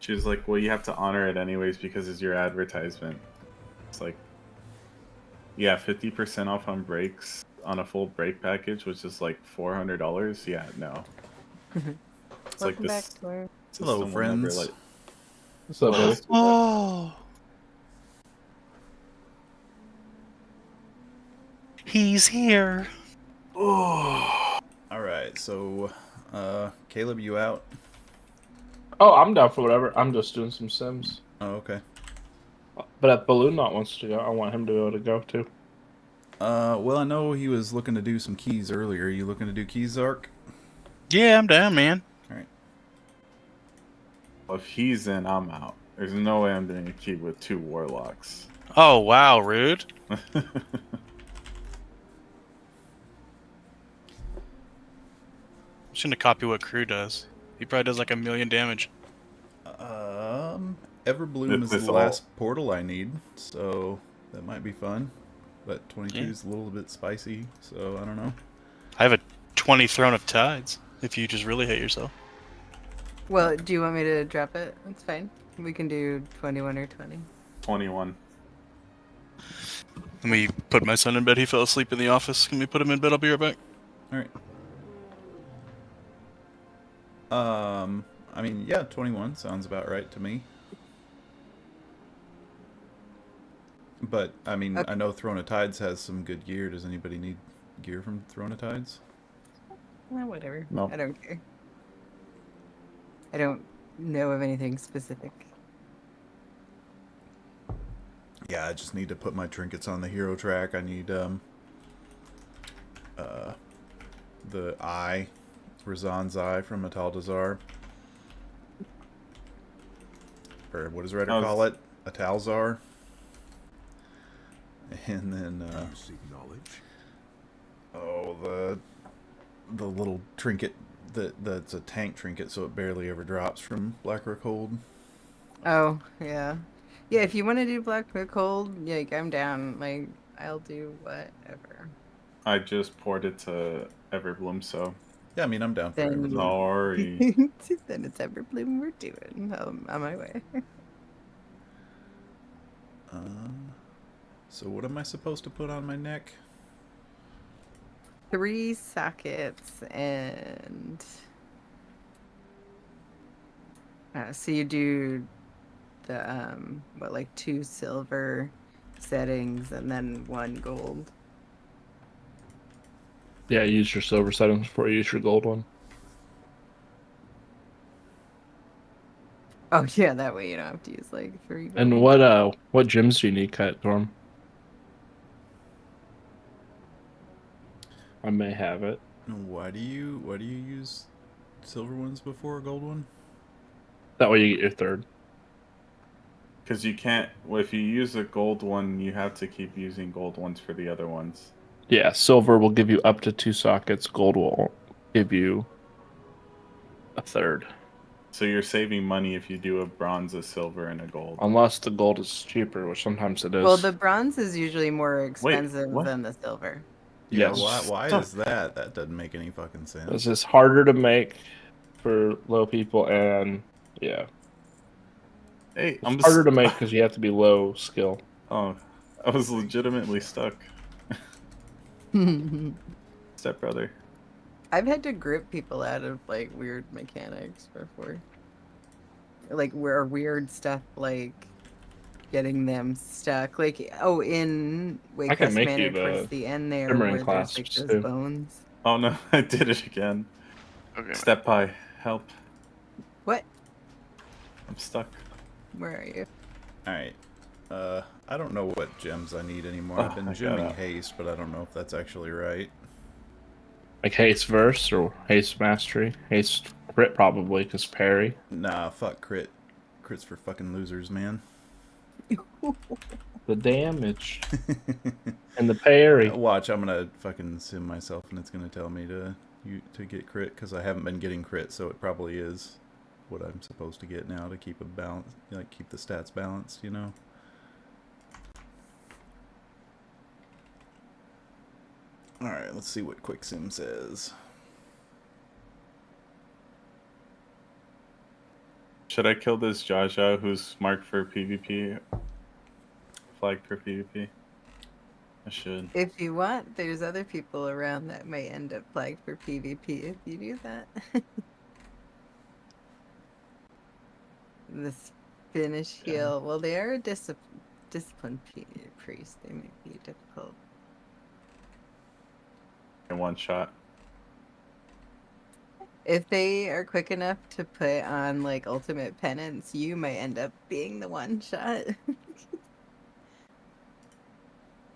She was like, well, you have to honor it anyways because it's your advertisement. It's like, yeah, 50% off on brakes on a full brake package, which is like $400. Yeah, no. It's like Welcome back, this Tor. Hello, system will never friends. let What's up, buddy? us do that. Oh, he's here. Oh, All right, so, Caleb, you out? Oh, I'm down for whatever. I'm just doing some Sims. Oh, okay. But if Balloon Knot wants to go, I want him to be able to go too. Well, I know he was looking to do some keys earlier. Are you looking to do keys, Zark? Yeah, I'm down, man. All right. if he's in, I'm out. There's no way I'm doing a key with 2 warlocks. Oh, wow, rude. I'm just gonna copy what Crew does. He probably does like 1,000,000 damage. Everbloom is This the all- last portal I need, so that might be fun. But 22 Yeah. is a little bit spicy, so I don't know. I have a 20 Throne of Tides, if you just really hate yourself. Well, do you want me to drop it? It's fine. We can do 21 or 20. 21. Let me put my son in bed. He fell asleep in the office. Can we put him in bed? I'll be right back. All right. I mean, yeah, 21 sounds about right to me. But, I mean, Okay. I know Throne of Tides has some good gear. Does anybody need gear from Throne of Tides? Whatever. No. I don't care. I don't know of anything specific. Yeah, I just need to put my trinkets on the hero track. I need, the eye, Razan's eye from Ataldazar. Or what does Redder call it? Atalzar. And then, seek knowledge. oh, the little trinket that's a tank trinket, so it barely ever drops from Blackrock Hold. Oh, yeah. Yeah, if you want to do Black Book Hold, yeah, I'm down. Like, I'll do whatever. I just poured it to Everbloom, so Yeah, I mean, I'm down for Then- everything. sorry. Then it's Everbloom we're doing. On my way. So what am I supposed to put on my neck? 3 sockets and so you do the what, like 2 silver settings and then 1 gold. Yeah, use your silver settings before you use your gold one. Oh yeah, that way you don't have to use like 3 gold. And what gems do you need cut, Storm? I may have it. Why do you use silver ones before a gold one? That way you get your 3rd. Because you can't, if you use a gold one, you have to keep using gold ones for the other ones. Yeah, silver will give you up to 2 sockets. Gold will give you a 3rd. So you're saving money if you do a bronze, a silver, and a gold. Unless the gold is cheaper, which sometimes it is. Well, the bronze is usually more expensive what? than the silver. Yeah, Yes. why Stop. is that? That doesn't make any fucking sense. This is harder to make for low people, and yeah, Hey, it's harder to make because you have to be low skill. Oh, I was legitimately stuck. Stepbrother. I've had to grip people out of like weird mechanics before. Like where weird stuff like getting them stuck. Like in I can Waycrest make Manor you the towards the end there Shimmering where there's like clasps, those too. bones. Oh no, I did it again. Okay. Step by, help. What? I'm stuck. Where are you? Alright. I don't know what gems I need anymore. I've Oh, been I gemming gotta- haste, but I don't know if that's actually right. Like haste verse or haste mastery, haste crit probably because parry. Nah, fuck crit. Crit's for fucking losers, man. The damage and the parry. Watch, I'm gonna fucking sim myself, and it's gonna tell me to get crit because I haven't been getting crit, so it probably is what I'm supposed to get now to keep a balance, like keep the stats balanced, you know. All right, let's see what QuickSim says. Should I kill this Jaja who's marked for PvP? Flagged for PvP? I should. If you want, there's other people around that may end up flagged for PvP if you do that. This Finnish Yeah. heal. Well, they are a disciplined priest. They might be difficult. In one shot. If they are quick enough to put on like ultimate penance, you might end up being the one shot.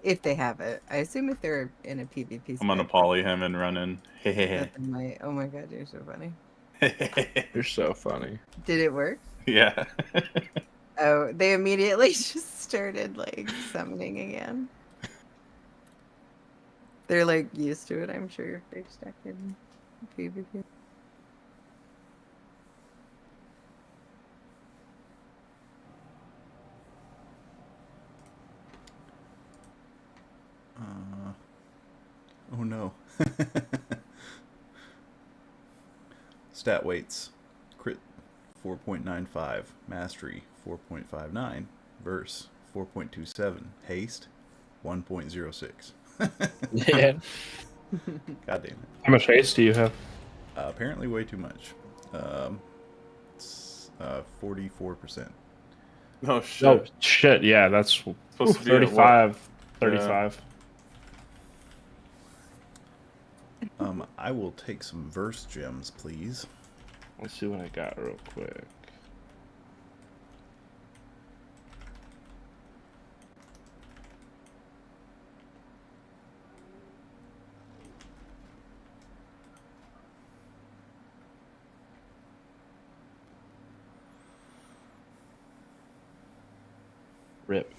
If they have it. I assume if they're in a PvP I'm gonna spec, poly him and run in. that they might. Oh my god, you're so funny. You're so funny. Did it work? Yeah. Oh, they immediately just started like summoning again. They're like used to it, I'm sure, if they're stuck in PvP. Oh no. Stat weights. Crit 4.95. Mastery 4.59. Verse 4.27. Haste 1.06. Yeah. God damn it. How much haste do you have? Apparently way too much. It's 44%. Oh shit. Oh shit! Yeah, that's Supposed to be at what? 35. 35. I will take some verse gems, please. Let's see what I got real quick. Rip.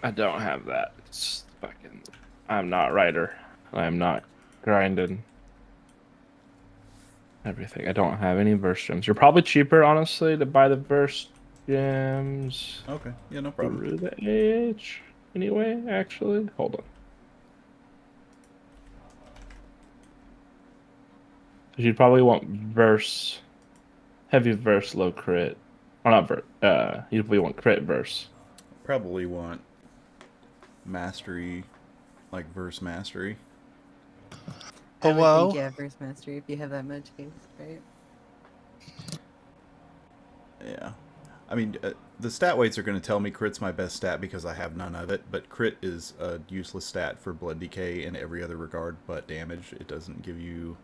I don't have that. It's fucking. I'm not writer. I'm not grinding everything. I don't have any verse gems. You're probably cheaper, honestly, to buy the verse gems Okay, yeah, no problem. through the age. Anyway, actually, hold on. 'Cause you'd probably want verse, heavy verse, low crit. Or not verse. You'd probably want crit verse. Probably want mastery, like verse mastery. I would Hello? think, yeah, first mastery if you have that much haste, right? Yeah. I mean, the stat weights are going to tell me crit's my best stat because I have none of it, but crit is a useless stat for blood decay in every other regard but damage. It doesn't give you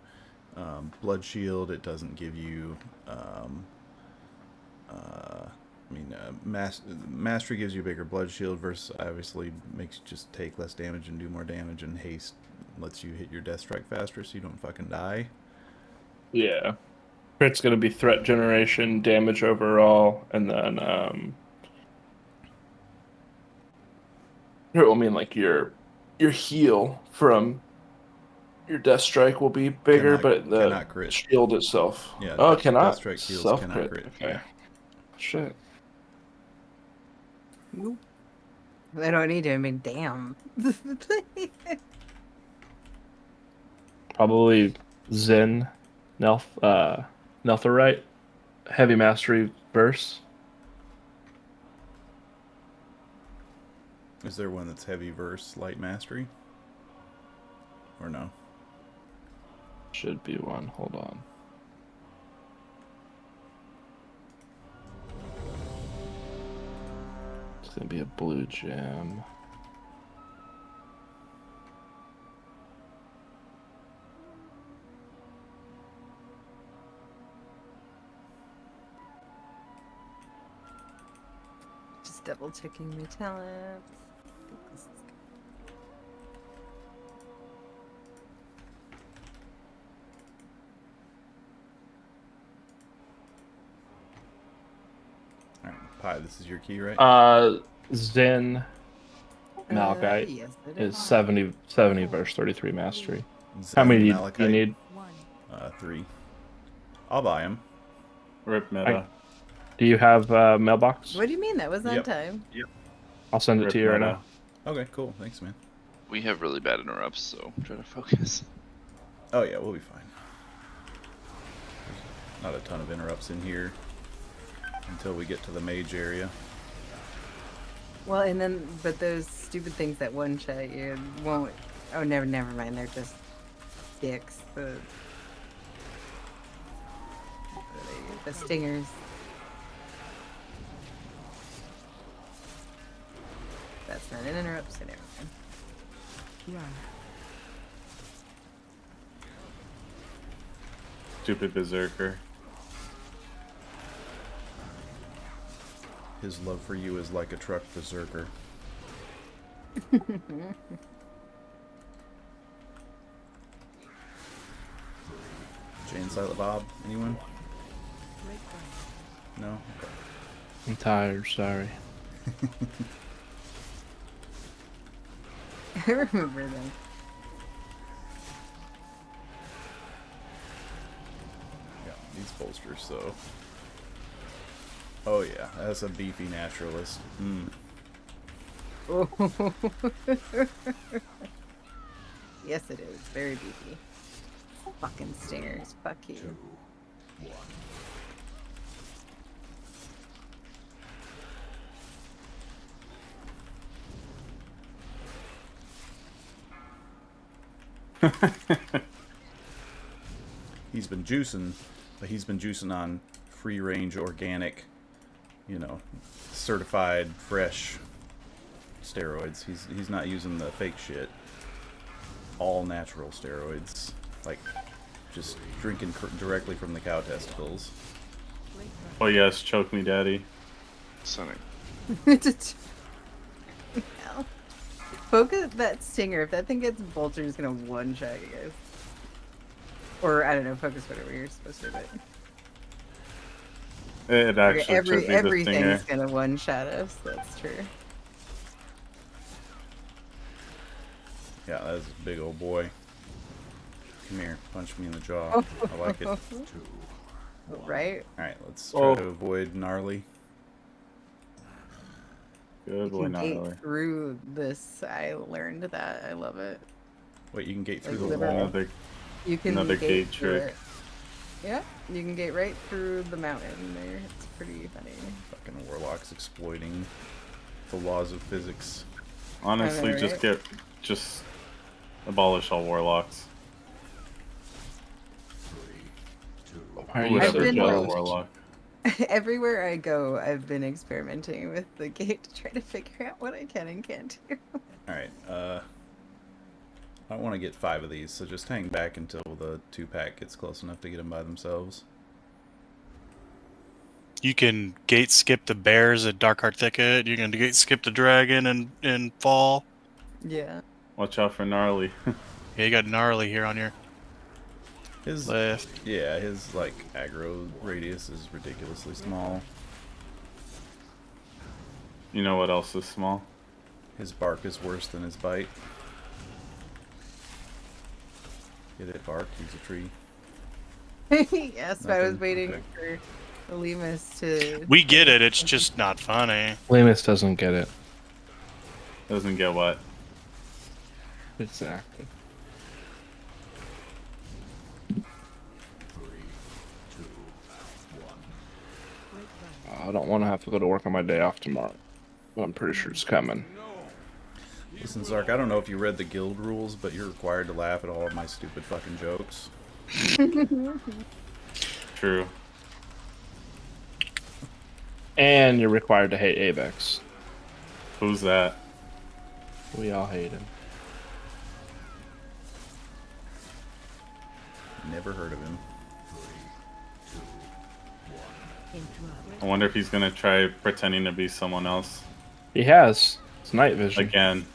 blood shield, it doesn't give you... mastery gives you a bigger blood shield, versus obviously makes you just take less damage and do more damage, and haste lets you hit your death strike faster so you don't fucking die. Yeah. Crit's gonna be threat generation, damage overall, and then I mean like your heal from your death strike will be bigger, but the cannot crit. shield itself. Yeah, Oh, death cannot strike heals self cannot crit. crit. Okay. Shit. Nope. I don't need to. I mean, damn. Probably Zen, Nelthorite, heavy mastery verse. Is there one that's heavy verse light mastery? Or no? Should be one. Hold on. It's gonna be a blue gem. Just double checking my talent. Alright, Pi, this is your key, right? Zen Malachite Yes, it is 70 verse 33 mastery. Zen How many do you Malachite? need? 3. I'll buy them. Rip meta. Do you have mailbox? What do you mean? That was on Yep. time. I'll send it Rip to you right meta. now. Okay, cool. Thanks, man. We have really bad interrupts, so try to focus. Oh yeah, we'll be fine. There's not a ton of interrupts in here. until we get to the mage area. Well, and then, but those stupid things that one-shot you won't. Oh, never mind. They're just dicks. The stingers. That's not an interrupt, so never mind. Stupid berserker. His love for you is like a truck berserker. Jane Silent Bob, anyone? No? Okay. I'm tired, sorry. I remember them. Yeah, these bolsters, so. Oh yeah, that's a beefy naturalist. Oh. Yes, it is. Very beefy. Fucking stingers. Fuck you. He's been juicing, but he's been juicing on free range organic, you know, certified fresh steroids. He's not using the fake shit. All natural steroids, like just drinking directly from the cow testicles. Oh yes, choke me, daddy. Sonic. No. Focus that stinger. If that thing gets bolted, it's gonna one-shot you guys. Or, I don't know, focus whatever you're supposed to do. It actually took me the stinger. Everything's gonna one-shot us. That's true. Yeah, that's a big old boy. Come here, punch me in the jaw. I like it. Right? Alright, let's try Oh. to avoid gnarly. Good You boy, can not gate really. through this. I learned that. I love it. Wait, you can gate through Like the literally. wall? Another You can Another gate through trick. it. Yeah, you can gate right through the mountain there. It's pretty funny. Fucking warlocks exploiting the laws of physics. honestly, know, just right? just abolish all warlocks. Why are Who you would I've so ever been- kill a jealous? warlock? Everywhere I go, I've been experimenting with the gate to try to figure out what I can and can't do. Alright, I don't want to get 5 of these, so just hang back until the 2-pack gets close enough to get them by themselves. You can gate skip the bears at Darkheart Thicket. You can gate skip the dragon in Fall. Yeah. Watch out for gnarly. Yeah, you got gnarly here on your His, left. yeah, his, like, aggro radius is ridiculously small. You know what else is small? His bark is worse than his bite. Get it, bark? He's a tree. Yes, but I was Nothing? waiting Okay. for Lemus to. We get it. It's just not funny. Lemus doesn't get it. Doesn't get what? Exactly. I don't want to have to go to work on my day off tomorrow, but I'm pretty sure it's coming. Listen, Zark, I don't know if you read the guild rules, but you're required to laugh at all of my stupid fucking jokes. True. And you're required to hate Avex. Who's that? We all hate him. Never heard of him. I wonder if he's gonna try pretending to be someone else He has. It's night vision. again.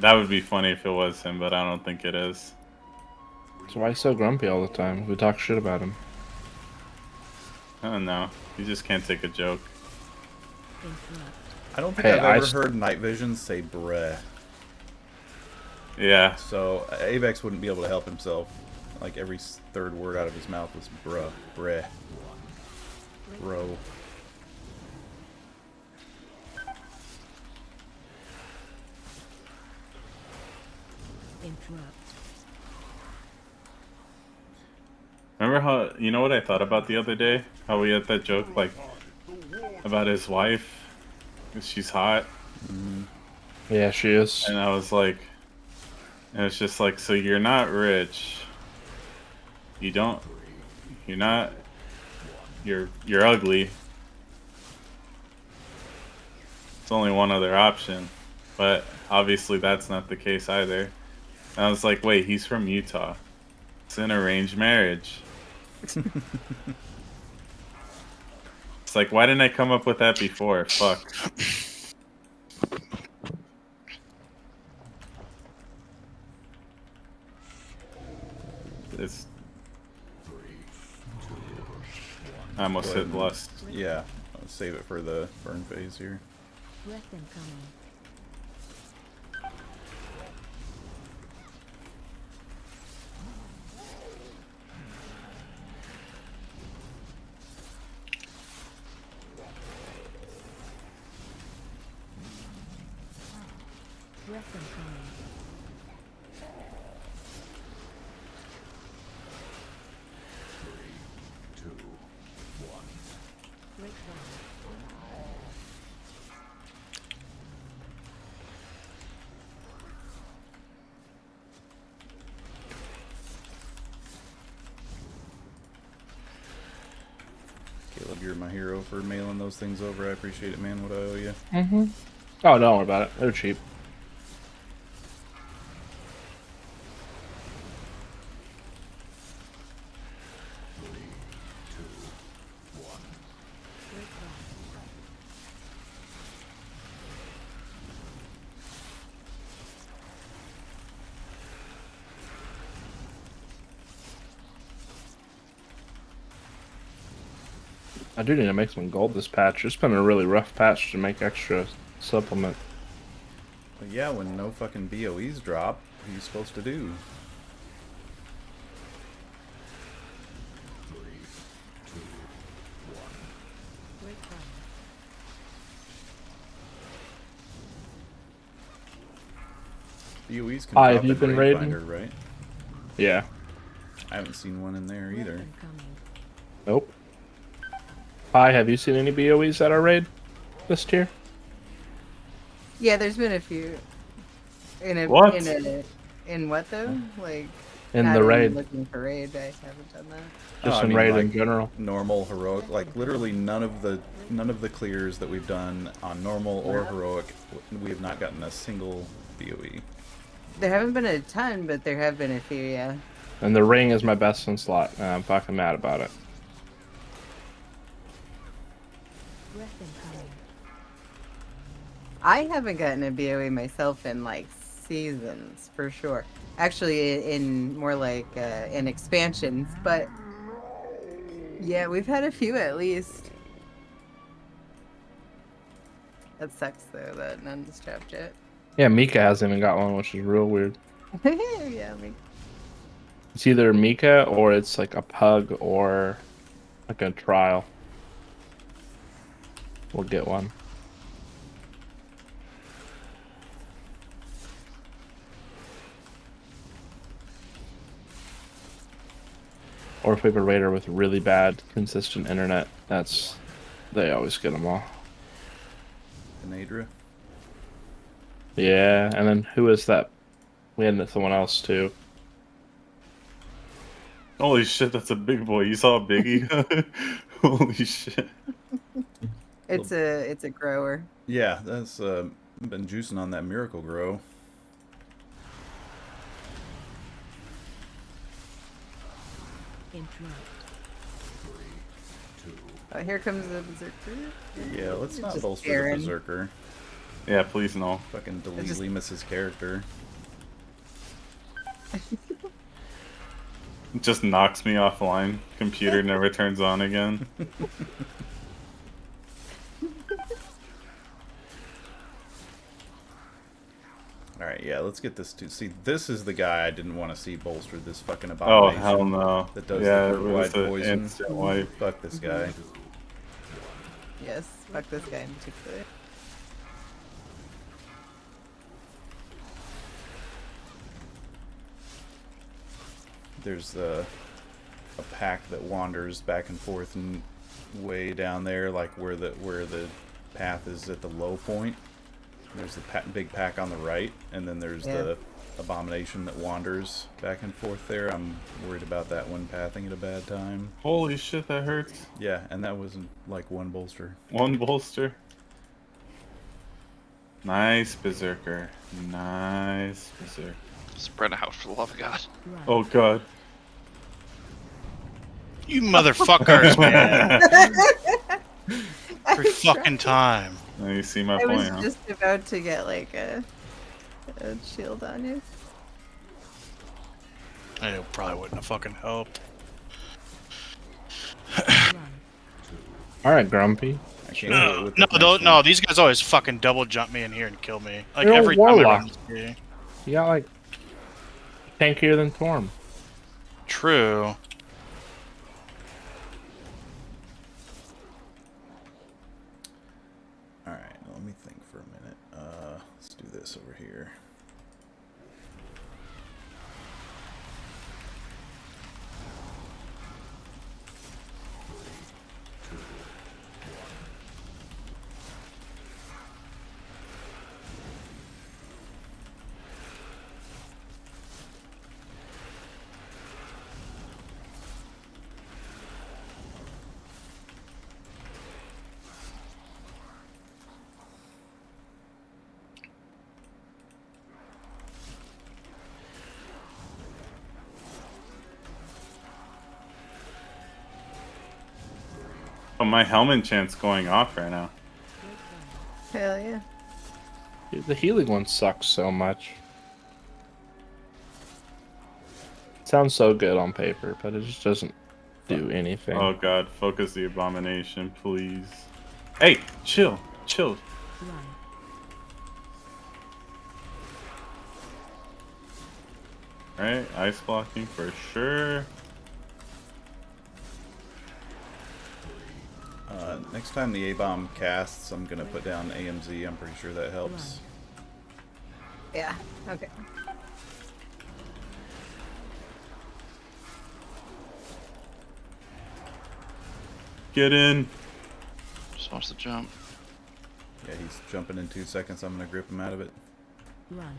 That would be funny if it was him, but I don't think it is. So why he's so grumpy all the time? We talk shit about him. I don't know. You just can't take a joke. I don't think Hey, I've I ever s- heard Night Vision say bruh. Yeah. So Avex wouldn't be able to help himself. Like every third word out of his mouth was bruh, breh, bro. Remember how, you know what I thought about the other day? How we had that joke, like, about his wife? She's hot. Yeah, she is. And I was like, and it's just like, so you're not rich. You're not, you're ugly. It's only one other option. But obviously that's not the case either. And I was like, wait, he's from Utah. It's an arranged marriage. It's like, why didn't I come up with that before? Fuck. It's. I almost Go hit ahead and- lust. Yeah, I'll save it for the burn phase here. Breath incoming. Breath incoming. Break one. Caleb, you're my hero for mailing those things over. I appreciate it, man. What I owe you. Mm-hmm. Oh, don't worry about it. They're cheap. Break one. I do need to make some gold this patch. It's been a really rough patch to make extra supplement. But yeah, when no fucking BOEs drop, what are you supposed to do? Break one. BOEs can Hi, drop have you in been Raid raiding? Finder, right? Yeah. I haven't seen one in there Breath either. incoming. Nope. Hi, have you seen any BOEs at our raid this tier? Yeah, there's been a few. What? In what though? Like In not the raid. looking for raid. I haven't done that. Just I in mean, raid like, in general. normal, heroic, like literally none of the clears that we've done on normal or heroic, we have not gotten a single E. BOE. There haven't been a ton, but there have been a few. Yeah. And the ring is my best in slot, and I'm fucking mad about it. Breath incoming. I haven't gotten a BOE myself in like seasons for sure. Actually, in more like in expansions, but yeah, we've had a few at least. That sucks though that none's trapped yet. Yeah, Mika hasn't even got one, which is real weird. Yeah, I mean, It's either Mika or it's like a pug or like a trial. We'll get one. Or if we have a raider with really bad, consistent internet, they always get them all. Anadra? Yeah, and then who is that? We had someone else too. Holy shit, that's a big boy. You saw Biggie? Holy shit. it's a grower. Yeah, that's been juicing on that Miracle Grow. Interrupt. Oh, here comes the berserker. Yeah, let's not Just bolster Aaron. the Berserker. Yeah, please no. Fucking delete just- Lemus's character. It just knocks me offline. Computer never turns on again. Alright, yeah, let's get this to see. This is the guy I didn't want to see bolster this fucking Oh, abomination. hell no. That does Yeah, the it group was wide an poison. instant wipe. Fuck this guy. Yes, fuck this guy in particular. There's the a pack that wanders back and forth and way down there, like where the path is at the low point. There's the big pack on the right, and then there's the abomination that wanders back and forth there. I'm worried about that one pathing at a bad time. Holy shit, that hurts. Yeah, and that wasn't like one bolster. One bolster. Nice berserker. Nice berserker. Spread out for the love of God. Run. Oh god. You motherfuckers, man. Every fucking time. Now you see my I was point, huh? just about to get like a shield on you. It probably wouldn't have fucking helped. Run. All right, Grumpy. I can't hit it No, with no, the next no, one. these guys always fucking double jump me in here and kill me. Like You're a every time I warlock. run this game. You got like tankier than Torm. True. Alright, let me think for a minute. Let's do this over here. Oh, my helmet chant's going off right now. Great run. Hell yeah. Dude, the healing one sucks so much. Sounds so good on paper, but it just doesn't do anything. Oh god, focus the abomination, please. Hey, chill, chill. Run. Alright, ice blocking for sure. Next time the A-bomb casts, I'm gonna put down AMZ. I'm pretty sure that helps. Yeah. Okay. Get in. Just watch the jump. Yeah, he's jumping in 2 seconds. I'm gonna grip him out of it. Run.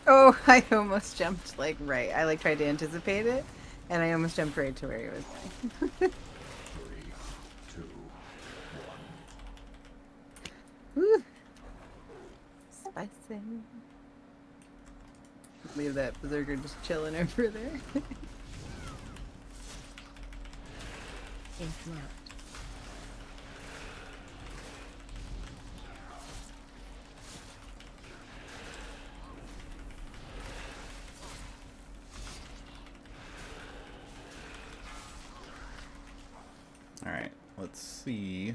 Oh, I almost jumped like right. I like tried to anticipate it, and I almost jumped right to where he was going. Woo. Spicy. Leave that berserker just chilling over there. Interrupt. Alright, let's see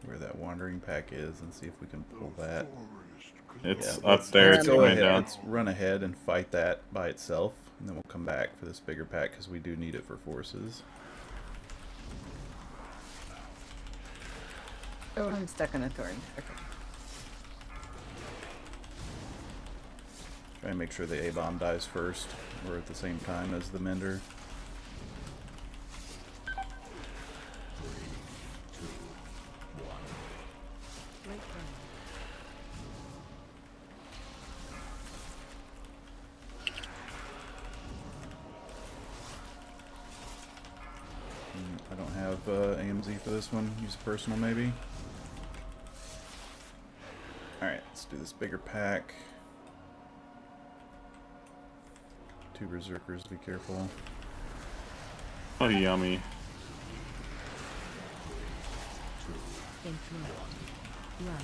where that wandering pack is and see if we can pull that. It's Yeah, up there, it's go going ahead. down. Let's run ahead and fight that by itself, and then we'll come back for this bigger pack because we do need it for forces. Oh, I'm stuck on a thorn. Okay. Try and make sure the A-bomb dies first, or at the same time as the Mender. Great run. I don't have AMZ for this one. Use a personal maybe. Alright, let's do this bigger pack. 2 berserkers, be careful. Oh, yummy. Interrupt. Run.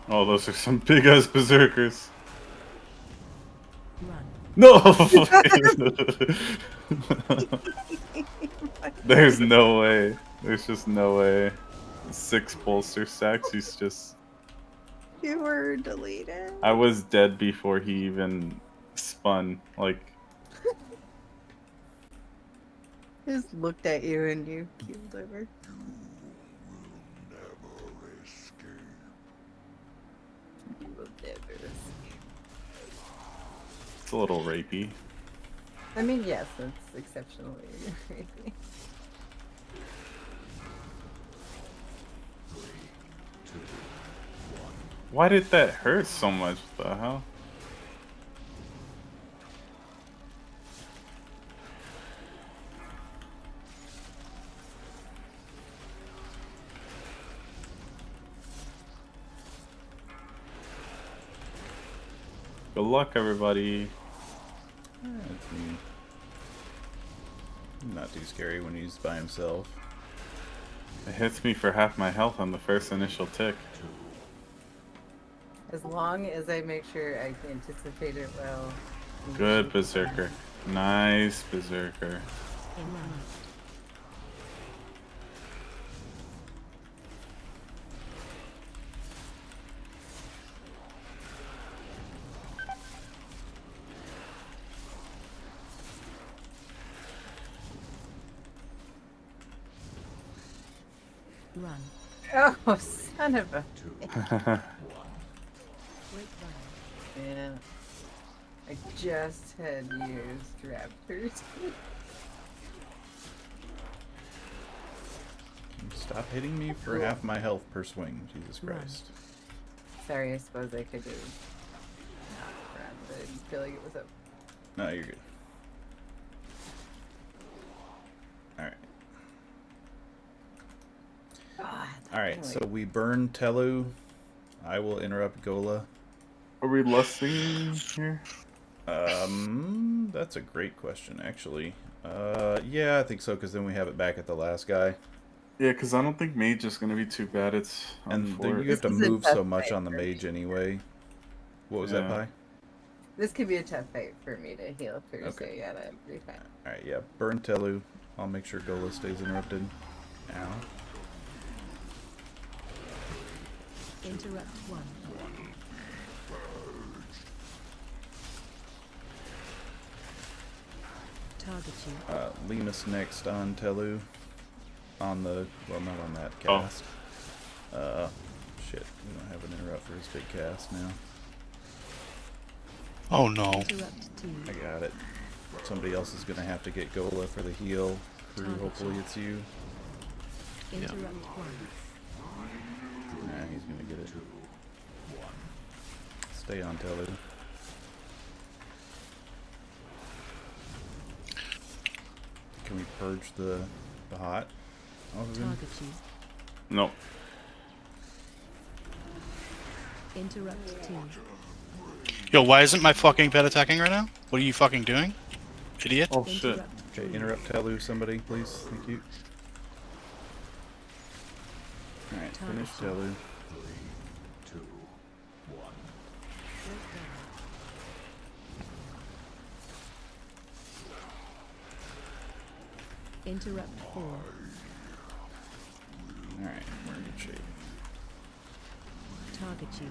Oh, those are some big ass berserkers. Run. No! There's no way. There's just no way. 6 bolster stacks, he's just... You were deleted. I was dead before he even spun. Like... Just looked at you and you keeled over. You will never escape. It's a little rapey. I mean, yes, it's exceptionally creepy. Why did that hurt so much? What the hell? Good luck, everybody. That's me. Not too scary when he's by himself. It hits me for half my health on the first initial tick. As long as I make sure I anticipate it well. Good berserker. Nice berserker. In line. Run. Oh, son of a. Break run. Yeah. I just had used Raptors. Stop hitting me for half my health per swing. Jesus Run. Christ. Sorry, I suppose I could have not grabbed, but I didn't feel like it was up. No, you're good. Alright. God, Alright, so we burn Telu. I will interrupt Gola. Are we lusting here? That's a great question, actually. Yeah, I think so, because then we have it back at the last guy. Yeah, because I don't think mage is going to be too bad. It's on And four. then you have to This is a move so tough much fight on the for mage me. anyway. What was that, Yeah. Pi? This could be a tough fight for me to heal through, so Okay. yeah, that'd be fine. Alright, yeah. Burn Telu. I'll make sure Gola stays interrupted. Ow. Interrupt one. Target you. Lemus next on Telu. On the... Well, not on that Oh. cast. Shit. We don't have an interrupt for his big cast now. Oh no. Interrupt two. I got it. Somebody else is gonna have to get Gola for the heal. Crew, hopefully it's you. Interrupt one. Nah, he's gonna get it. Stay on Telu. Can we purge the hot off of him? Target you. Nope. Interrupt two. Yo, why isn't my fucking pet attacking right now? What are you fucking doing? Idiot. Oh shit. Interrupt Okay, three. interrupt Telu, somebody, please. Thank you. Alright, finish Target Telu. Break run. Interrupt four. Alright, we're in good shape. Target you.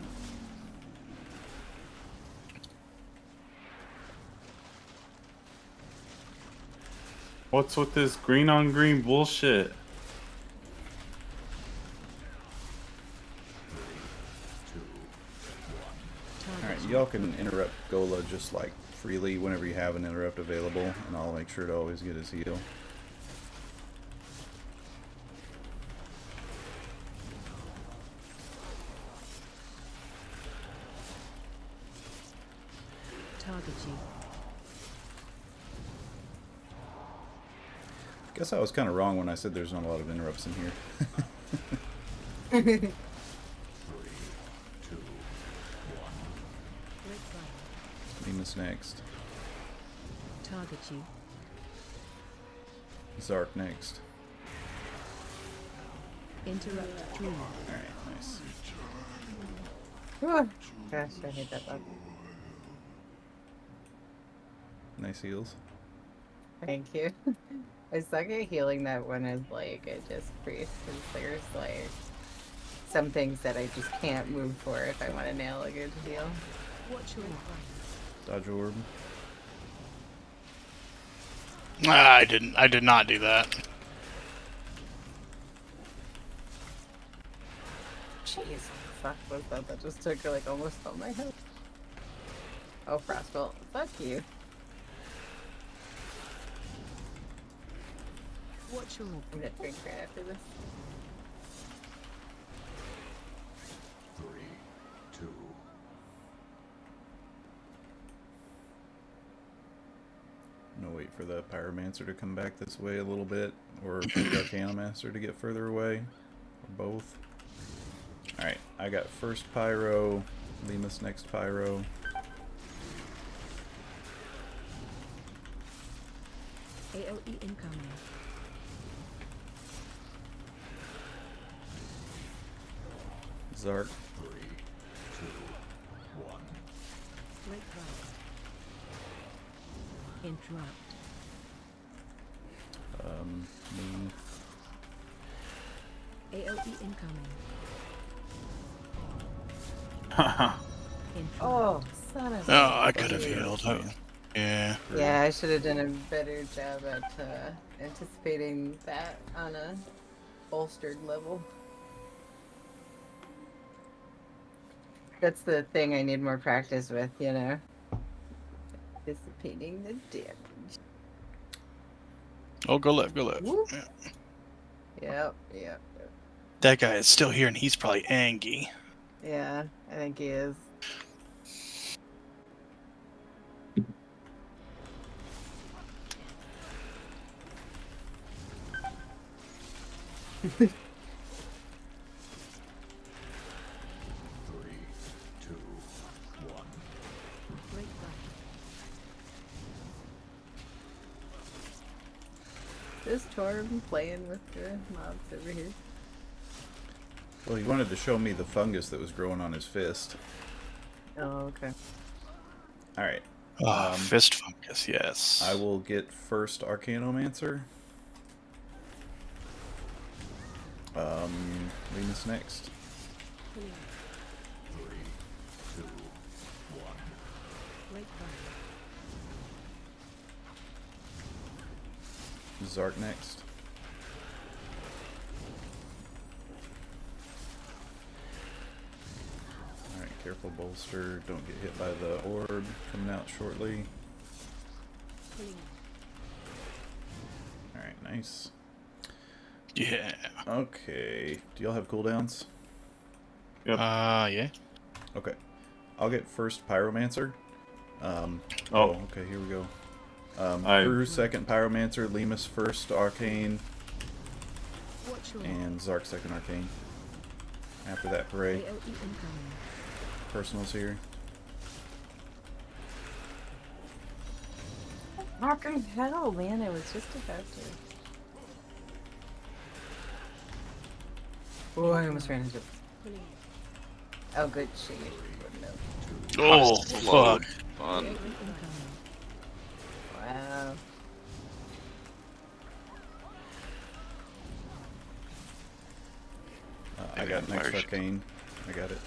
What's with this green on green bullshit? Target Alright, you. y'all can interrupt Gola just like freely whenever you have an interrupt available, and I'll make sure to always get his heal. Target you. Guess I was kind of wrong when I said there's not a lot of interrupts in here. Break run. Lemus next. Target you. Zark next. Interrupt three. Alright, nice. Whew. Gosh, I hate that bug. Nice heals. Thank you. I suck at healing that one as like I just priest because there's like some things that I just can't move for if I want to nail a good heal. Watch your front. Dodge orb. I didn't. I did not do that. Jeez, fuck was that? That just took like almost all my health. Oh, Frostbolt, fuck you. Watch your I'm gonna drink right after this. 3, 2. I'm gonna wait for the Pyromancer to come back this way a little bit, or for the Arcanomancer to get further away, or both. Alright, I got first Pyro, Lemus next Pyro. AOE incoming. Zark. 3, 2, 1. Break burst. Interrupt. Me. AOE incoming. Interrupt. Oh, son of a Oh, I could have bitch. healed. Oh, yeah. Yeah, I should have done a better job at anticipating that on a bolstered level. That's the thing I need more practice with, you know? Anticipating the damage. Oh, go left, go left. Whoop. Yeah. Yep. That guy is still here, and he's probably angry. Yeah, I think he is. Three, two, one. Break burst. Is Torm playing with the mobs over here? Well, he wanted to show me the fungus that was growing on his fist. Oh, okay. Alright, Oh, fist fungus, yes. I will get first Arcanomancer. Lemus next. Three, two, one. Break burst. Zark next. Alright, careful bolster. Don't get hit by the orb coming out shortly. Alright, nice. Yeah. Okay. Do y'all have cooldowns? Yeah. Okay. I'll get first Pyromancer. Oh. Okay, here we go. Brew second Pyromancer, Lemus first Arcane, Watch your and Zark second Arcane. After that, Hooray. AOE incoming. Personals here. Fucking hell, man, I was just about to. Oh, I almost ran into it. Oh, good shit. No. Oh, Slow. fuck. Fun. AOE incoming. Wow. I got next Fire Arcane. I got it.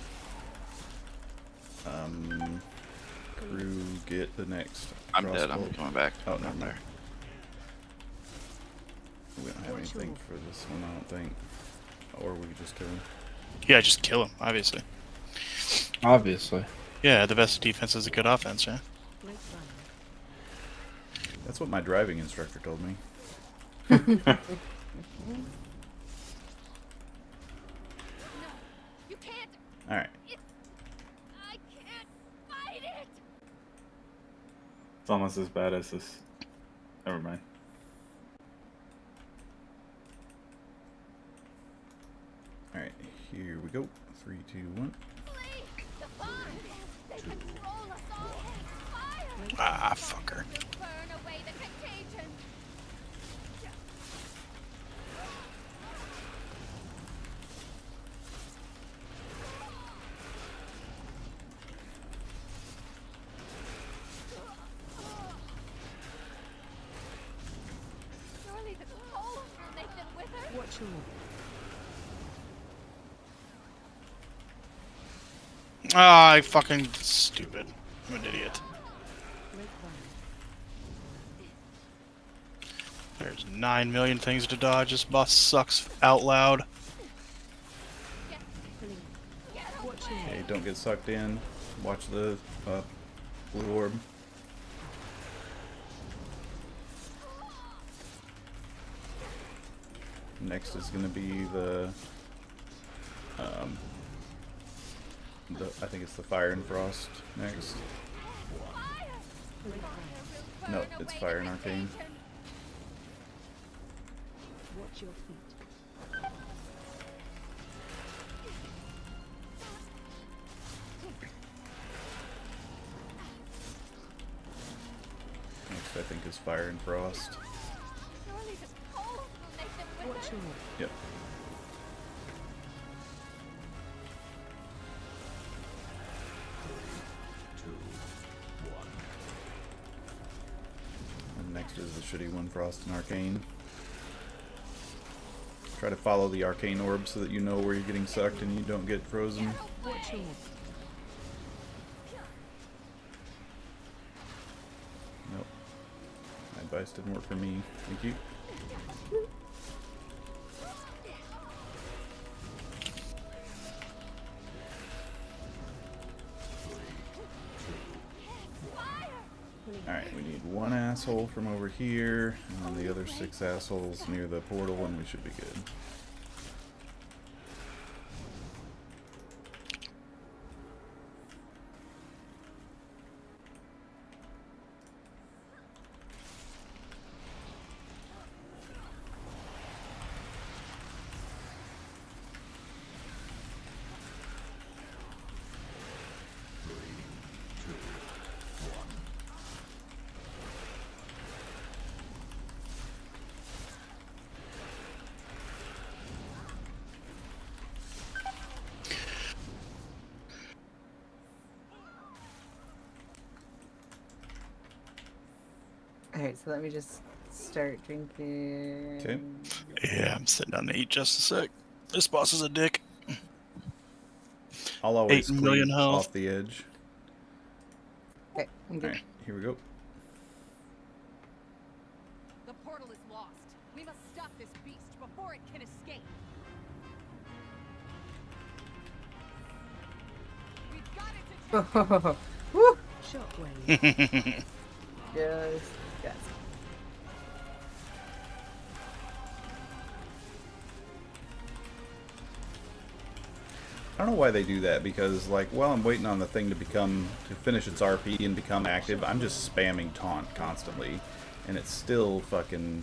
Crew, get the next. I'm dead. I'm crossbow. coming back. Oh, no, I'm no. there. We don't have anything for this one, I don't think. Or we could just kill him. Yeah, just kill him, obviously. Obviously. Yeah, the best defense is a good offense, yeah. Break burst. That's what my driving instructor told me. You can't. Alright. I can't fight it. It's almost as bad as this. Never mind. Alright, here we go. 3, 2, 1. Please, the bomb. They control us all. Fire. Ah, fucker. Will burn away the contagion. Surely the cold will make them wither. Watch your Ah, I fucking stupid. I'm an idiot. break There's 9 million things to dodge. This boss sucks out loud. Watch your Okay, don't get sucked in. Watch the blue orb. Next is going to be I think it's the Fire and Frost next. No, it's Fire and Arcane. watch your feet. Next I think is Fire and Frost. Surely this cold will make them wither. Watch your Yep. And next is the shitty one, Frost and Arcane. Try to follow the Arcane orb so that you know where you're getting sucked and you don't get frozen. watch your Nope. My advice didn't work for me. Thank you. Alright, we need one asshole from over here, and then the other 6 assholes near the portal, and we should be good. Alright, so let me just start drinking. Okay. Yeah, I'm sitting down to eat just a sec. This boss is a dick. I'll always 8 million cleave health. off the edge. Okay, I'm good. Alright, here we go. The portal is lost. We must stop this beast before it can escape. We've got it to check. Woo! shockwave. Yes. Yes. I don't know why they do that, because, like, while I'm waiting on the thing to finish its RP and become active, I'm just spamming taunt constantly, and it still fucking,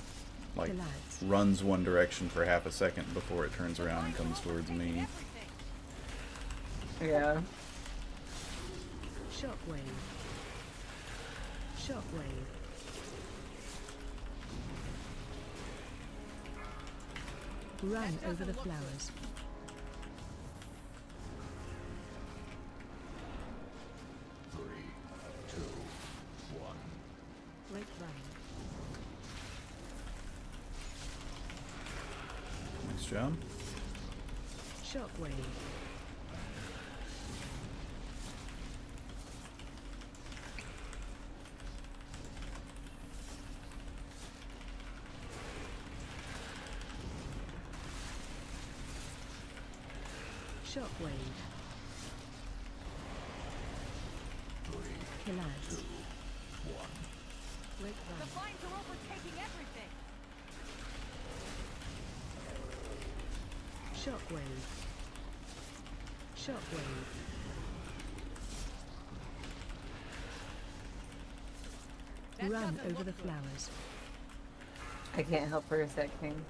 like, runs one direction for half a second before it turns around and comes towards me. Yeah. Shockwave. Shockwave. Run over the flowers. Break run. Nice job. Shockwave. Shockwave. Collapse. Break The run. vines are overtaking everything. Shockwave. Shockwave. Run over the flowers. I can't help for a sec, King.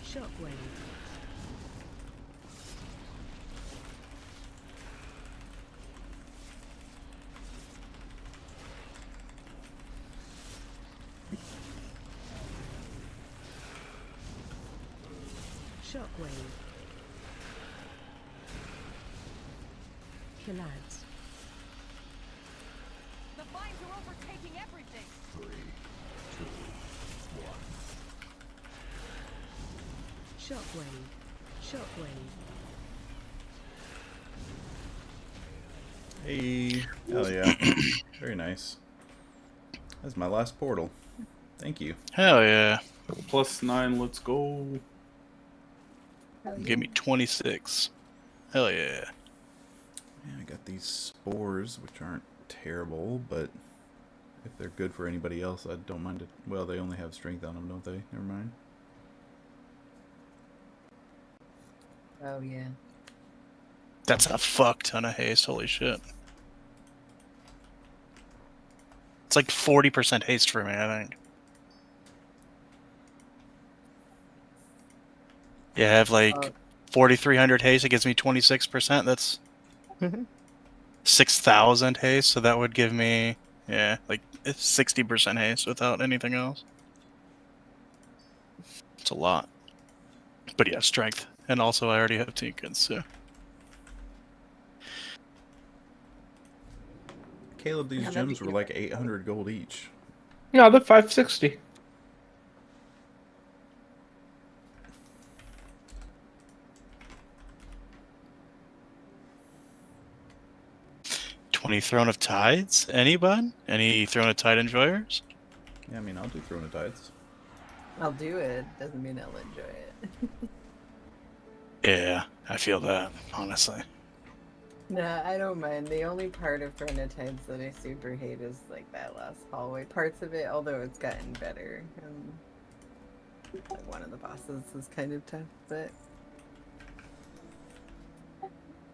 Shockwave. Shockwave. Collapse. The vines are overtaking everything. Shockwave. Shockwave. Hey, hell yeah. Very nice. That's my last portal. Thank you. Hell yeah. +9, let's go. Give me 26. Hell yeah. Yeah, I got these spores, which aren't terrible, but if they're good for anybody else, I don't mind it. Well, they only have strength on them, don't they? Never mind. Oh yeah. That's a fuck ton of haste. Holy shit. It's like 40% haste for me, I think. Yeah, I have like Oh. 4,300 haste. It gives me 26%. That's 6,000 haste. So that would give me, yeah, like 60% haste without anything else. It's a lot. But yeah, strength. And also, I already have Tinkins, so. Caleb, these Yeah, that'd be gems were like 800 gold each. No, they're 560. Any Throne of Tides? Anybody? Any Throne of Tide enjoyers? Yeah, I mean, I'll do Throne of Tides. I'll do it. Doesn't mean I'll enjoy it. Yeah, I feel that, honestly. Nah, I don't mind. The only part of Tides that I super hate is like that last hallway parts of it, although it's gotten better. Like one of the bosses is kind of tough, but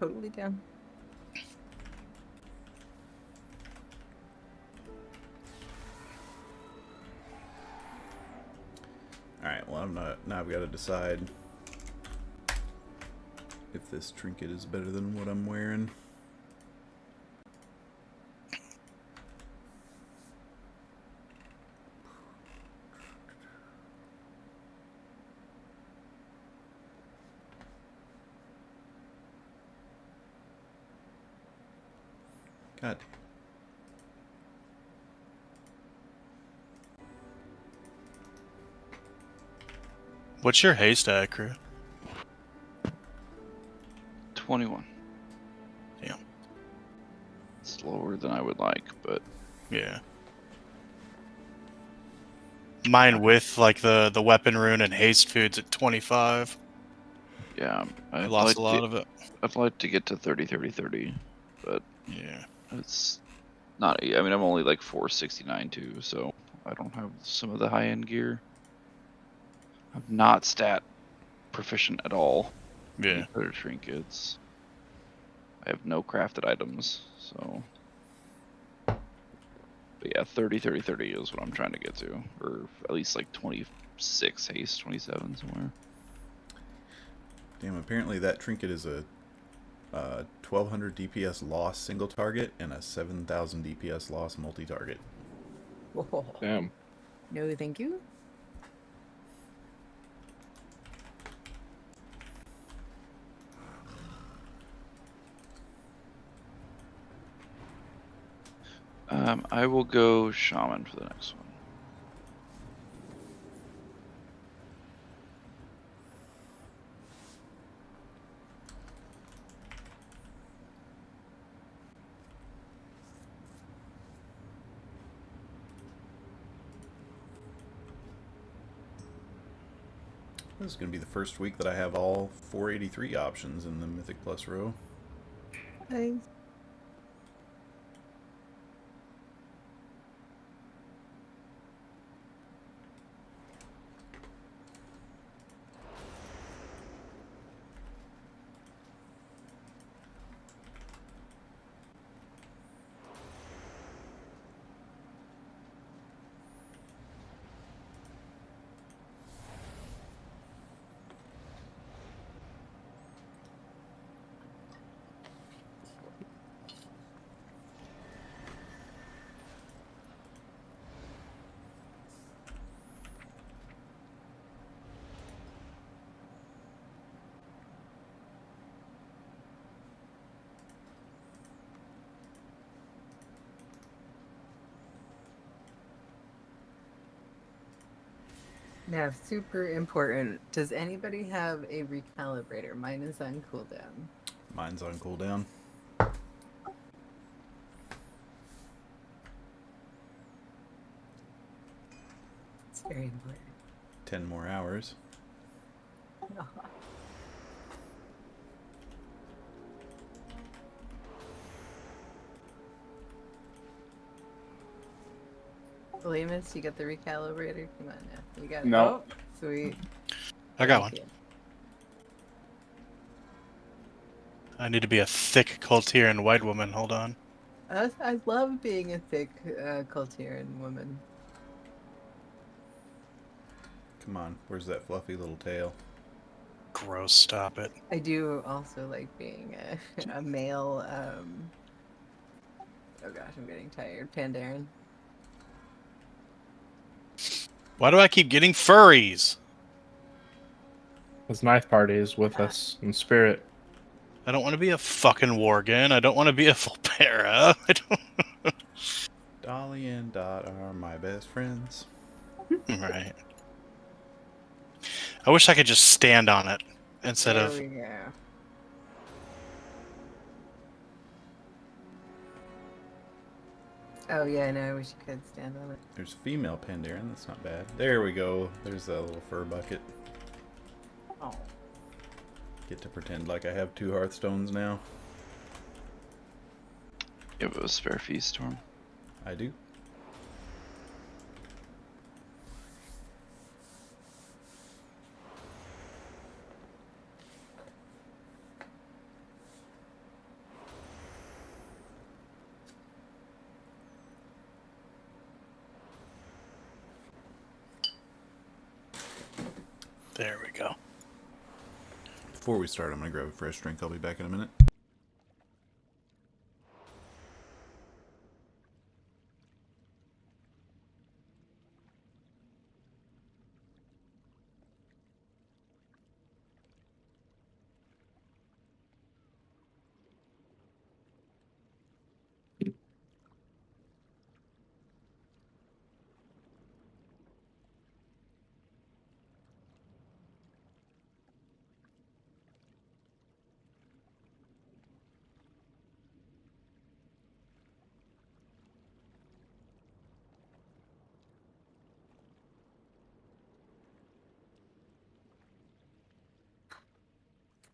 totally down. Alright, well, now I've got to decide if this trinket is better than what I'm wearing. God. What's your haste at, crew? 21. Damn. It's lower than I would like, but Yeah. Mine with like the weapon rune and haste foods at 25. yeah, I lost a lot of it. I'd like to get to 30, 30, 30, but Yeah. it's not. I mean, I'm only like 469 too, so I don't have some of the high end gear. I'm not stat proficient at all. Yeah. Other trinkets. I have no crafted items, so. But yeah, 30, 30, 30 is what I'm trying to get to, or at least like 26 haste, 27 somewhere. Damn, apparently that trinket is a 1200 DPS loss single target and a 7000 DPS loss multi-target. Whoa. Damn. No, thank you. I will go shaman for the next one. This is going to be the first week that I have all 483 options in the Mythic Plus row. Nice. Now, super important. Does anybody have a recalibrator? Mine is on cooldown. Mine's on cooldown. It's very important. 10 more hours. Lemus, you got the recalibrator? Come on now. You got it. No. Oh, sweet. I got one. Thank you. I need to be a thick Coltiran white woman. Hold on. I love being a thick Coltiran woman. Come on, where's that fluffy little tail? Gross. Stop it. I do also like being a male. Oh gosh, I'm getting tired. Pandaren. Why do I keep getting furries? His knife party is with us in spirit. I don't want to be a fucking Worgen. I don't want to be a Volpera. I don't. Dolly and Dot are my best friends. Right. I wish I could just stand on it instead There of. we go. Oh yeah, I know. I wish you could stand on it. There's female Pandaren, that's not bad. There we go. There's that little fur bucket. Oh. Get to pretend like I have 2 Hearthstones now. You have a spare feast, Storm? I do. There we go. Before we start, I'm going to grab a fresh drink. I'll be back in a minute.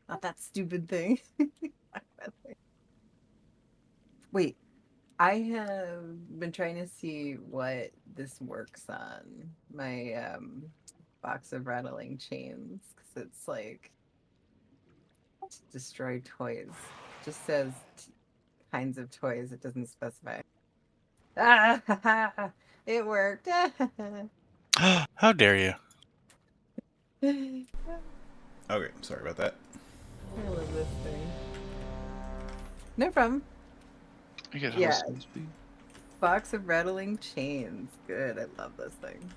Not that stupid thing. Wait, I have been trying to see what this works on my box of rattling chains because it's like destroy toys. It just says kinds of toys. It doesn't specify. Ah, it worked. How dare you? Okay, sorry about that. I love this thing. No problem. I get Yeah. house speed. Box of rattling chains. Good. I love this thing.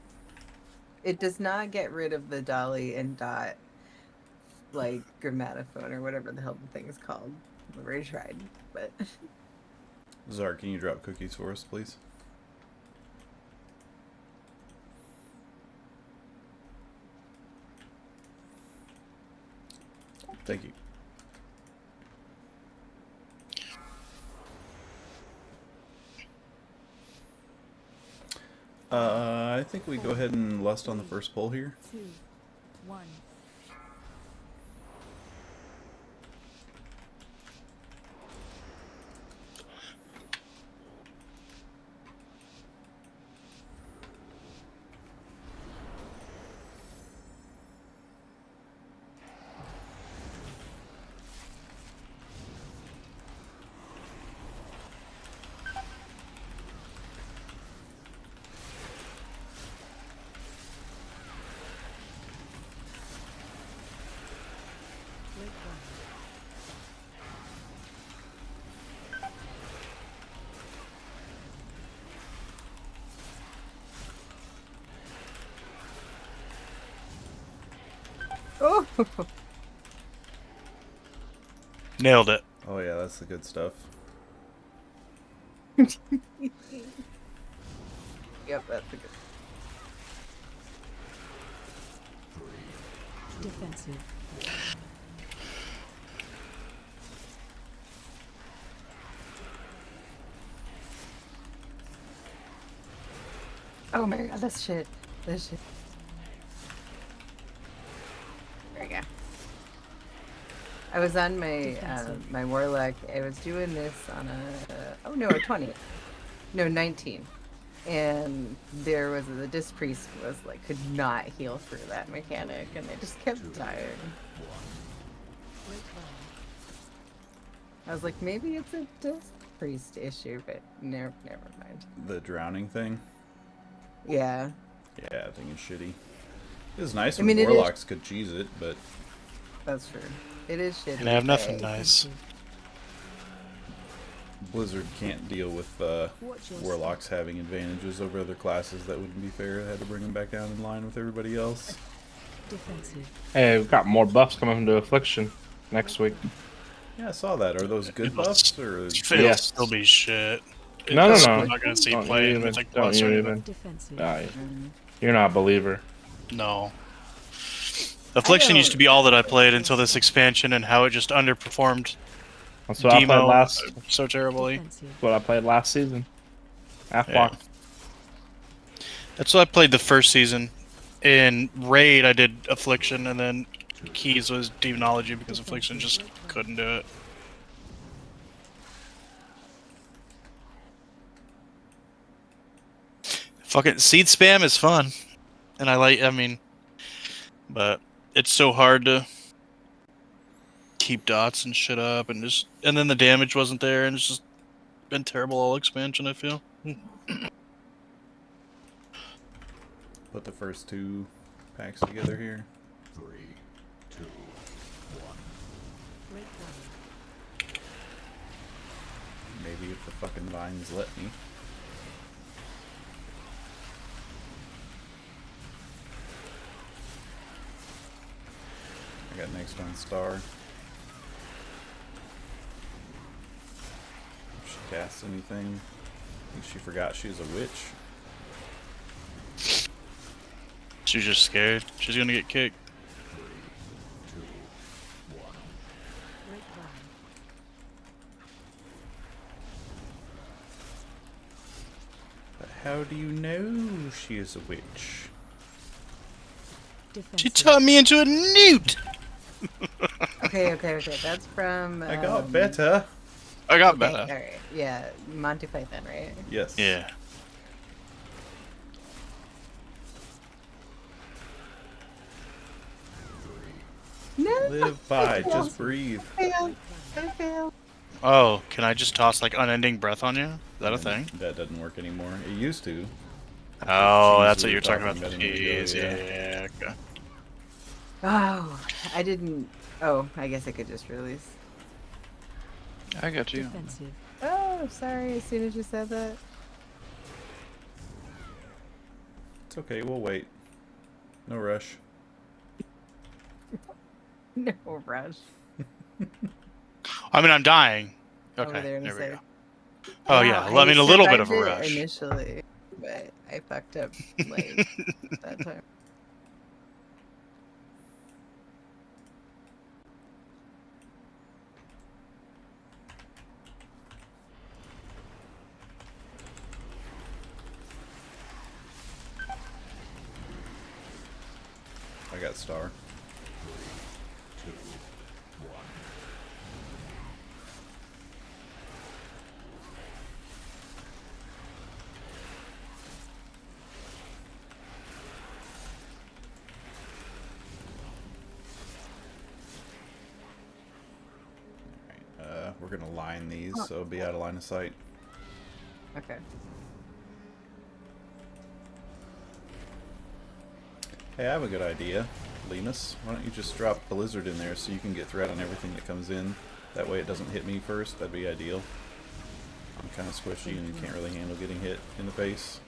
It does not get rid of the Dolly and Dot, like, grammatophone or whatever the hell the thing is called. I've already tried, but... Zar, can you drop cookies for us, please? Thank you. I think we go ahead and lust on the first poll here. 2, 1. Oh! Nailed it. Oh yeah, that's the good stuff. Yep, that's a good... Defensive. Oh my god, this shit. This shit. There we go. I was on my Defensive. my warlock. I was doing this on a 20. No, 19. And there was the disc priest was like could not heal through that mechanic, and they just kept dying. Great Valley. I was like, maybe it's a disc priest issue, but never mind. The drowning thing. Yeah. Yeah, I think it's shitty. It was nice I when mean, it is- warlocks could cheese it, but That's true. It is shitty. And I have nothing but- nice. Blizzard can't deal with Watch your warlocks having advantages over other classes. That wouldn't be fair. I had to bring them back down in line with everybody else. defensive. Hey, we've got more buffs coming into Affliction next week. Yeah, I saw that. Are those good buffs or? It'll Yes. still be shit. No, no, It's- no. I'm not gonna see Don't play you in even- Mythic don't Plus you or even. anything. Defensive. You're not a believer. No. Affliction used to be all that I played until this expansion and how it just underperformed That's what I played Demo last. so terribly. Defensive. What I played last season. Yeah. Half-block. That's what I played the first season. In Raid, I did Affliction, and then Keys was Demonology because Affliction just couldn't do it. Fucking Seed Spam is fun. And I mean, but it's so hard to keep dots and shit up, and then the damage wasn't there, and it's just been terrible all expansion, I feel. Put the first two packs together here. 3, 2, 1. Great Valley. Maybe if the fucking vines let me. I got next on Star. If she casts anything, I think she forgot she was a witch. She's just scared. She's gonna get kicked. 3, 2, 1. Great Valley. But how do you know she is a witch? Defensive. She turned me into a newt! Okay. That's from. I got better. I got Okay, better. all right. Yeah, Monty Python, right? Yes. Yeah. No. Live by, just breathe. I failed. Oh, can I just toss like unending breath on you? Is that a thing? That doesn't work anymore. It used to. Oh, cheese that's we what were you're talking talking about. The about a minute ago, cheese. yeah. Yeah, okay. Oh, I didn't. Oh, I guess I could just release. I got you. Defensive. Oh, sorry. As soon as you said that. It's okay, we'll wait. No rush. No rush. I mean, I'm dying. Over Okay, there in a there we sec. go. Oh yeah, Wow, well, I mean a little bit of a survived it rush. initially, but I fucked up like that time. I got Star. 2, 1. We're gonna line these, so it'll be out of line of sight. Okay. Hey, I have a good idea, Linus. Why don't you just drop Blizzard in there so you can get threat on everything that comes in? That way it doesn't hit me first. That'd be ideal. I'm kind of squishy and can't really handle getting hit in the face.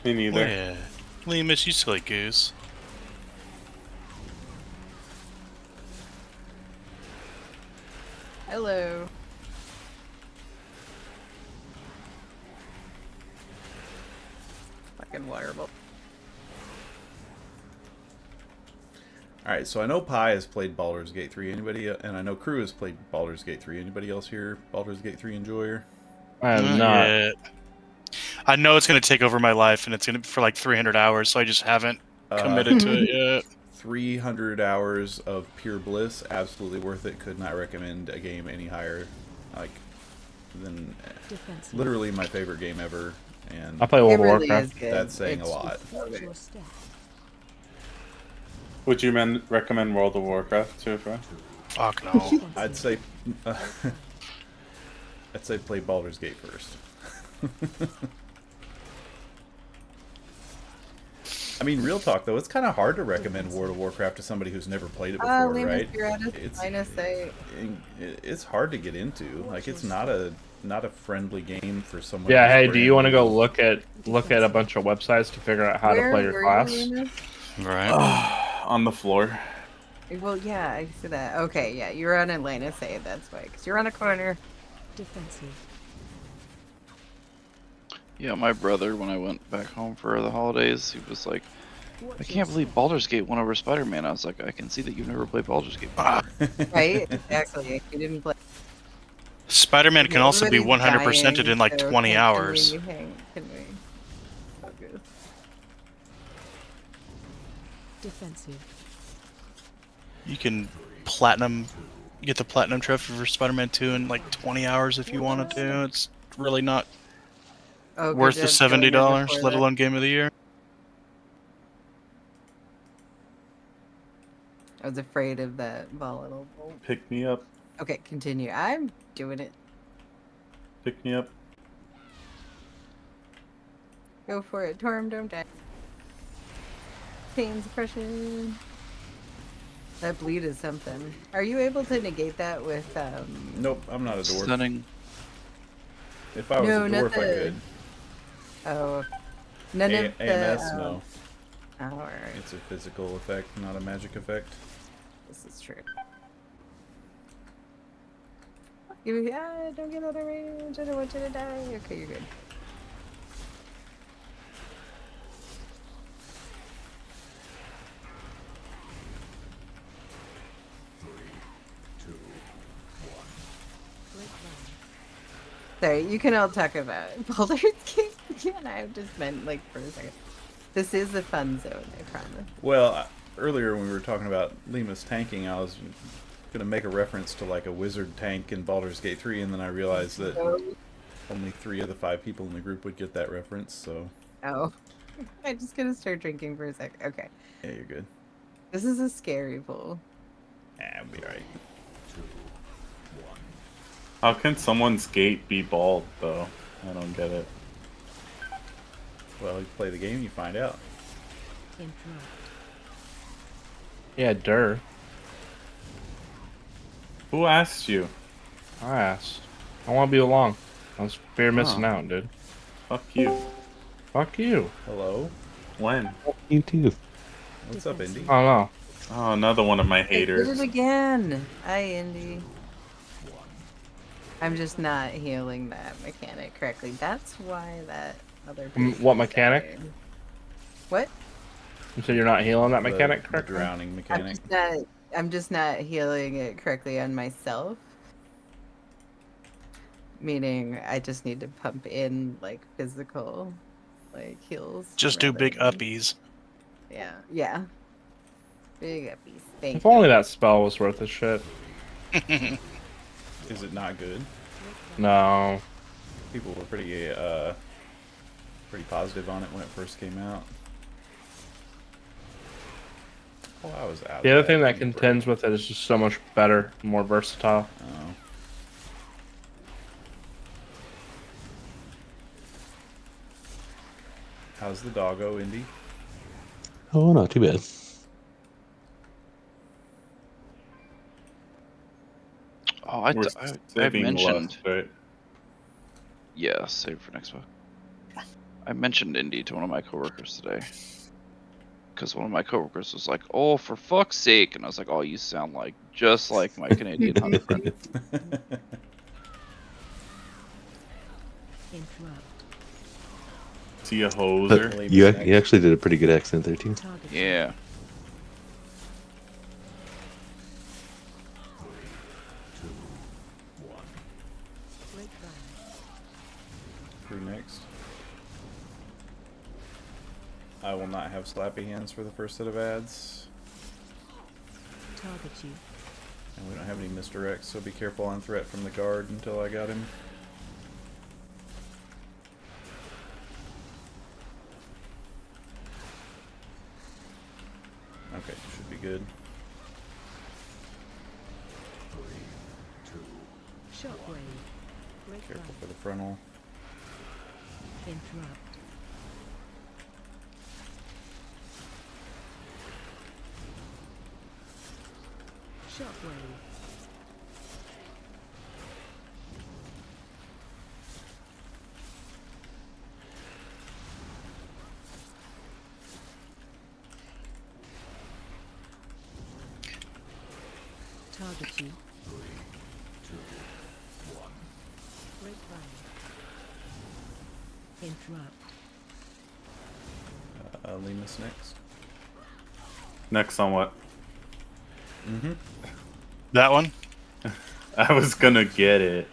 Me neither. Yeah. Lemus, you silly goose. Hello. Fucking water bubble. Alright, so I know Pi has played Baldur's Gate 3. Anybody? And I know Crew has played Baldur's Gate 3. Anybody else here Baldur's Gate 3 enjoyer? I am Not not. yet. I know it's gonna take over my life, and it's gonna be for like 300 hours, so I just haven't committed to it yet. 300 hours of pure bliss, absolutely worth it. Could not recommend a game any higher, like, than Defensive. literally my favorite game ever, and I play World It of really Warcraft. is good. that's saying a It's- lot. Watch Okay. your step. Would you recommend World of Warcraft to a friend? Fuck no. Defensive. I'd say, I'd say play Baldur's Gate first. I mean, real talk though, it's kind of hard to recommend World of Warcraft to somebody who's never played it before, Linus, right? you're at a It's- line of sight. It's hard to get into. Like, it's not a friendly game for someone. Yeah, who's hey, do brand you want to new. go look at a bunch of websites to figure out how to play your were class? You, Linus? Right. On the floor. Well, yeah, I see that. Okay, yeah, you're on a line of sight. That's why, because you're on a corner. Defensive. Yeah, my brother, when I went back home for the holidays, he was like, Watch I your can't believe step. Baldur's Gate won over Spider-Man. I was like, I can see that you've never played Baldur's Gate before. Right? Exactly. You didn't play. Spider-Man can also be Everybody's 100%ed dying, in like so 20 can hours. we focus? Defensive. You can get the platinum trophy for Spider-Man 2 in like 20 hours if you wanted to. It's really not Oh, good worth the job going in $70, before let that. alone Game of the Year. I was afraid of that volatile bolt. Pick me up. Okay, continue. I'm doing it. Pick me up. Go for it. Torm, don't die. Pain suppression. That bleed is something. Are you able to negate that with Nope, I'm not a dwarf. Stunning. If I was No, a not dwarf, I the- could. oh none of the AMS, no. Oh, alright. It's a physical effect, not a magic effect. This is true. Don't get out of range. I don't want you to die. Okay, you're good. Break ground. Sorry, you can all talk about Baldur's Gate. Yeah, I just meant like for a second. This is a fun zone, I promise. Well, earlier when we were talking about Lima's tanking, I was gonna make a reference to like a wizard tank in Baldur's Gate 3, and then I realized that only 3 of the 5 people in the group would get that reference. So Oh, I'm just gonna start drinking for a sec. Okay, yeah, you're good. this is a scary pool. I'll be alright. How can someone's gate be bald though? I don't get it. Well, you play the game, you find out. Interrupt. Yeah, Dur. Who asked you? I asked. I want to be along. I was fear missing Huh. out, dude. Fuck you. Fuck you. Hello, When? You too. what's up, Indy? I don't know. Oh, another one of my I did haters. it again. Hi, Indy. I'm just not healing that mechanic correctly. That's why that other. What person mechanic? died. What? You said you're not healing that The- mechanic the correctly? drowning mechanic. I'm just not healing it correctly on myself. Meaning, I just need to pump in like physical, like heals. Just do rather big than- uppies. Yeah, yeah. Big uppies. Thank If you. only that spell was worth the shit. Is it not good? No. People were pretty positive on it when it first came out. Oh, I was out. The of other thing that break. contends with it is just so much better, more versatile. Oh. How's the doggo, Indy? Oh, not too bad. Oh, We're I saving mentioned. lust, right? Yeah, save for next week. I mentioned Indy to one of my coworkers today. Because one of my coworkers was like, "Oh, for fuck's sake!" And I was like, "Oh, you sound like just like my Canadian hunter friend." Interrupt. See a hoser? But you actually did a pretty good accent there too. Target. Yeah. Crew next. I will not have slappy hands for the first set of ads. Target you. And we don't have any misdirects, so be careful on threat from the guard until I got him. Okay, should be good. 3, 2, Shockwave. Break Careful line. for the frontal. Interrupt. Shockwave. Target you. 3, 2, 1. Break line. Interrupt. Lemus next. Next on what? Mm-hmm. That one? I was gonna get it.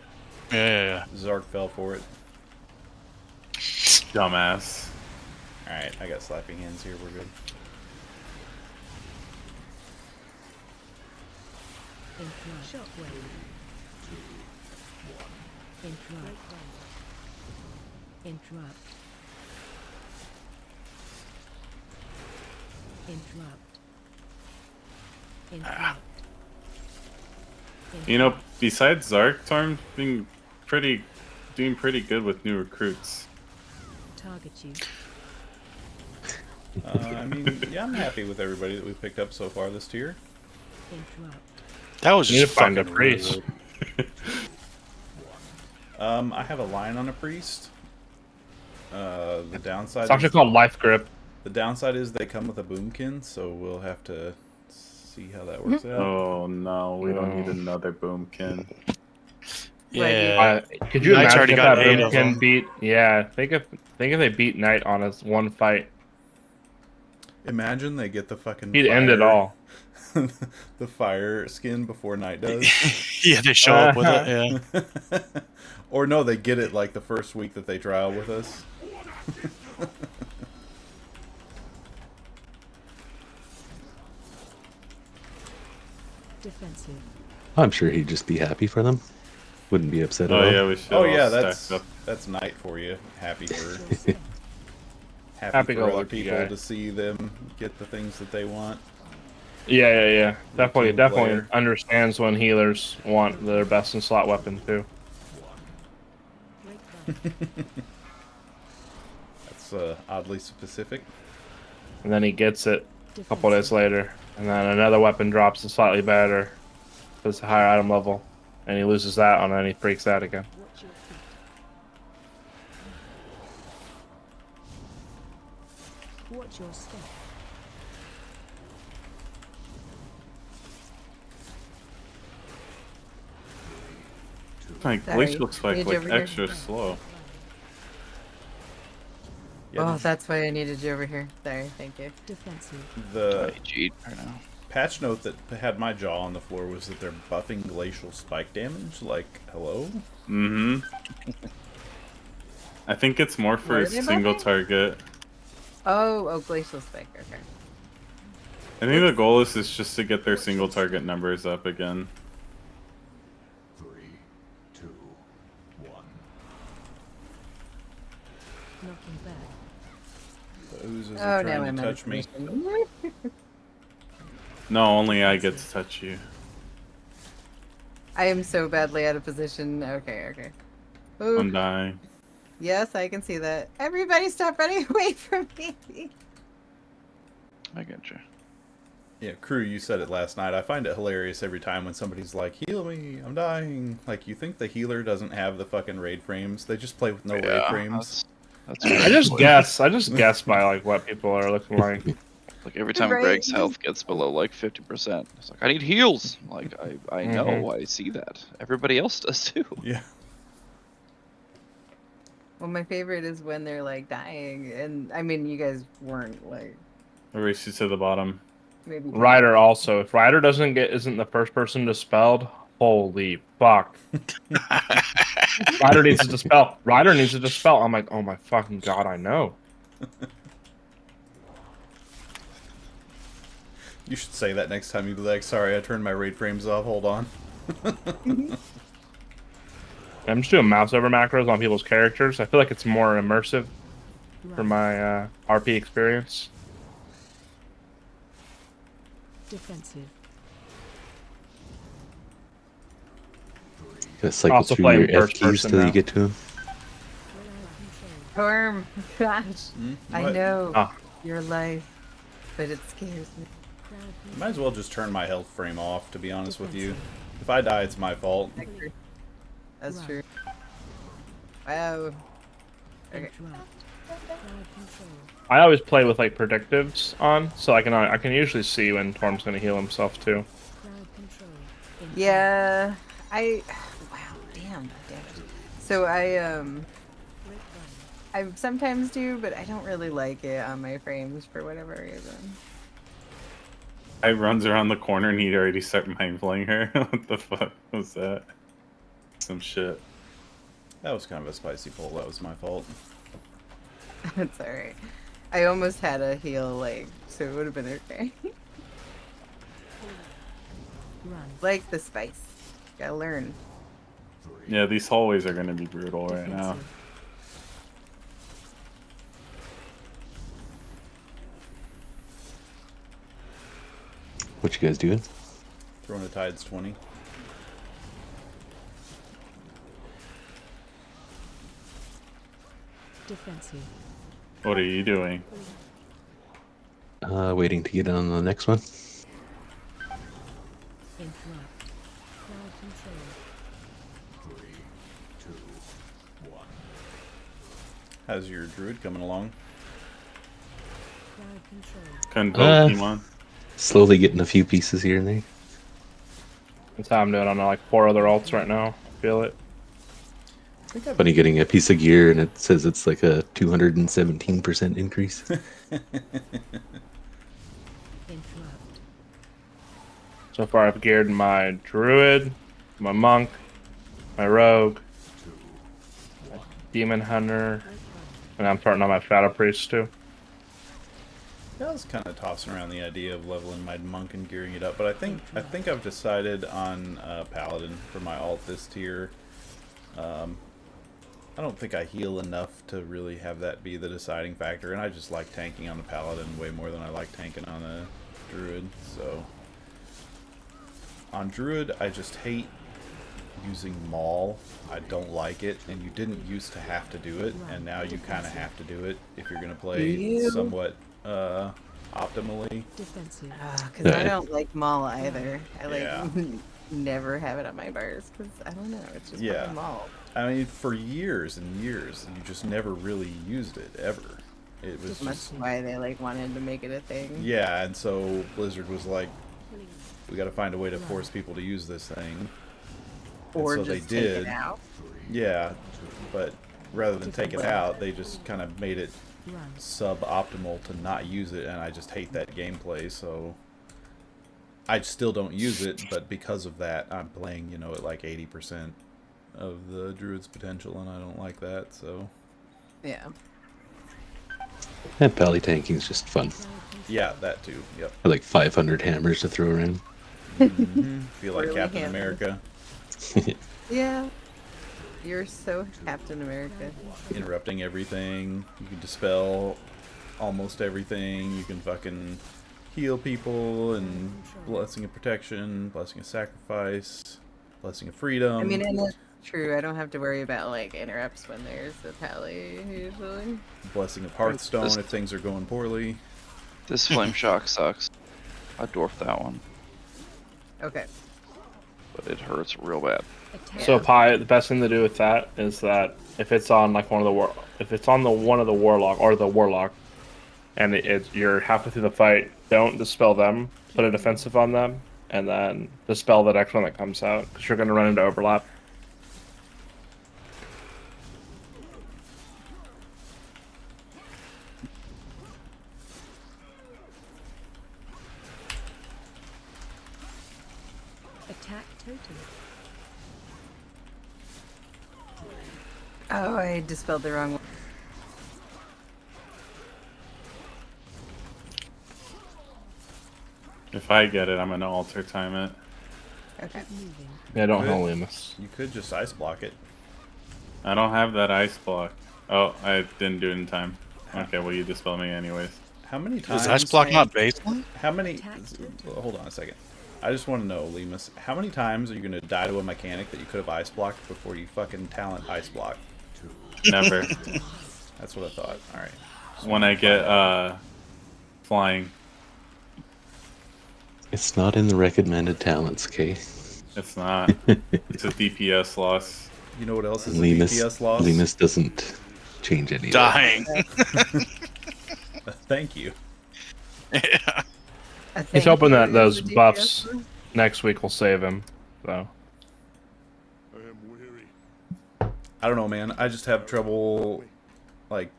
Yeah. Zark fell for it. Dumbass. Alright, I got slappy hands here, we're good. Interrupt. Shockwave. 2, 1. Interrupt. Interrupt. Interrupt. Interrupt. You know, besides Zark, Torm doing pretty good with new recruits. Target you. I mean, yeah, I'm happy with everybody that we've picked up so far this tier. Interrupt. That was You need to just find a fucking priest. rude. I have a line on a priest. The downside It's actually is, called Life Grip. the downside is they come with a boomkin, so we'll have to see how that works out. Oh no, we don't need another boomkin. Yeah. Could you Knight's already imagine if got that 8 of Boomkin them. beat? Yeah, think if they beat Knight on us one fight, Imagine they get the fucking he'd end it all. the fire skin before Night does. Yeah, they show up with it. Yeah. Or no, they get it like the first week that they trial with us. Defensive. I'm sure he'd just be happy for them. Wouldn't be upset at Oh all. yeah, we should. Oh all yeah, stack up. that's Night for you. Happy for Happy happy go for other lucky people guy. to see them get the things that they want. Yeah. Definitely team player. understands when healers want their best in slot weapon too. Break line. That's oddly specific. And then he gets it a couple Defensive. days later, and then another weapon drops is slightly better, but it's a higher item level, and he loses that one, and then he freaks out again. Watch your feet. Watch your step. Like Sorry, glacial spike, need like over here. extra slow. Yeah, Oh, that's why I needed you over here. Sorry, thank you. Defensive. the I cheat right now. patch note that had my jaw on the floor was that they're buffing glacial spike damage. Like, hello? Mm-hmm. I think it's more for What a are they single buffing? target. Oh, glacial spike. Okay. I think the goal is just to get their single target numbers up again. 3, 2, 1. Knocking back. The oozes Oh, are now trying I'm to out of touch me. position. No, only I get to touch you. I am so badly out of position. Okay. Ooh. I'm dying. Yes, I can see that. Everybody stop running away from me. I get you. Yeah, crew, you said it last night. I find it hilarious every time when somebody's like, heal me, I'm dying. Like, you think the healer doesn't have the fucking raid frames. They just play with no raid frames. That's I just guess by like what people are looking like. like every time Right. Greg's health gets below like 50%, it's like, I need heals. Like, I know, Mhm. I see that. Everybody else does too. Yeah. Well, my favorite is when they're like dying, and I mean, you guys weren't like Erase you to the bottom. maybe. Ryder also. If Ryder isn't the first person dispelled, Holy fuck. Ryder needs to dispel. Ryder needs to dispel. I'm like, oh my fucking god, I know. You should say that next time. You'd be like, sorry, I turned my raid frames off. Hold on. I'm just doing mouse over macros on people's characters. I feel like it's more immersive for my RP experience. Defensive. Gotta cycle Also through playing your first F keys person till now. you get to them. Storm, gosh, I What? know Ah. your life, but it scares me. Might as well just turn my health frame off, to be honest with you. If I die, it's my fault. That's Right. true. Wow. Okay. Interrupt. Crowd control. I always play with like predictives on, so I can usually see when Torm's gonna heal himself too. Crowd control. Yeah, wow, damn it. So I sometimes do, but I don't really like it on my frames for whatever reason. I runs around the corner and he'd already start mind playing her. What the fuck was that? Some shit. That was kind of a spicy pull. That was my fault. It's alright. I almost had a heal, like, so it would have been okay. Run. Like the spice. Gotta learn. Yeah, these hallways are gonna be brutal right now. Defensive. What you guys doing? Throwing a Tides 20. Defensive. What are you doing? Waiting to get on the next one. Interrupt. Crowd control. 3, 2, 1. How's your druid coming along? Crowd control. Couldn't vote Pokemon. Slowly getting a few pieces here and there. That's how I'm doing on like 4 other alts right now. Feel it. Funny getting a piece of gear and it says it's like a 217% increase. Interrupt. So far, I've geared my druid, my monk, my rogue, my demon hunter, and I'm starting on my shadow priest too. Yeah, I was kind of tossing around the idea of leveling my monk and gearing it up, but I think I've decided on paladin for my alt this tier. I don't think I heal enough to really have that be the deciding factor, and I just like tanking on the paladin way more than I like tanking on a druid. So on druid, I just hate using maul. I don't like it, and you didn't used to have to do it, and now you kind of have to do it if you're gonna play somewhat optimally. Defensive. Because I don't like Maul either. I like Yeah. never have it on my bars because I don't know. It's just Yeah. fucking Maul. I mean, for years and years, you just never really used it ever. It was That's just why they like wanted to make it a thing. yeah, and so Blizzard was like, we got to find a way to force people to use this thing. Or and so just they take did. it out. Yeah, but rather than take it out, they just kind of made it Run. suboptimal to not use it, and I just hate that gameplay. So I still don't use it, but because of that, I'm playing, at like 80% of the druid's potential, and I don't like that. So Yeah. And pally tanking is just fun. yeah, that too. Yep. I like 500 hammers to throw around. Feel like Really Captain handy. America, Yeah. You're so Captain America. interrupting everything. You can dispel almost everything. You can fucking heal people, and blessing of protection, blessing of sacrifice, blessing of freedom. I mean, and it's true. I don't have to worry about like interrupts when there's a pally usually. blessing of Hearthstone if things are going poorly. This flame shock sucks. I dwarfed that one, Okay. but it hurts real bad. Attack. So Pi, the best thing to do with that is that if it's on like one of the if it's on the one of the warlock or the warlock, and you're halfway through the fight, don't dispel them. Put a defensive on them, and then dispel the next one that comes out because you're going to run into overlap. Attack totem. Oh, I just spelled the wrong one. If I get it, I'm gonna alter time it. Okay. Moving. Yeah, don't Good. hell Lemus. You could just ice block it. I don't have that ice block. Oh, I didn't do it in time. Okay, well you dispel me anyways. How many times? Is ice block not baseline? How many? Tactic. Hold on a second. I just want to know, Lemus, how many times are you gonna die to a mechanic that you could have ice blocked before you fucking talent ice block? Never. That's what I thought. All right. When I get flying, It's not in the recommended talents, okay? it's not. It's a DPS loss. You know what else is a Lemus, DPS loss? Lemus doesn't change any of that. Dying. Thank you. Yeah. He's hoping that Thank you those is the buffs DPS. next week will save him. So I am weary. I don't know, man. I just have trouble, like,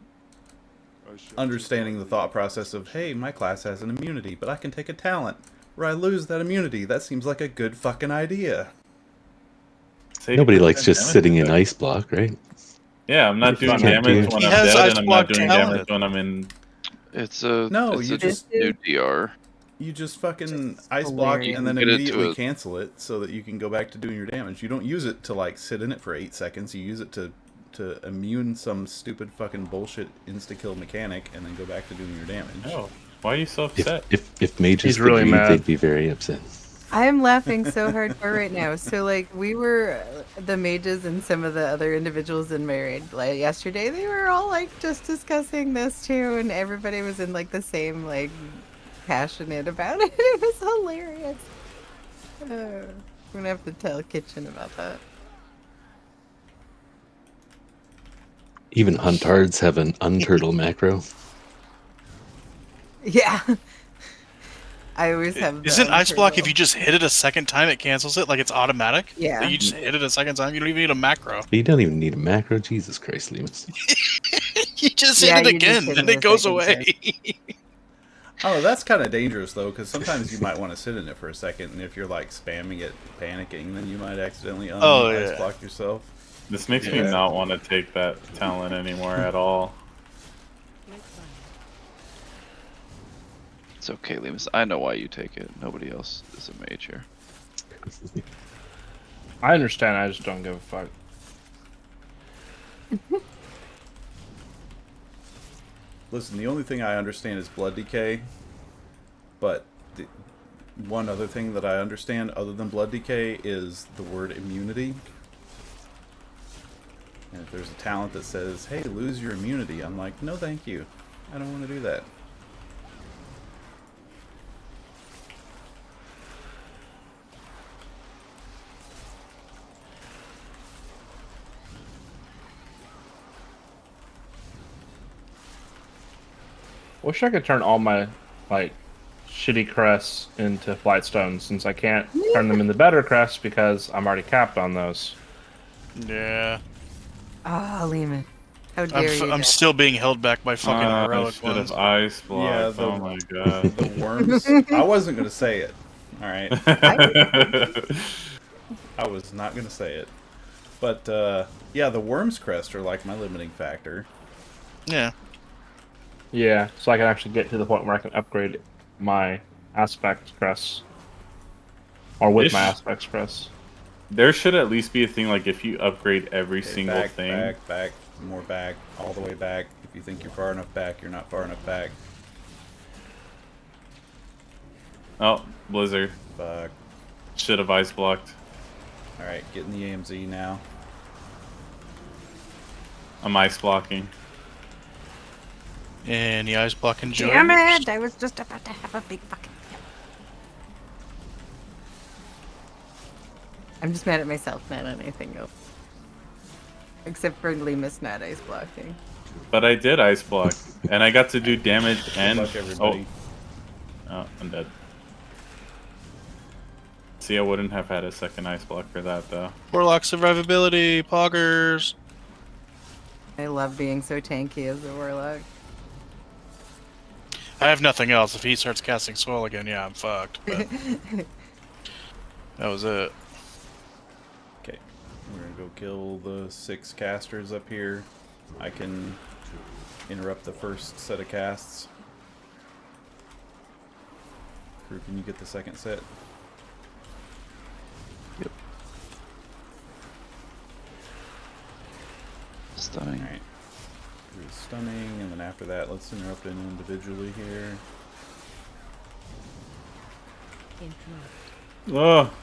I shall understanding the thought process of, hey, my class has an immunity, but I can take a talent where I lose that immunity. That seems like a good fucking idea. Nobody likes just Damage sitting in effect. ice block, right? Yeah, I'm not It's doing not damage good. when He I'm has dead, ice and I'm block not doing talent. damage when I'm in. It's a No, it's you a just- new DR. You just fucking Just ice block hilarious. and then Get it to immediately a- cancel it so that you can go back to doing your damage. You don't use it to, like, sit in it for 8 seconds. You use it to immune some stupid fucking bullshit insta-kill mechanic and then go back to doing your damage. Oh, why are you so If upset? if mages He's could really read, mad. they'd be very upset. I am laughing so hardcore right now. So like we were the mages and some of the other individuals in my raid like yesterday, they were all like just discussing this too, and everybody was in like the same like passionate about it. It was hilarious. I'm gonna have to tell Kitchen about that. Even huntards have an unturtle macro. Yeah. I always have. Isn't the ice block if internal- you just hit it a second time, it cancels it? Like it's automatic? Yeah. Like, you just hit it a second time, you don't even need a macro. You don't even need a macro. Jesus Christ, Lemus. You just Yeah, hit it you just again, hit and it a it goes second away. Oh, that's kind of dangerous, though, because sometimes you might want to sit in it for a second, and if you're, like, spamming it, panicking, then you might accidentally Oh, ice yeah. block yourself. This makes me Yeah. not want to take that talent anymore at all. It's okay, Lemus. I know why you take it. Nobody else is a mage here. I understand. I just don't give a fuck. Listen, the only thing I understand is blood decay, but the one other thing that I understand other than blood decay is the word immunity. And if there's a talent that says, hey, lose your immunity, I'm like, no thank you. I don't want to do that. Wish I could turn all my like shitty crests into flight stones, since I can't turn them into better crests because I'm already capped on those. Yeah. Ah, Lehman. How I'm, dare you? I'm Jack. still being held back by fucking I heroic should have ones. ice blocked. Yeah, the- Oh my god. The worms. I wasn't going to say it. Alright. I was not going to say it. But, yeah, the worms crest are like my limiting factor. Yeah. Yeah, so I can actually get to the point where I can upgrade my aspect crests, or with Ish. my aspect crests. There should at least be a thing like if you upgrade every Okay, single back, thing. back, more back, all the way back. If you think you're far enough back, you're not far enough back. Oh, Blizzard. Fuck. Should have ice blocked. Alright, getting the AMZ now. I'm ice blocking. And the ice block enjoy. Damn it! I was just about to have a big fucking. I'm just mad at myself, not at anything else. Except for Lemus not ice blocking. But I did ice block. And I got to do damage and. Good luck, everybody. Oh, I'm dead. See, I wouldn't have had a second ice block for that, though. Warlock survivability, poggers. I love being so tanky as a warlock. I have nothing else. If he starts casting soil again, yeah, I'm fucked. But that was it. Okay. We're gonna go kill the 6 casters up here. I can interrupt the first set of casts. Crew, can you get the second set? Yep. Stunning. Alright. Stunning, and then after that, let's interrupt it individually here. Interrupt. Oh,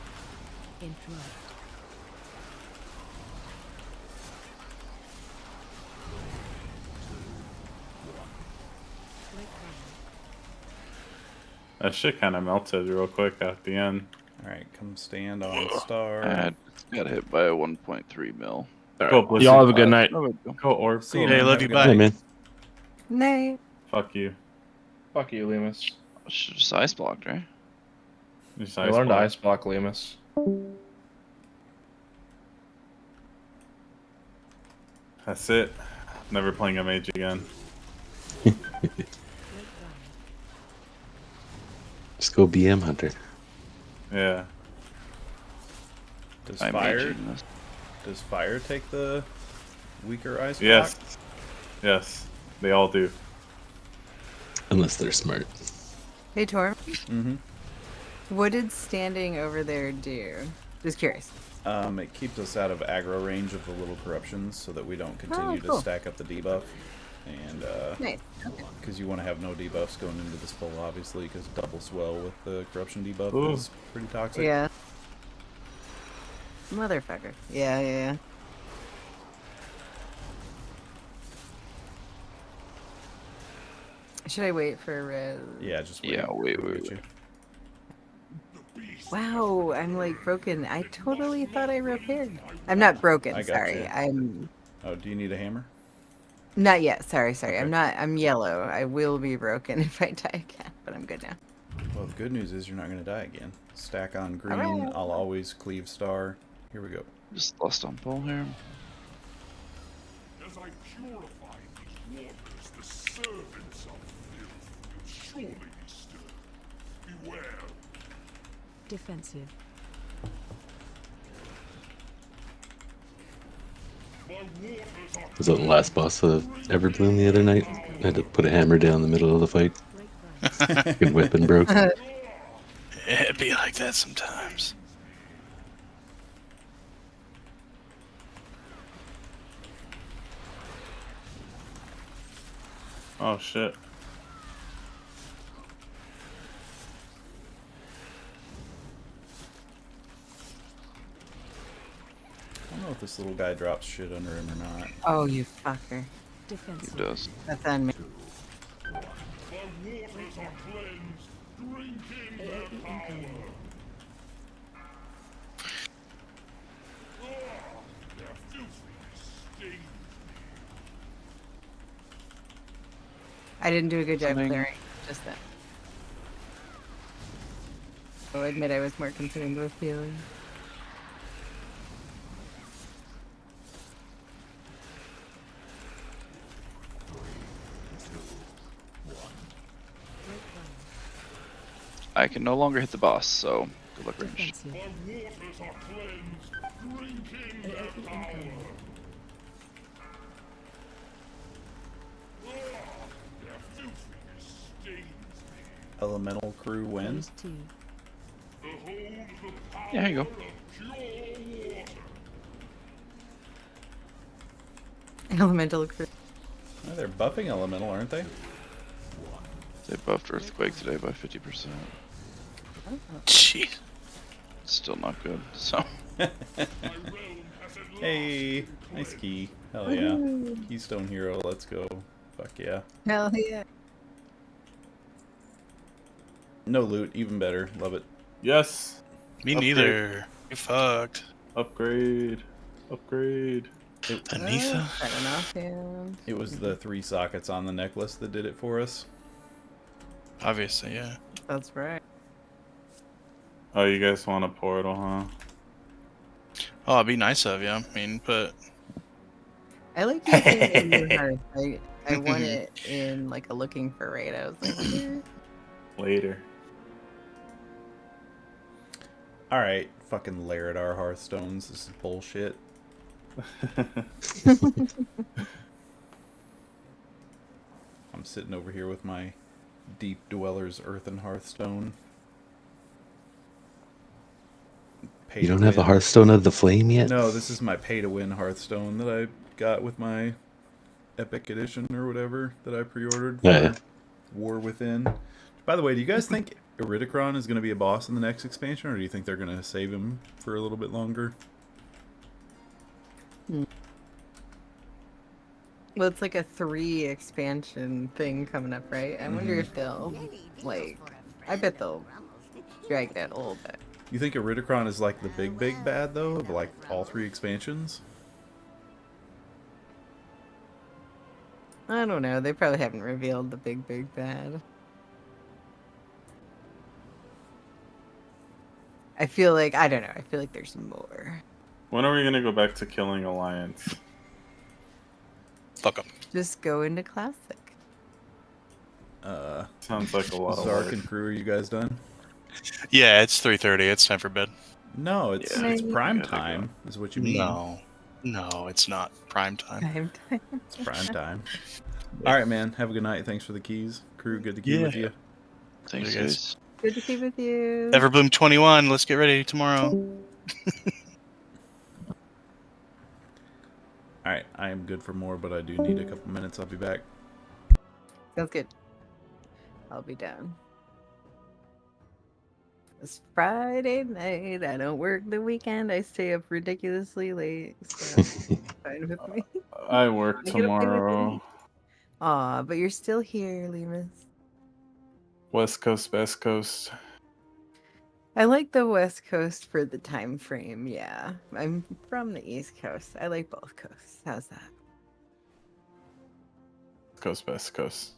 Interrupt. Break ground. that shit kind of melted real quick at the end. Alright, come stand on star. I got hit by a 1.3 mil. Go, Blizzard. Y'all have a good night. Go, Orb. See you, Go. man. Hey, love Have a you. good Bye. Hey, night. man. Nay. Fuck you. Fuck you, Lemus. Should just ice blocked, right? Just I learned to block. ice block Lemus. That's it. Never playing a mage again. Break ground. Just go BM Hunter. Yeah. Does I'm fire aging this. does fire take the weaker ice Yes. block? Yes. They all do. Unless they're smart. Hey, Torm. Mm-hmm. What did standing over there do? Just curious. It keeps us out of aggro range of the little corruptions so that we don't continue cool. to stack up the debuff. And Nice. Okay. because you want to have no debuffs going into this pull, obviously, because double swell with the corruption debuff Ooh. is pretty toxic. Yeah. Motherfucker. Yeah, yeah, yeah. Should I wait for res? Yeah, just wait. Yeah, wait, We'll wait, get wait. you. Wow, I'm like broken. I totally thought I repaired. I'm not broken. I got Sorry, you. I'm Oh, do you need a hammer? not yet. Sorry. I'm Okay. not. I'm yellow. I will be broken if I die again, but I'm good now. Well, the good news is you're not going to die again. Stack on green. Alright. I'll always cleave star. Here we go. Just lost on pull here. As I purify these waters, the servants of filth will surely be stirred. Beware. Defensive. My waters are Was that the last boss of Everbloom the other night? I had to put a hammer down the middle of the fight. Break ground. Good weapon broke. It'd be like that sometimes. Oh shit. I don't know if this little guy drops shit under him or not. Oh, you fucker. He Defensive. does. That's on me. my waters are cleansed. Drink in their AoE power. incoming. Their filthiness stains. I didn't do a good job Something- clearing just then. I'll admit I was more concerned with healing. Break ground. I can no longer hit the boss, so good luck range. Defensive. My waters are cleansed. Drink in their AoE power. incoming. Their filthiness stains me. Elemental crew wins. Phase 2. Behold the power Yeah, here you go. of pure water. Elemental crew. Oh, they're buffing elemental, aren't they? They buffed Earthquake today by 50%. Jeez. Still not good. So My realm has at last Hey, nice key. Hell yeah. Keystone hero, let's go. Fuck yeah. Hell yeah. No loot, even better. Love it. Yes. Me Upgrade. neither. You fucked. Upgrade. Upgrade. Anitha? Got an offhand. It was the 3 sockets on the necklace that did it for us. Obviously, yeah. That's right. Oh, you guys want a portal, huh? Oh, it'd be nice of you. I mean, but I like to think in your heart. I want it in like a looking for raid. I was like, yeah. Later. Alright, fucking Laredar Hearthstones. This is bullshit. I'm sitting over here with my Deep Dweller's Earthen Hearthstone. Pay You to don't have the win. Hearthstone of the Flame yet? No, this is my pay-to-win Hearthstone that I got with my Epic Edition or whatever that I pre-ordered for Yeah. War Within. By the way, do you guys think Iridikron is going to be a boss in the next expansion, or do you think they're going to save him for a little bit longer? Well, it's like a 3 expansion thing coming up, right? I wonder if they'll, like, I bet they'll drag that a little bit. You think Iridikron is like the big bad, though, of like all 3 expansions? I don't know. They probably haven't revealed the big bad. I feel like, I don't know. I feel like there's more. When are we gonna go back to killing Alliance? Fuck them. Just go into Classic. Sounds like a lot of Zark work. and crew, are you guys done? Yeah, it's 3:30. It's time for bed. No, it's Yeah, it's we prime gotta go. time, is what you mean. No, it's not prime time. Time. It's prime time. All right, man. Have a good night. Thanks for the keys. Crew, good to keep with you. Thanks, There you guys. Good to be with you. Everbloom 21. Let's get ready tomorrow. All right, I am good for more, but I do need a couple minutes. I'll be back. Sounds good. I'll be down. It's Friday night. I don't work the weekend. I stay up ridiculously late. So fine with me. I work I get away with tomorrow. it. Aw, but you're still here, Lemus. West Coast, Best Coast. I like the West Coast for the time frame, yeah. I'm from the East Coast. I like both coasts. How's that? Coast, Best Coast.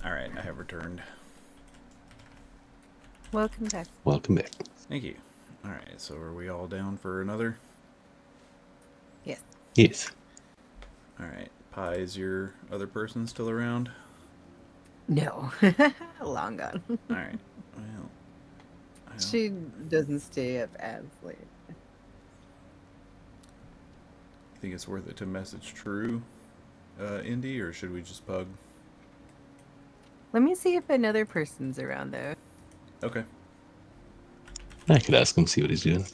Alright, I have returned. Welcome back. Welcome back. Thank you. Alright, so are we all down for another? Yes. Yes. Alright, Pie, is your other person still around? No. Long gone. Alright, well... I don't- She doesn't stay up as late. You think it's worth it to message True, Indy, or should we just bug? Let me see if another person's around though. Okay. I could ask him, see what he's doing.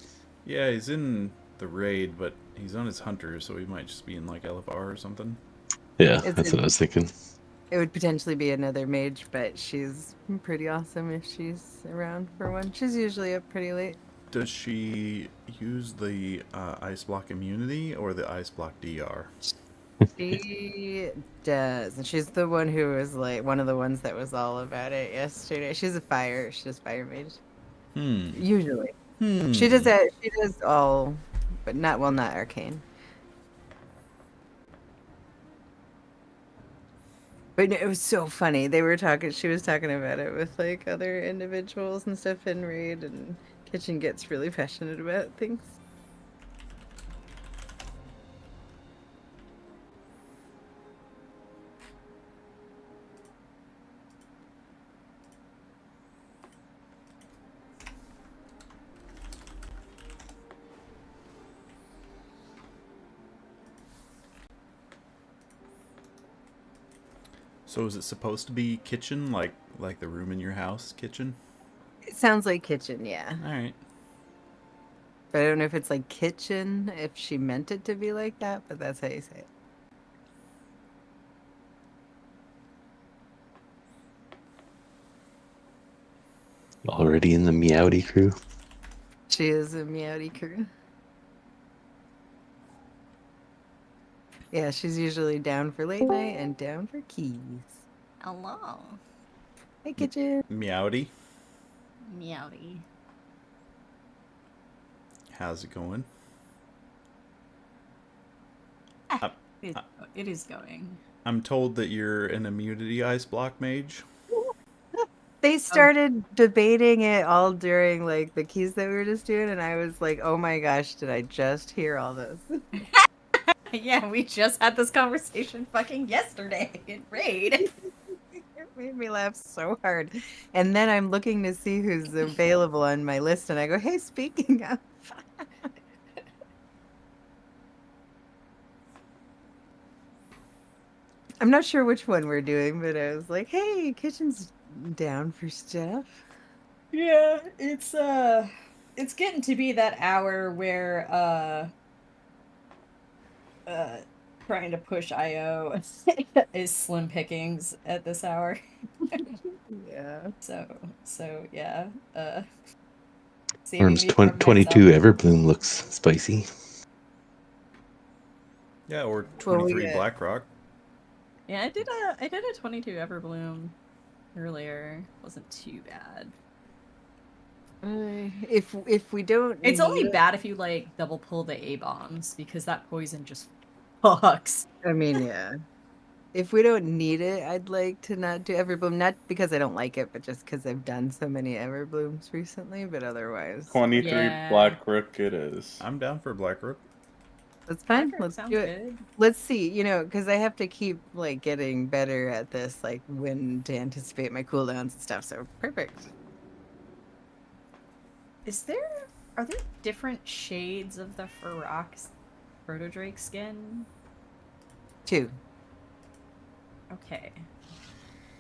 Yeah, he's in the raid, but he's on his hunter, so he might just be in like LFR or something. Yeah, It's that's a- what I was thinking. It would potentially be another mage, but she's pretty awesome if she's around for one. She's usually up pretty late. Does she use the ice block immunity or the ice block DR? She does, and she's the one who was like one of the ones that was all about it yesterday. She's a fire. She does fire mage usually. She does that. She does all, but not not arcane. But no, it was so funny. They were talking. She was talking about it with like other individuals and stuff in raid, and Kitchen gets really passionate about things. So is it supposed to be kitchen, like the room in your house kitchen? It sounds like Kitchen, yeah. All right. But I don't know if it's like kitchen, if she meant it to be like that, but that's how you say it. Already in the Meowdy crew. She is a Meowdy crew. Yeah, she's usually down for late night and down for keys. Hello. Hey, Kitchen. Meowdy, Meowdy. how's it going? It is going. I'm told that you're an immunity ice block mage. They started debating it all during like the keys that we were just doing, and I was like, "Oh my gosh, did I just hear all this?" Yeah, we just had this conversation fucking yesterday in raid. It made me laugh so hard. And then I'm looking to see who's available on my list, and I go, "Hey, speaking of." I'm not sure which one we're doing, but I was like, "Hey, Kitchen's down for stuff." Yeah, it's getting to be that hour where trying to push IO is slim pickings at this hour. Yeah. So yeah. Worms saving me from 22 myself. Everbloom looks spicy. Yeah, or Well, 23 yeah. Blackrock. Yeah, I did a 22 Everbloom earlier. Wasn't too bad. If we don't, It's only need it- bad if you like double pull the A bombs because that poison just fucks. I mean, yeah. If we don't need it, I'd like to not do Everbloom. Not because I don't like it, but just because I've done so many Everblooms recently. But otherwise, 23 Yeah. Black Rook it is. I'm down for Blackrook. that's fine. Blackrock Let's sounds do it. good. Let's see. Because I have to keep like getting better at this, like when to anticipate my cooldowns and stuff. So perfect. Are there different shades of the Ferox Protodrake skin? 2. Okay.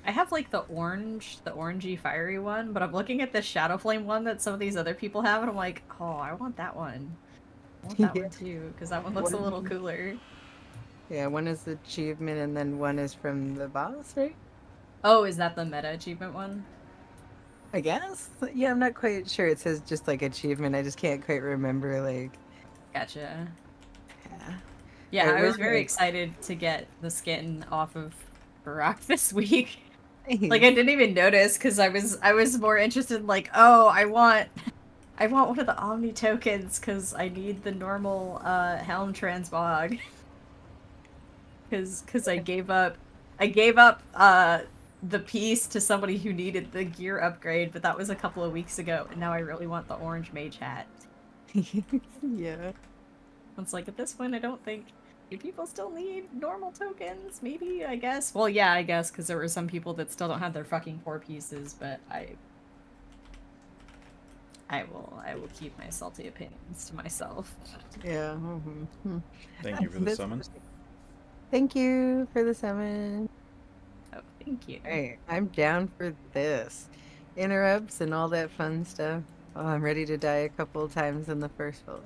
I have like the orangey fiery one, but I'm looking at the Shadow Flame one that some of these other people have, and I'm like, oh, I want that one. I want that Yeah. one too, because that one looks a little cooler. Yeah, one is the achievement, and then one is from the boss, right? Oh, is that the meta achievement one? I guess. Yeah, I'm not quite sure. It says just like achievement. I just can't quite remember. Like, Gotcha. yeah. Yeah, I I was will very say- excited to get the skin off of Barak this week. Like I didn't even notice because I was more interested in like, oh, I want one of the Omni tokens because I need the normal Helm Transmog. Because I gave up the piece to somebody who needed the gear upgrade, but that was a couple of weeks ago, and now I really want the orange mage hat. Yeah. It's like, at this point, I don't think... Do people still need normal tokens? Maybe, I guess. Well, yeah, I guess, because there were some people that still don't have their fucking 4 pieces, but I will keep my salty opinions to myself. Yeah. Thank you for the This- summon. Thank you for the summon. Oh, thank you. Hey, I'm down for this. Interrupts and all that fun stuff. Oh, I'm ready to die a couple of times in the first fill.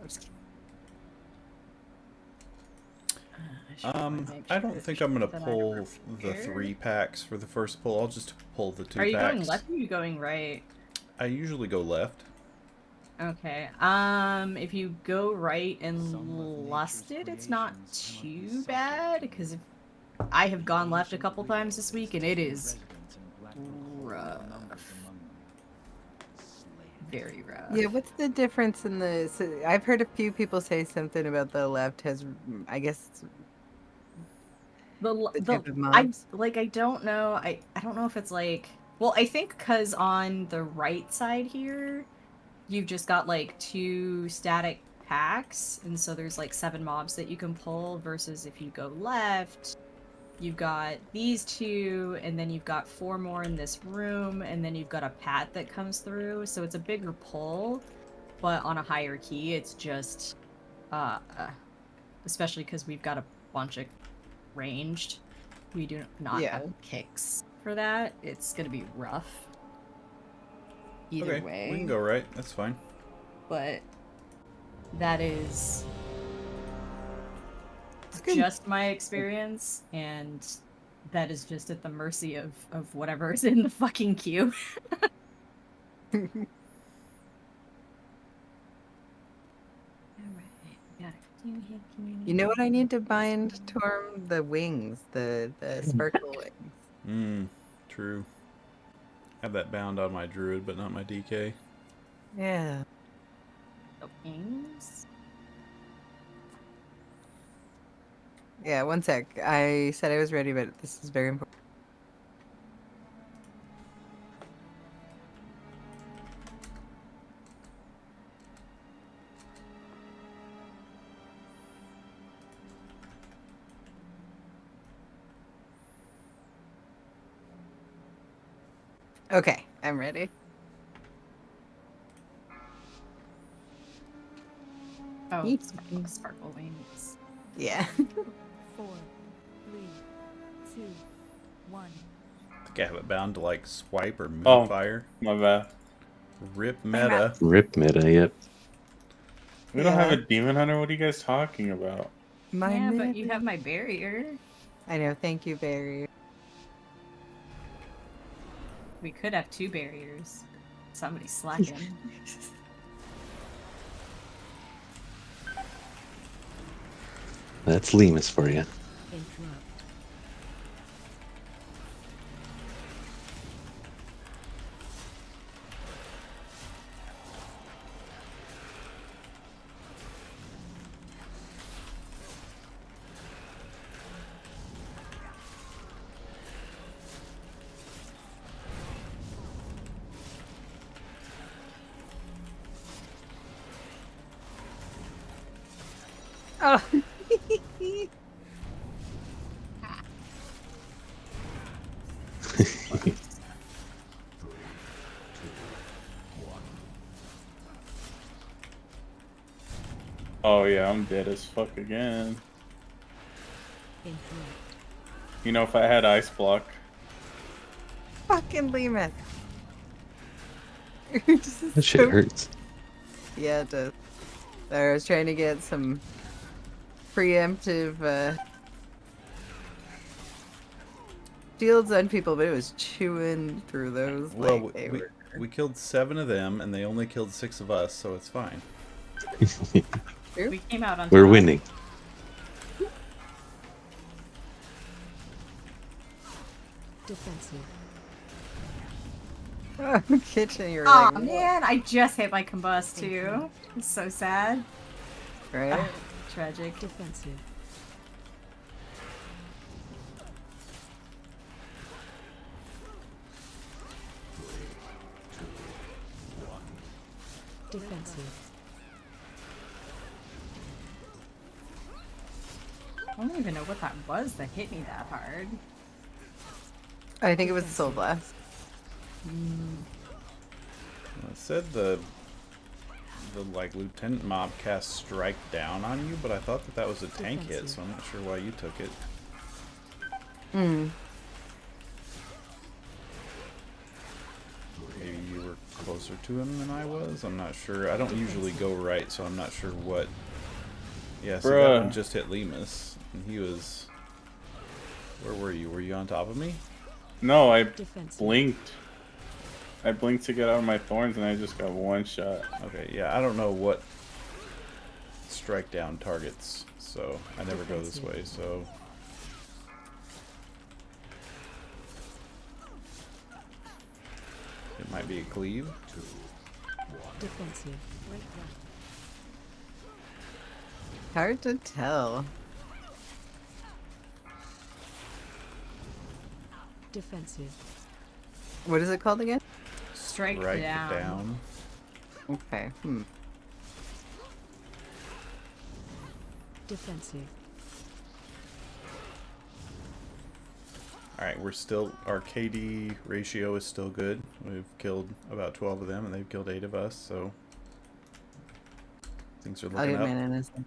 I don't think I'm gonna pull the 3 packs for the first pull. I'll just pull the 2 Are you packs. going left or are you going right? I usually go left. Okay. If you go right and lusted, it's not too bad because I have gone left a couple times this week and it is rough. Very rough. Yeah, what's the difference in the... So I've heard a few people say something about the left has, I guess... The type of I mobs. I don't know. I don't know if it's like, well, I think because on the right side here, you've just got like 2 static packs, and so there's like 7 mobs that you can pull. Versus if you go left, you've got these 2, and then you've got 4 more in this room, and then you've got a pat that comes through. So it's a bigger pull, but on a higher key. It's just, especially because we've got a bunch of ranged, we do not Yeah. have kicks for that. It's gonna be rough either Okay, way, we can go right. That's fine. but that is good. just my experience, and that is just at the mercy of whatever is in the fucking queue. You know what I need to bind, Torm? The wings, the sparkle wings. True. Have that bound on my druid, but not my DK. Yeah. The wings? Yeah, one sec. I said I was ready, but this is very important. Okay, I'm ready. Oh, Yeet. sparkle wings. Yeah. 4, 3, 2, 1. I think I have it bound to like swipe or Oh. moonfire. My bad. Rip meta. Rip meta, yep. We don't have Yeah. a demon hunter. What are you guys talking about? My Yeah, but minute. you have my barrier. I know. Thank you, Barry. We could have 2 barriers. Somebody's slacking. That's Lemus for you. Interrupt. Oh. Oh yeah, I'm dead as fuck again. Interrupt. You know, if I had ice block, Fucking Lehman. That shit hurts. Yeah, it does. I was trying to get some preemptive shields on people, but it was chewing through those Well, like they we, were. we killed 7 of them, and they only killed 6 of us, so it's fine. We came out on We're top. winning. Defensive. Oh, kitchen, you're Oh like, man, I just hit my combust too. It's so sad. right? Tragic. Defensive. Defensive. I don't even know what that was that hit me that hard. I think it was Soul Blast. It said the like Lieutenant Mob cast Strike Down on you, but I thought that was a tank hit, so I'm not sure why you took it. Hmm. Maybe you were closer to him than I was. I'm not sure. I don't usually go right, so I'm not sure what. Yeah, so that Bruh. one just hit Lemus, and he was. Where were you? Were you on top of me? No, I Defensive. blinked. I blinked to get out of my thorns, and I just got one shot. Okay, yeah, I don't know what strike down targets, so I never go this way, so. It might be a cleave. Defensive. Right one. Hard to tell. Defensive. What is it called again? Strike Right down. down. Okay. Hmm. Defensive. Alright, we're still. Our KD ratio is still good. We've killed about 12 of them, and they've killed 8 of us, so. Things are I'll looking get up. mine in a second.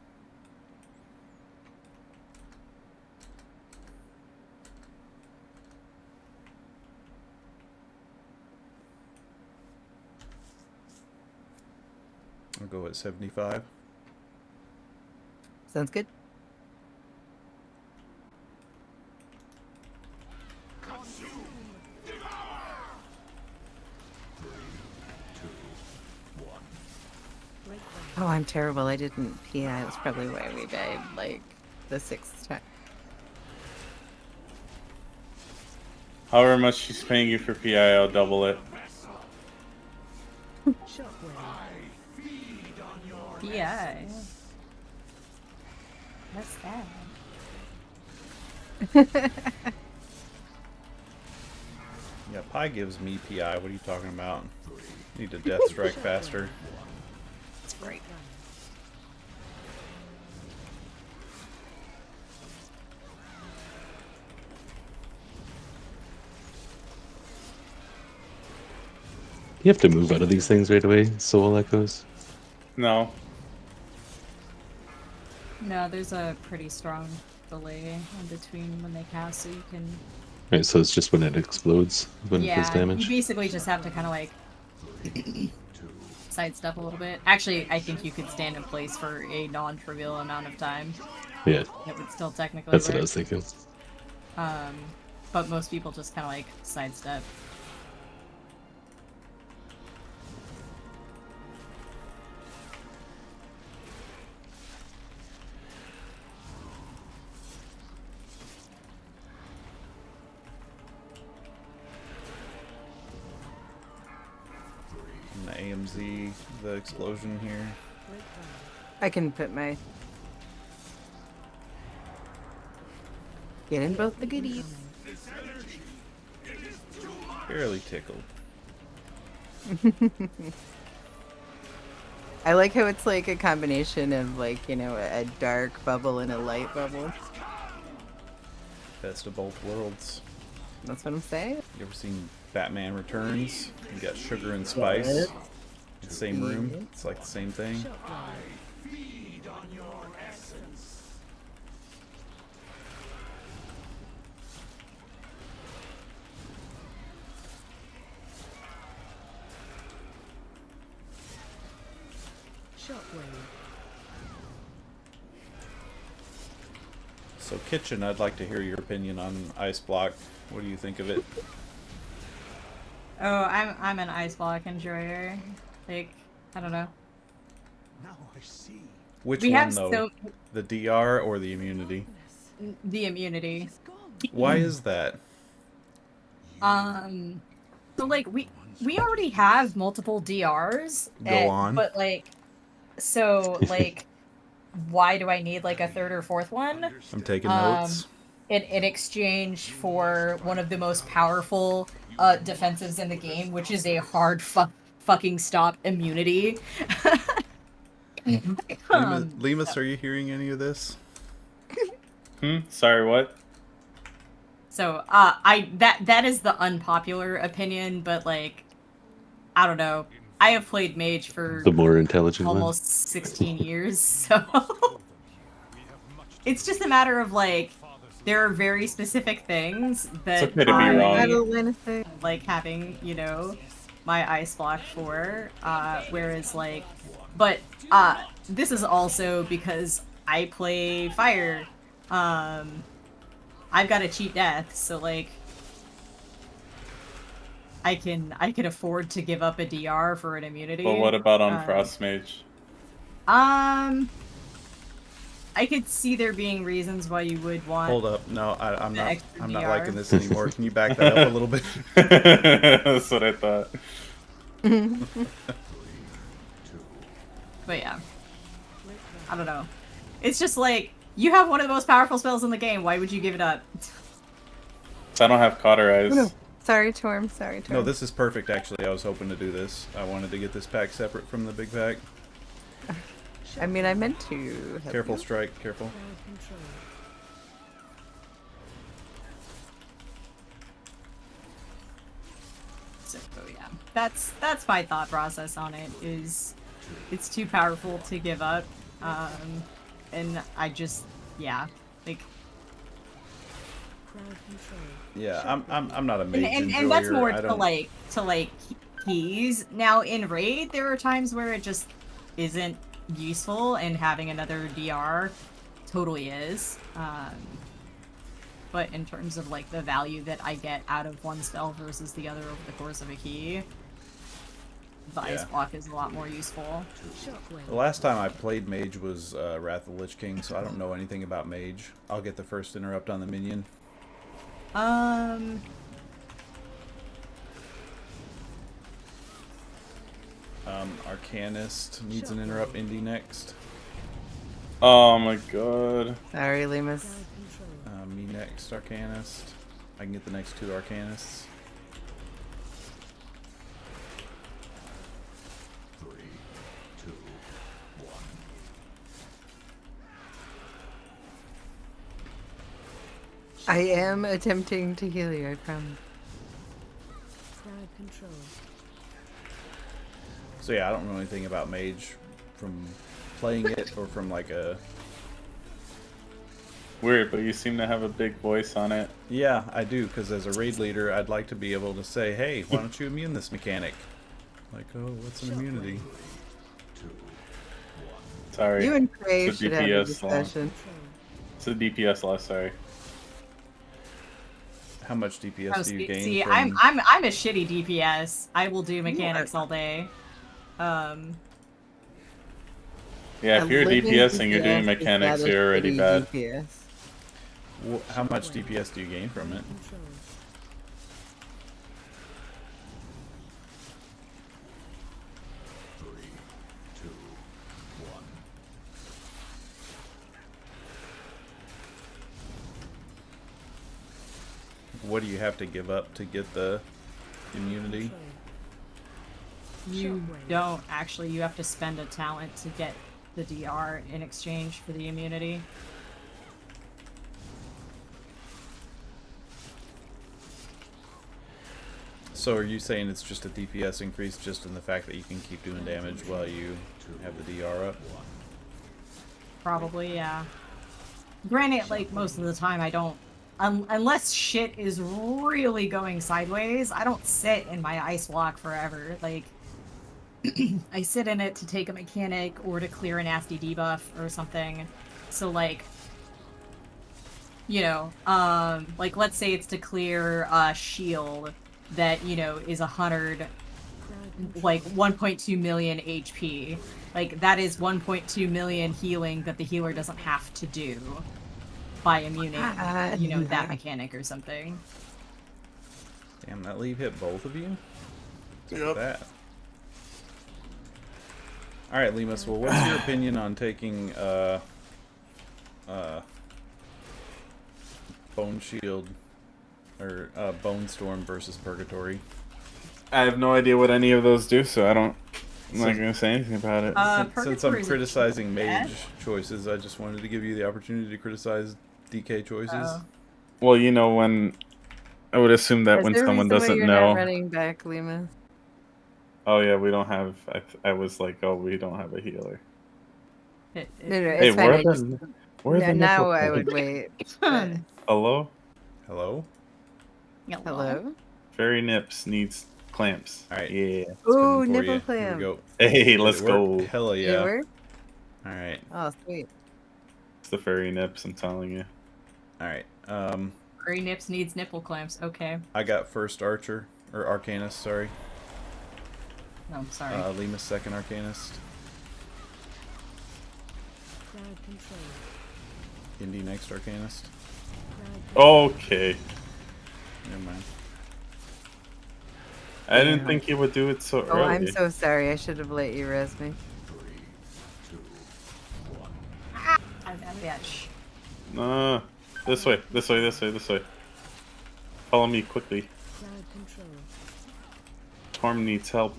I'll go at 75. Sounds good. Right one. Oh, I'm terrible. I didn't PI. That's probably why we died, like, the 6th time. However much she's paying you for PI, I'll double it. Shockwave. Yeah. What's that? Yeah, Pi gives me PI. What are you talking about? Need to death strike faster. It's great. You have to move out of these things right away, Soul Echoes. No. No, there's a pretty strong delay in between when they cast, so you can. Right, so it's just when it explodes when it does Yeah, damage. you basically just have to kind of like sidestep a little bit. Actually, I think you could stand in place for a non-trivial amount of time. Yeah, It would still technically that's what I work. was thinking. But most people just kind of like sidestep. And the AMZ, the explosion here. Right one. I can put my. Get in both the goodies. Barely tickled. I like how it's like a combination of, like, you know, a dark bubble and a light bubble. Best of both worlds. That's what I'm saying. You ever seen Batman Returns? You got sugar and spice. In the same room. It's like the same thing. Shockwave. Feed on your essence. Shockwave. So Kitchen, I'd like to hear your opinion on Ice Block. What do you think of it? Oh, I'm an ice block enjoyer. Like, I don't know. Now I see. Which We one have though? so The DR or the immunity? the immunity. Why is that? So like we already have multiple DRs. Go on. But like, so like, why do I need like a third or fourth one? I'm taking notes. In exchange for one of the most powerful defensives in the game, which is a hard fucking stop immunity. Lemus, are you hearing any of this? Sorry, what? So that is the unpopular opinion, but like, I don't know. I have played mage for The more intelligent one. almost 16 years, so it's just a matter of like, there are very specific things that It's okay to be wrong. like having, you know, my ice block for, whereas like, but this is also because I play fire. I've got a cheat death, so like I can afford to give up a DR for an immunity. But what about on Frost Mage? I could see there being reasons why you would want. Hold up, no, I'm the not. extra I'm not DR. liking this anymore. Can you back that up a little bit? That's what I thought. But yeah, I don't know. It's just like, you have one of the most powerful spells in the game. Why would you give it up? So I don't have Cauterize. No. Sorry, Torm. Sorry, Torm. No, this is perfect. Actually, I was hoping to do this. I wanted to get this pack separate from the big pack. I mean, I meant to. Help Careful, you. strike. Careful. Crowd control. So yeah, that's my thought process on it. Is it's too powerful to give up, and I just like. Crowd control. Yeah, I'm not a mage And that's enjoyer. more I to don't- like keys. Now in raid, there are times where it just isn't useful, and having another DR totally is. But in terms of like the value that I get out of one spell versus the other over the course of a key, the ice Yeah. block is a lot more useful. Shockwave. The last time I played mage was Wrath of the Lich King, so I don't know anything about mage. I'll get the first interrupt on the minion. Arcanist needs an interrupt. Indy next. Oh my god. Sorry, Lemus. Crowd control. Me next, Arcanist. I can get the next two Arcanists. 3, 2, 1. I am attempting to heal you, I promise. Crowd control. So yeah, I don't know anything about mage from playing it or from like a... Weird, but you seem to have a big voice on it. Yeah, I do, because as a raid leader, I'd like to be able to say, hey, why don't you immune this mechanic? Like, oh, what's an immunity? Sorry. You and Cray It's a should have a DPS discussion. It's a DPS loss, sorry. How much DPS do you gain See, from... I'm a shitty DPS. I will do mechanics all day. Yeah, if you're a living DPS and you're doing DPS is mechanics, not a you're already shitty bad. DPS. How much DPS do you gain from it? Control. What do you have to give up to get the immunity? You don't actually. You have to spend a talent to get the DR in exchange for the immunity. So are you saying it's just a DPS increase just in the fact that you can keep doing damage while you have the DR up? Probably, yeah. Granted, like, most of the time I don't... unless shit is really going sideways, I don't sit in my ice block forever. Like, I sit in it to take a mechanic or to clear a nasty debuff or something. So, like, you know, like, let's say it's to clear a shield that, you know, is 100, like, 1.2 million HP. Like, that is 1.2 million healing that the healer doesn't have to do by immuning, you know, that mechanic or something. Damn, that leave hit both of you? Look at that. Alright, Lemus, well, what's your opinion on taking, Bone Shield, or, Bone Storm versus Purgatory? I have no idea what any of those do, so I'm not gonna say anything about it. Since I'm Purgatory is criticizing bad. mage choices, I just wanted to give you the opportunity to criticize DK choices. Oh. Well, you know, when I would assume that Is when there a someone reason why doesn't you're know. not running back, Lima? Oh yeah, we don't have. I was like, oh, we don't have a healer. It, No, no, Hey, it's fine. where I are just, the? Where are the now nipple I clamps? would wait. but- Hello, Hello? Hello? Fairy Nips needs clamps. Alright. Yeah. It's Ooh, coming for nipple you. Here clamp. we go. Hey, Did let's it work? go. Hella Did it yeah. work? Alright. Oh, sweet. It's the Fairy Nips. I'm telling you. Alright. Gray Nips needs nipple clamps. Okay. I got first archer. Or Arcanist, sorry. No, sorry. Lima's second Arcanist. Crowd control. Indy next Arcanist. Okay. Never mind. I didn't think you would do it so Oh, early. I'm so sorry. I should have let you res me. I'm a bitch. No. This way. This way. This way. This way. Follow me quickly. Crowd control. Torm needs help.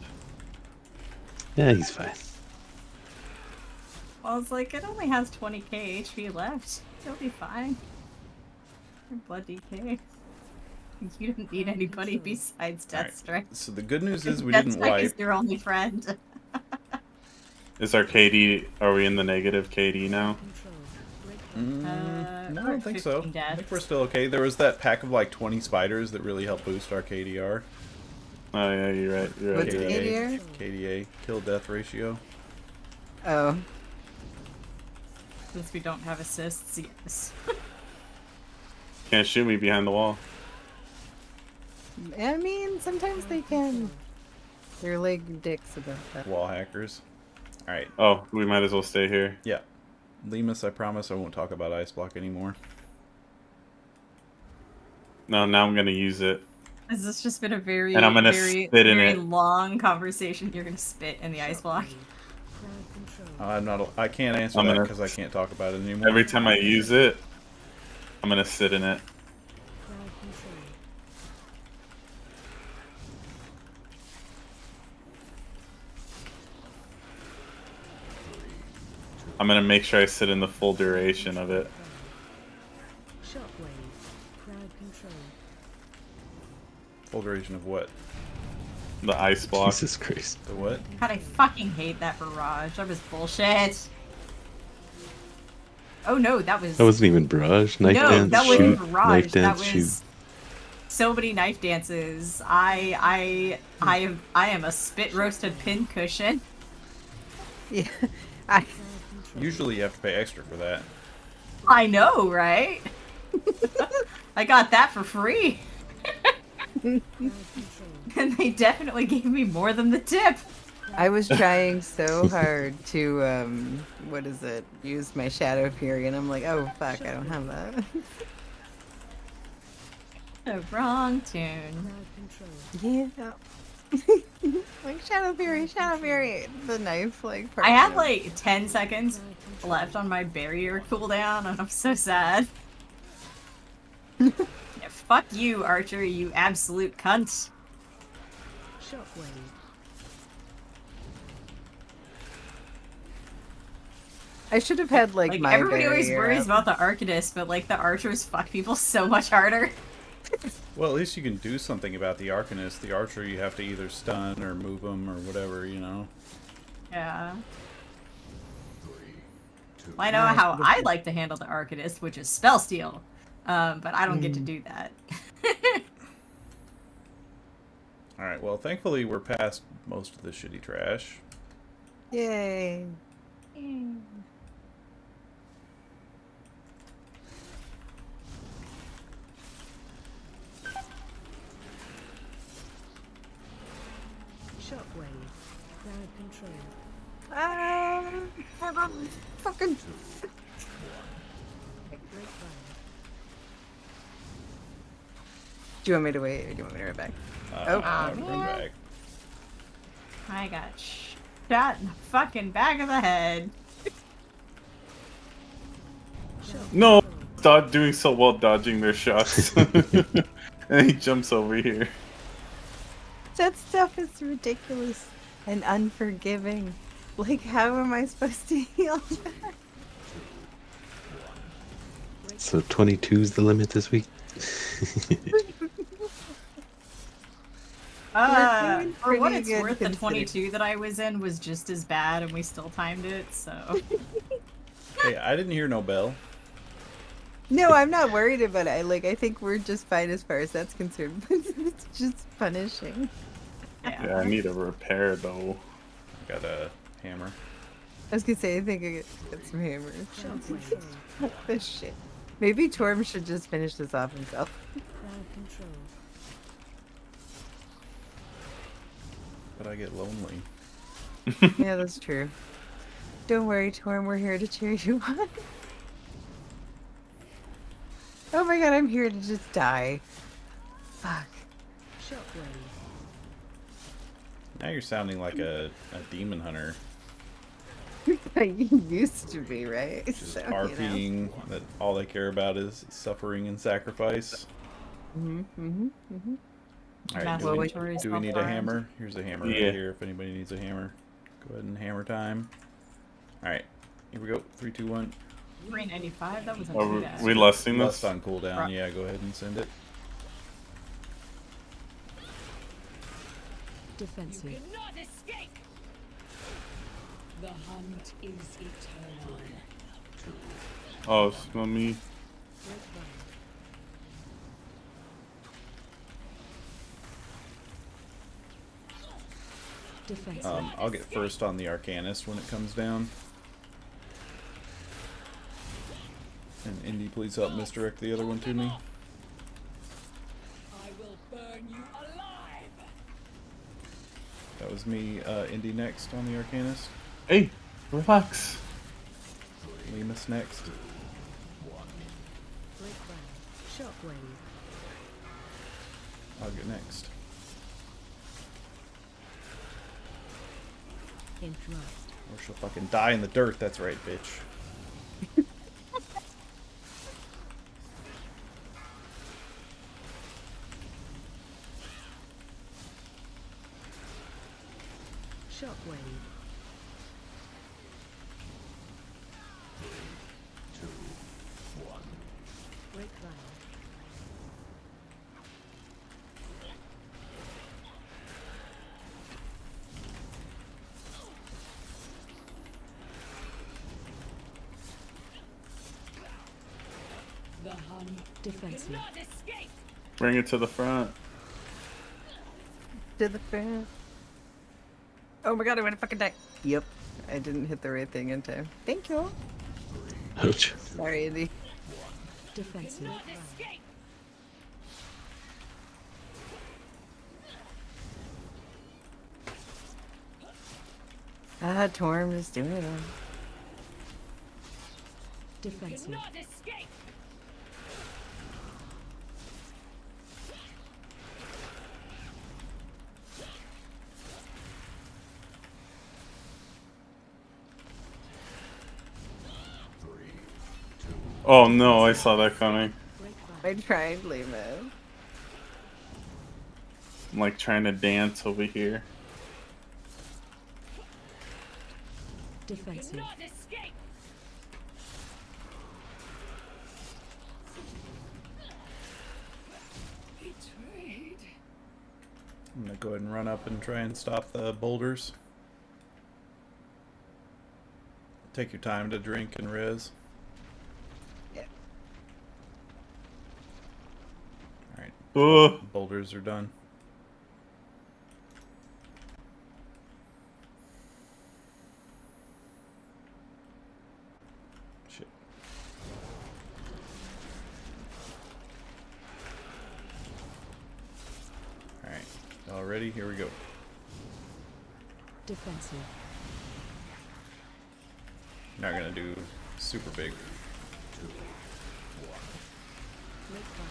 Yeah, he's fine. Well, it's like it only has 20k HP left. It'll be fine. Your blood DK. You don't need anybody besides Death Alright. Strike. So the good news is we Death didn't Strike is wipe. your only friend. Is our KD? Are we in the negative KD now? Control. Break Mm, no, I we're don't at think so. 15 I deaths. think we're still okay. There was that pack of like 20 spiders that really helped boost our KDR. Oh yeah, you're right. You're right. What's You're right. KDR? KDA, kill death ratio. Oh. Since we don't have assists, yes. Can't shoot me behind the wall. I mean, sometimes they can. They're like dicks about that. Wall hackers. Alright. Oh, we might as well stay here. Yeah. Limas, I promise I won't talk about Ice Block anymore. No, now I'm gonna use it. This has just been a very, And I'm gonna very, spit in very it. long conversation. You're gonna spit in the ice block. Crowd control. I'm not. I can't answer I'm that gonna- because I can't talk about it anymore. Every time I use it, I'm gonna sit in it. Crowd control. I'm gonna make sure I sit in the full duration of it. Shockwave. Crowd control. Full duration of what? The ice block. Jesus Christ. The what? God, I fucking hate that barrage. That was bullshit. Oh no, that was. That wasn't even barrage. Knife no, dance, that shoot. wasn't barrage. Knife That dance, was shoot. so many knife dances. I am a spit roasted pin cushion. Yeah. I, Usually you have to pay extra for that. I know, right? I got that for free. Crowd control. And they definitely gave me more than the tip. I was trying so hard to, what is it? Use my Shadow Fury, and I'm like, oh fuck, I don't have that. The wrong tune. Crowd control. Yeah. Like Shadow Fury, Shadow Fury. The knife, like. I had part- like 10 seconds left on my barrier cooldown, and I'm so sad. Yeah, fuck you, Archer, you absolute cunt. Shockwave. I should have had like, Like, my everybody always barrier worries up. about the Arcanist, but like the Archers fuck people so much harder. Well, at least you can do something about the Arcanist. The Archer, you have to either stun or move them or whatever, you know. Yeah. Well, I know how I like to handle the Arcanist, which is spell steal. But I don't get to do that. Alright, well, thankfully we're past most of the shitty trash. Yay. Shockwave. Crowd control. Fucking. Break fire. Do you want me to wait, or do you want me to run back? I'll man. run back. I got shot in the fucking back of the head. No, doing so well dodging their shots. And he jumps over here. That stuff is ridiculous and unforgiving. Like, how am I supposed to heal that? So 22 is the limit this week. doing For what pretty it's good worth, the considering. 22 that I was in was just as bad, and we still timed it. So Hey, I didn't hear no bell. No, I'm not worried about it. I think we're just fine as far as that's concerned. It's just punishing. Yeah, I need a repair though. Got a hammer. I was gonna say, I think I get some hammers. Shockwave. This shit. Maybe Torm should just finish this off himself. Crowd control. But I get lonely. Yeah, that's true. Don't worry, Torm. We're here to cheer you on. Oh my god, I'm here to just die. Fuck. Shockwave. Now you're sounding like a demon hunter. You used to be, right? Just So, RPing that all they care about is suffering and sacrifice. Alright, do we need a hammer? Here's a hammer Yeah. right here if anybody needs a hammer. Go ahead and hammer time. Alright, here we go. 3, 2, 1. 395. That wasn't Are too we, bad. we lusting Lust this? on cooldown. Yeah, go ahead and send it. Defensive. Cannot escape. The hunt is eternal. Oh, it's not me. Defensive. I'll get first on the Arcanist when it comes down. And Indy, please help misdirect the other one to me. I will burn you alive. That was me, Indy next on the Arcanist. Hey, relax. Lemus next. Breakdown. Shockwave. I'll get next. Entrust. Or she'll fucking die in the dirt, that's right, bitch. Shockwave. Breakdown. The hunt. Defensive. Cannot escape. Bring it to the front. To the front. Oh my god, I'm gonna fucking die. Yep. I didn't hit the right thing in time. Thank you. Ouch. Sorry, Andy. Defensive. Cannot escape. Ah, Torm is doing it all. Defensive. Cannot escape. Oh no, I saw that coming. I tried, Lehman. I'm like trying to dance over here. Defensive. Cannot escape. Betrayed. I'm gonna go ahead and run up and try and stop the boulders. Take your time to drink and res. Yeah. Alright, Ugh. boulders are done. Shit. Alright, all ready? Here we go. Defensive. Not gonna do super big. Breakdown.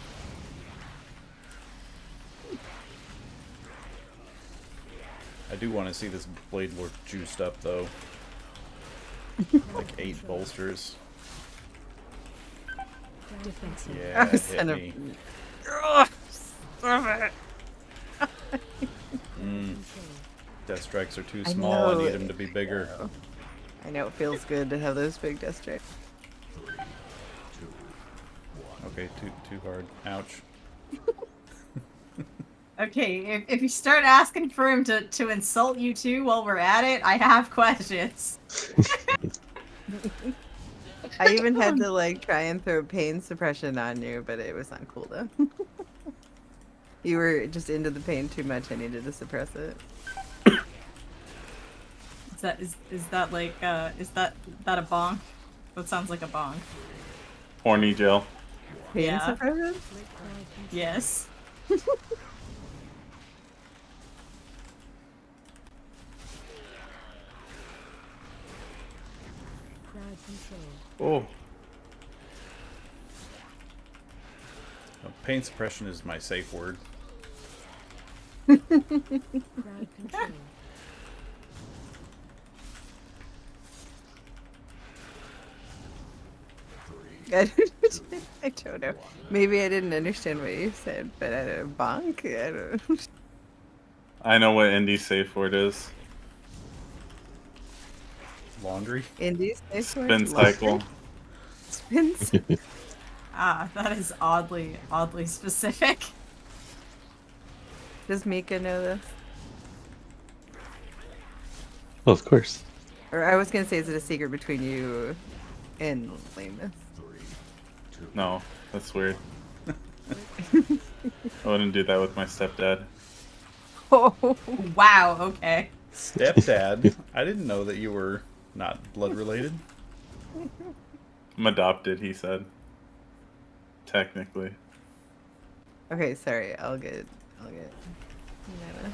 I do want to see this blade more juiced up though. Like 8 bolsters. Defensive. Yeah, it hit Son of- me. Ugh, stop it. Death strikes are too I small. I know. need them to be bigger. I know it feels good to have those big death strikes. Okay, too hard. Ouch. Okay, if you start asking for him to insult you too while we're at it, I have questions. I even had to like try and throw pain suppression on you, but it was on cooldown. You were just into the pain too much. I needed to suppress it. Is that like is that a bong? That sounds like a bong. Horny Jill. Pain Yeah. suppression? Yes. Crowd control. Oh, Pain suppression is my safe word. Crowd control. I don't know. Maybe I didn't understand what you said, but I don't know. Bonk? I don't know. I know what Indy's safe word is. Laundry? Indies? Spin cycle. Spin cycle. Ah, that is oddly specific. Does Mika know this? Well, of course. Or I was gonna say, is it a secret between you and Lameness? No, that's weird. I wouldn't do that with my stepdad. Oh, Wow. Okay. Stepdad? I didn't know that you were not blood related. I'm adopted, he said. Technically. okay. Sorry. I'll get. Nana.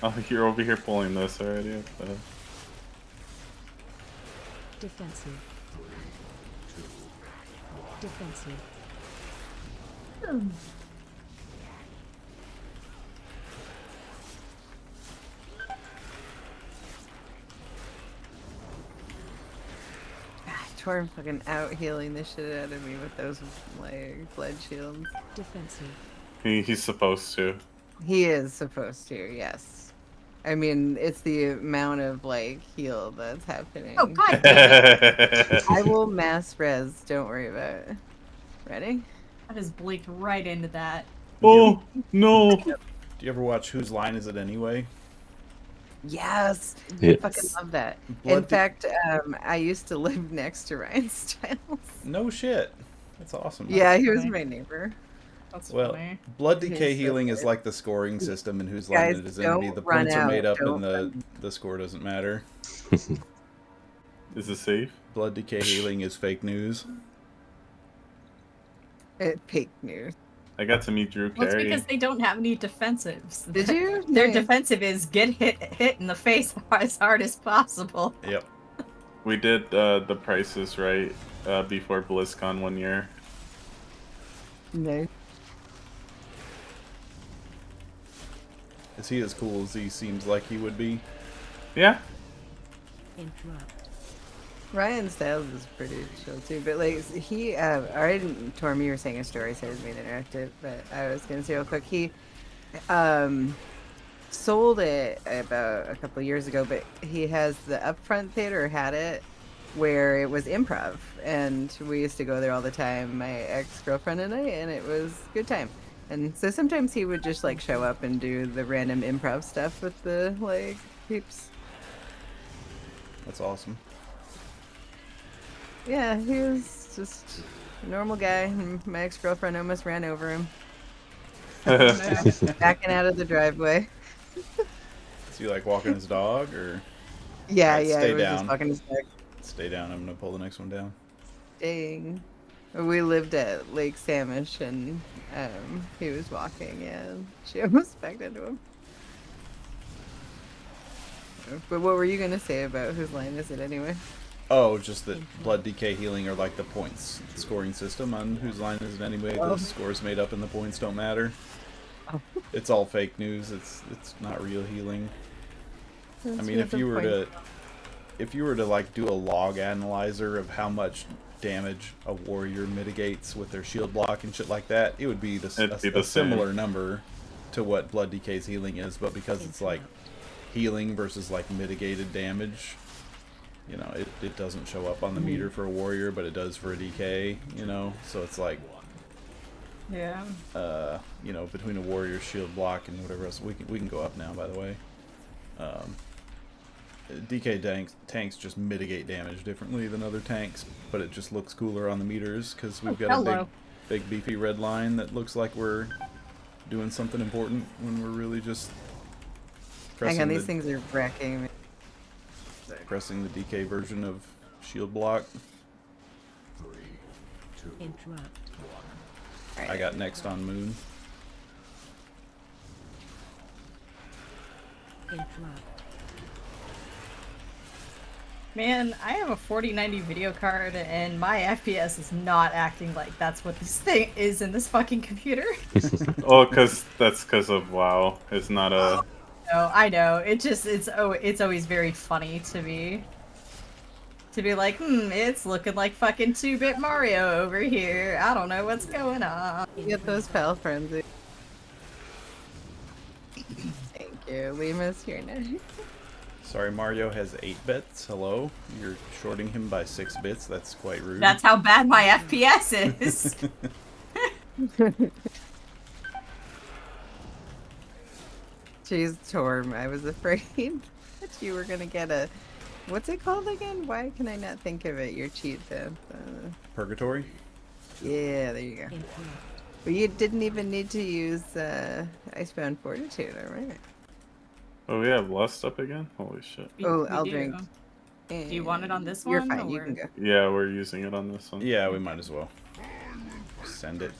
Oh, you're over here pulling this already. Defensive. Defensive. God, Torm fucking out healing the shit out of me with those like blood shields. Defensive. He's supposed to. He is supposed to. Yes. I mean, it's the amount of like heal that's happening. Oh god damn it. I will mass res. Don't worry about it. Ready? I just blinked right into that. Oh, no. Do you ever watch Whose Line Is It Anyway? Yes. Yes. I fucking love that. Blood In fact, I used to live next to Ryan Stiles. No shit. That's awesome. Yeah, he was funny. my neighbor. That's Well, funny. blood He's decay so healing is good. like the scoring system in Whose Line Guys, It Is Enemy. don't The run points are made out, up and don't the run. score doesn't matter. Is it safe? Blood decay healing is fake news. Fake news. I got to meet Drew Well, it's Carey. because they don't have any defensives. Did you? Their Nice. defensive is get hit in the face as hard as possible. Yep. We did the prices right before BlizzCon 1 year. No. Is he as cool as he seems like he would be? Yeah. Interrupt. Ryan Stiles is pretty chill too, but like he, I didn't. Torm, you were saying a story, so I didn't mean to interrupt it, but I was gonna say real quick. He, sold it about a couple of years ago, but he has the Upfront Theater, had it, where it was improv, and we used to go there all the time, my ex-girlfriend and I, and it was a good time. And so sometimes he would just like show up and do the random improv stuff with the like peeps. That's awesome. Yeah, he was just a normal guy, and my ex-girlfriend almost ran over him. Backing out of the driveway. Is he like walking his dog or Yeah, Alright, yeah, stay he was down. just walking his dog. stay down? I'm gonna pull the next one down. Dang. We lived at Lake Samish, and he was walking, and she almost backed into him. But what were you gonna say about Whose Line Is It Anyway? Oh, just that blood decay healing are like the points scoring system on Whose Line Is It Anyway. Oh. The score's made up and the points don't matter. Oh. It's all fake news. It's not real healing. I mean, if you were to like do a log analyzer of how much damage a warrior mitigates with their shield block and shit like that, it would be It'd be a the same. similar number. to what Blood DK's healing is, but because it's like healing versus like mitigated damage, you know, it doesn't show up on the meter for a warrior, but it does for a DK, you know, so it's like, Yeah. you know, between a warrior shield block and whatever else, we can go up now, by the way. DK tanks just mitigate damage differently than other tanks, but it just looks cooler on the meters because we've got a big beefy red line that looks like we're doing something important when we're really just pressing Hang on, these things are wrecking me. pressing the DK version of shield block. Interrupt. I got next on Moon. Interrupt. Man, I have a 4090 video card and my FPS is not acting like that's what this thing is in this fucking computer. Oh, that's because of WoW. It's not a. No, I know. It's always very funny to me. To be like, it's looking like fucking 2-bit Mario over here. I don't know what's going on. Get those pal frenzy. Thank you. Lima's here now. Sorry, Mario has 8 bits. Hello? You're shorting him by 6 bits? That's quite rude. That's how bad my FPS is. Jeez, Torm, I was afraid that you were gonna get a... What's it called again? Why can I not think of it? Your cheat death. Purgatory? Yeah, there you go. But you didn't even need to use Icebound Fortitude, alright. Oh, we have Lust up again? Holy shit. Oh, We I'll do. drink. Do you want it on this You're one? fine, you or- can go. Yeah, we're using it on this one. Yeah, we might as well. Send it.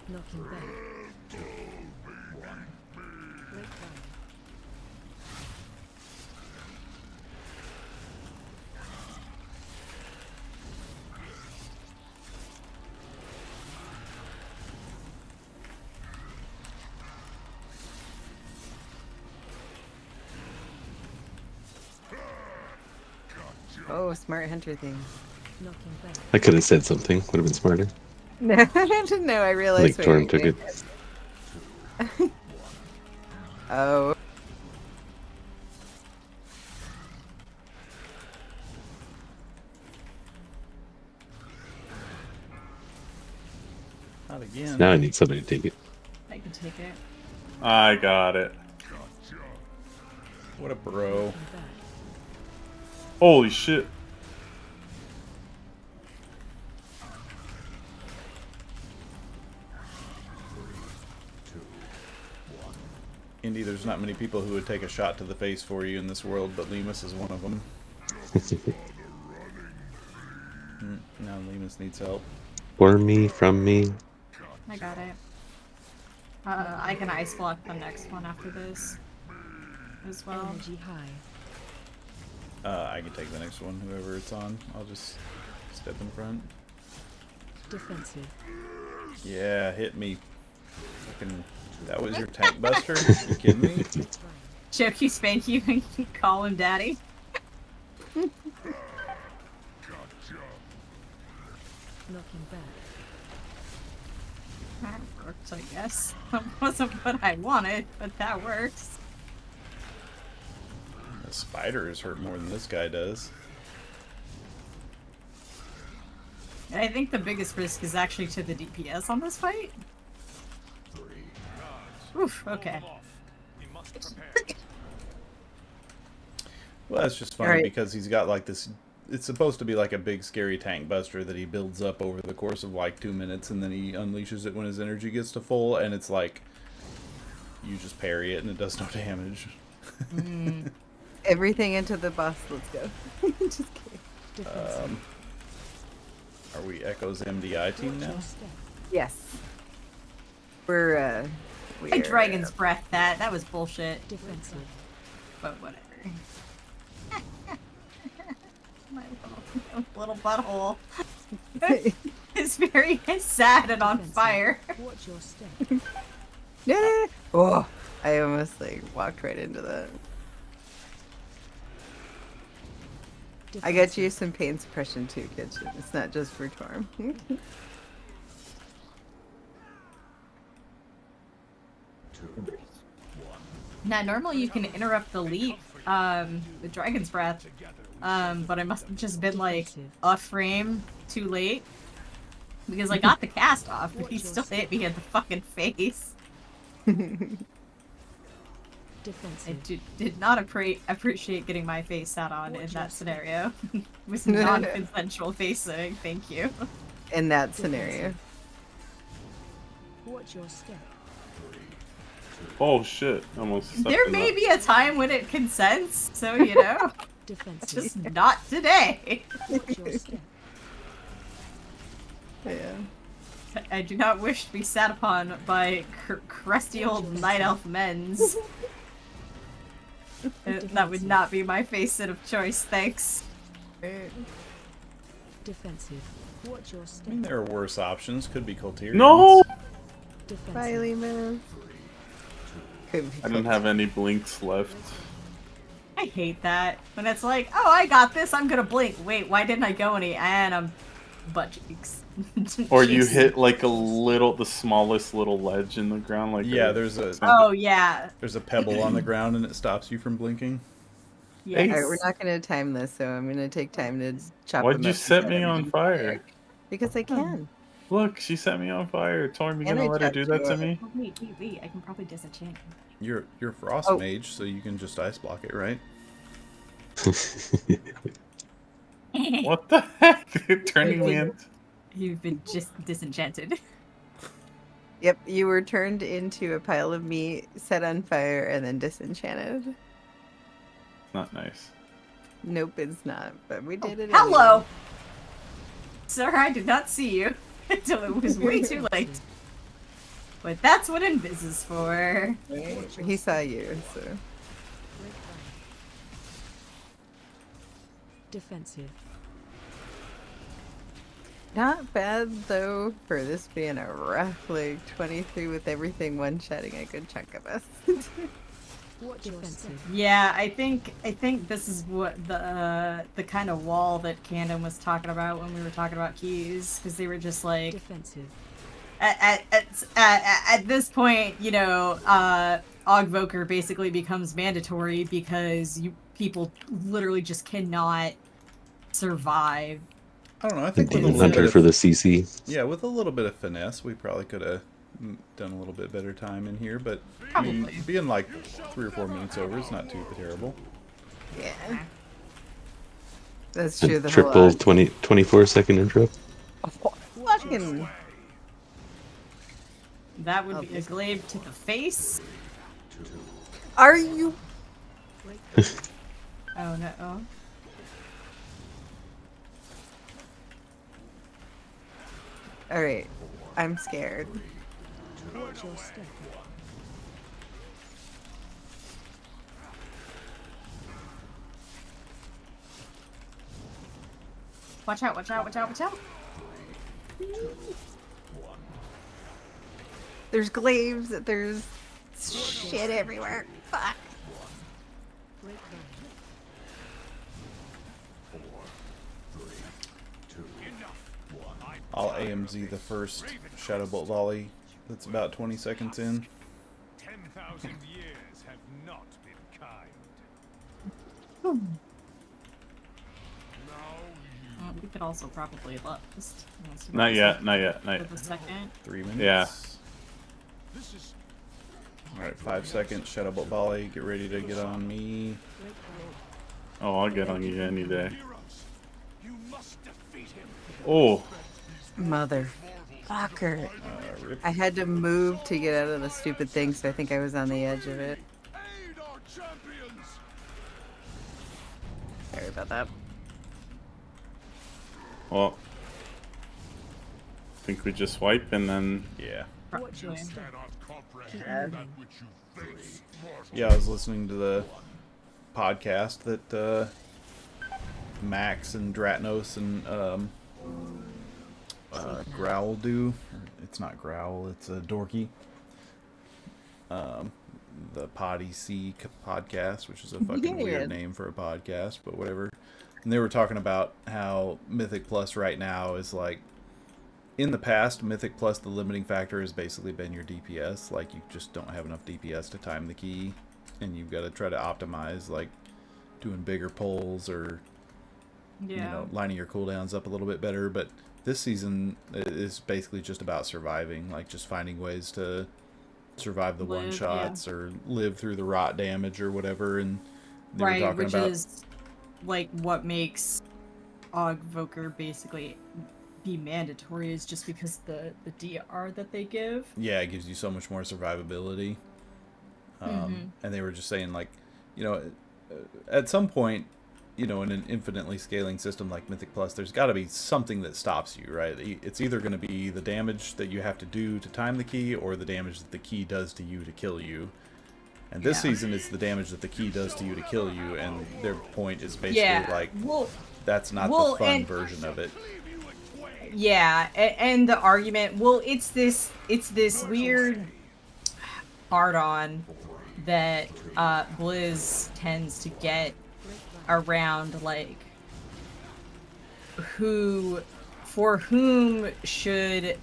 Knocking back. Break down. Oh, smart hunter thing. Knocking back. I could have said something. Would have been smarter. No, no, I I realized. think Torm took it. Oh. Not again. Now I need somebody to take it. I can take it. I got it. What a bro. Knocking back. Holy shit. Indy, there's not many people who would take a shot to the face for you in this world, but Lemus is one of them. Now Lemus needs help. For me, from me. I got it. I can ice block the next one after this as well. Energy high. I can take the next one, whoever it's on. I'll just step in front. Defensive. Yeah, hit me. Fucking, that was your tank buster? You kidding me? Choke you, spank you, and you call him daddy. Knocking back. That works, I guess. That wasn't what I wanted, but that works. The spiders hurt more than this guy does. And I think the biggest risk is actually to the DPS on this fight. Oof, okay. Well, that's just funny Alright. because he's got like this. It's supposed to be like a big scary tank buster that he builds up over the course of like 2 minutes, and then he unleashes it when his energy gets to full, and it's like you just parry it and it does no damage. Everything into the boss. Let's go. Just kidding. Defensive. Are we Echo's MDI team Watch now? your step. Yes. We're I we're Dragon's Breath that. That was bullshit. Defensive. But whatever. My little butthole is very sad and on Defensive. fire. Watch your step. Yeah. Oh, I almost like walked right into that. I got you some pain suppression too, Kitchen. It's not just for Torm. Now, normally you can interrupt the leap with Dragon's Breath, but I must have just been like a frame too late because I got the cast off, but he still hit me in the fucking face. I did not appreciate getting my face sat on in that scenario. It was non-consensual facing. Thank you. In that scenario. Watch your step. Oh shit! Almost. stepped There in may that. be a time when it consents, so you know. Defensive. Just not today. Watch your step. Yeah. I do not wish to be sat upon by crusty old night elf men's. That would not be my face sit of choice, thanks. Defensive. Watch your I step. mean, there are worse options. Could be Colterians. No! Defensive. Bye, Lima. I didn't have any blinks left. I hate that. When it's like, oh, I got this, I'm gonna blink. Wait, why didn't I go any? And I'm butt cheeks. Or you Jeez. hit like the smallest little ledge in the ground, like Yeah, there's a Oh, yeah. there's a pebble on the ground and it stops you from blinking. Yes. Alright, we're not gonna time this, so I'm gonna take time to chop Why'd them you up set and me cut on everything. fire? Because I can. Look, she set me on fire. Torm, you And gonna I let her chopped do that you to up. me? Oh, wait. I can probably disenchant. You're frost Oh. mage, so you can just ice block it, right? What the heck? You're turning me into... You've been just disenchanted. Yep, you were turned into a pile of meat, set on fire, and then disenchanted. Not nice. Nope, it's not. But we did it. Hello! anyway. Sir, I did not see you until it was way too late. But that's what Invis is for. He saw you, so. Defensive. Not bad though for this being a rough like 23 with everything one-shotting a good chunk of us. Watch your step. Yeah, I think this is what the kind of wall that Candom was talking about when we were talking about keys, because they were just like Defensive. at this point, you know, Ogvoker basically becomes mandatory because people literally just cannot survive. I don't know. I think with a Demon little Hunter bit for of, the CC. yeah, with a little bit of finesse, we probably could have done a little bit better time in here. But I mean, Probably. being like 3 or 4 minutes over is not too terrible. Yeah. That's true. The Triple whole 24-second intro. fucking. That would be a glaive to the face. Are you? Oh no. All right. I'm scared. Watch your step. Watch out, watch out, watch out, watch out. There's glaives. There's shit everywhere. Fuck. Break line. I'll AMZ the first Shadow Bolt volley. That's about 20 seconds in. 10,000 years have not been kind. We could also probably just Not yet, not yet, not for yet. the second. 3 minutes. Yeah. This is Alright, 5 seconds. Shadow Bolt volley. Get ready to get on me. Oh, I'll get on you any day. heroes. You must defeat him. Oh, Motherfucker. Rip. I had to move to get out of the stupid thing, so I think I was on the edge of it. Aid our champions. Sorry about that. well. I think we just wipe and then... Yeah. Watch your step. Cannot comprehend Yeah. that which you face. Yeah, I was listening to the podcast that Max and Dratnos and Growl do. It's not Growl, it's a Dorky. The Poddy C podcast, which is a fucking Yeah. weird name for a podcast, but whatever. And they were talking about how Mythic Plus right now is like, in the past, Mythic Plus, the limiting factor has basically been your DPS. Like, you just don't have enough DPS to time the key, and you've got to try to optimize, like, doing bigger pulls or, you know, lining your cooldowns up a little bit better. But this season is basically just about surviving, like, just finding ways to survive the one-shots or live through the rot damage or whatever. And they were talking which about... is, like, what makes Augvoker basically be mandatory is just because the DR that they give. Yeah, it gives you so much more survivability. And they were just saying, like, you know, at some point, you know, in an infinitely scaling system like Mythic Plus, there's got to be something that stops you, right? It's either going to be the damage that you have to do to time the key or the damage that the key does to you to kill you. And this season, it's the damage that the key does to you to kill you, and their point is basically like, that's not the fun version of it. Yeah, and the argument, well, it's this weird hard-on that Blizz tends to get around, like, for whom should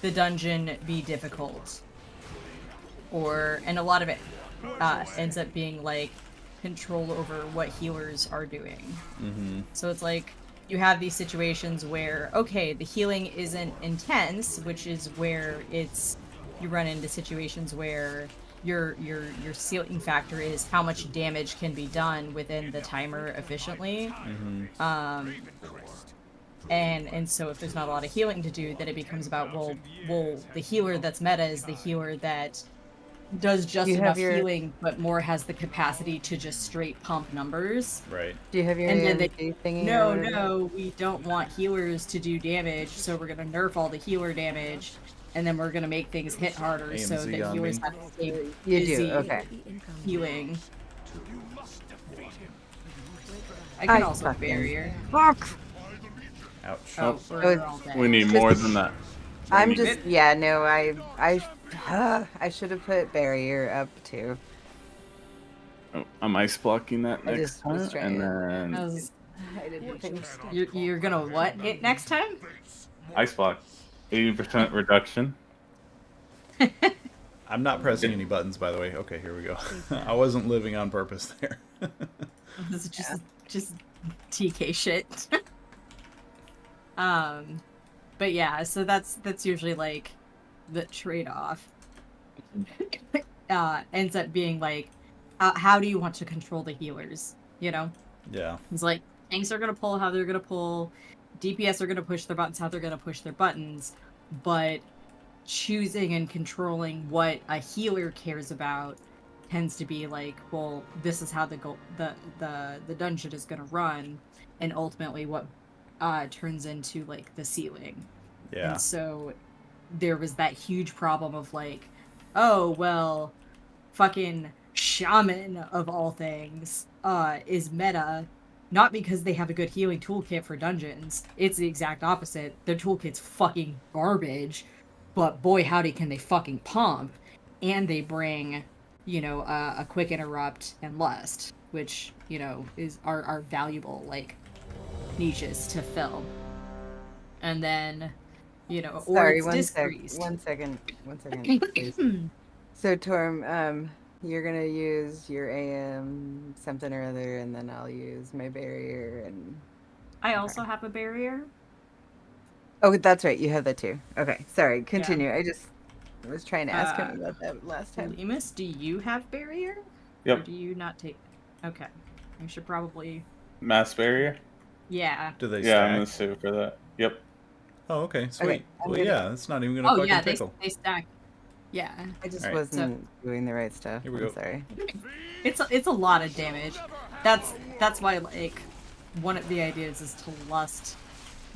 the dungeon be difficult? And a lot of it ends up being, like, control over what healers are doing. So it's like, you have these situations where, okay, the healing isn't intense, which is where you run into situations where your ceiling factor is how much damage can be done within the timer efficiently. And so if there's not a lot of healing to do, then it becomes about, well, the healer that's meta is the healer that does just enough healing, but more has the capacity to just straight pump numbers. Right. Do you have your AMC thingy? No, we don't want healers to do damage, so we're gonna nerf all the healer damage, and then we're gonna make things hit harder so that healers have to stay busy healing. I can also barrier. Fuck! Ouch. Oh, we're all dead. We need more than that. I'm just, no, I should have put barrier up too. Oh, I'm ice blocking that I next just was time, and then I didn't think so. You're gonna what it next time? ice block, 80% reduction. I'm not pressing any buttons, by the way. Okay, here we go. I wasn't living on purpose there. This is just TK shit. But yeah, so that's usually like the trade-off. Ends up being like, how do you want to control the healers? You know? Yeah. It's like, tanks are gonna pull how they're gonna pull, DPS are gonna push their buttons how they're gonna push their buttons, but choosing and controlling what a healer cares about tends to be like, well, this is how the dungeon is gonna run, and ultimately what turns into like the ceiling. Yeah. And so there was that huge problem of like, oh well, fucking shaman of all things is meta, not because they have a good healing toolkit for dungeons. It's the exact opposite. Their toolkit's fucking garbage, but boy howdy can they fucking pump, and they bring, you know, a quick interrupt and lust, which, you know, are valuable like niches to fill. And then, you know, or Sorry, it's one second, please. So Torm, you're gonna use your AM something or other, and then I'll use my barrier. And I also have a barrier. Oh, that's right, you have that too. Okay, sorry. Continue. I just was trying to ask him about that last time. Lemus, do you have barrier? Yep. Or do you not take? Okay, I should probably. Mass barrier. Yeah. Do they Yeah, stack? I'm gonna save for that. Yep. Oh, okay, sweet. Okay, well, gonna- yeah, that's not even gonna Oh fucking yeah, tickle. they stack. Yeah. I just Alright. wasn't doing the right stuff. Here we I'm go. sorry. It's a lot of damage. That's why like one of the ideas is to lust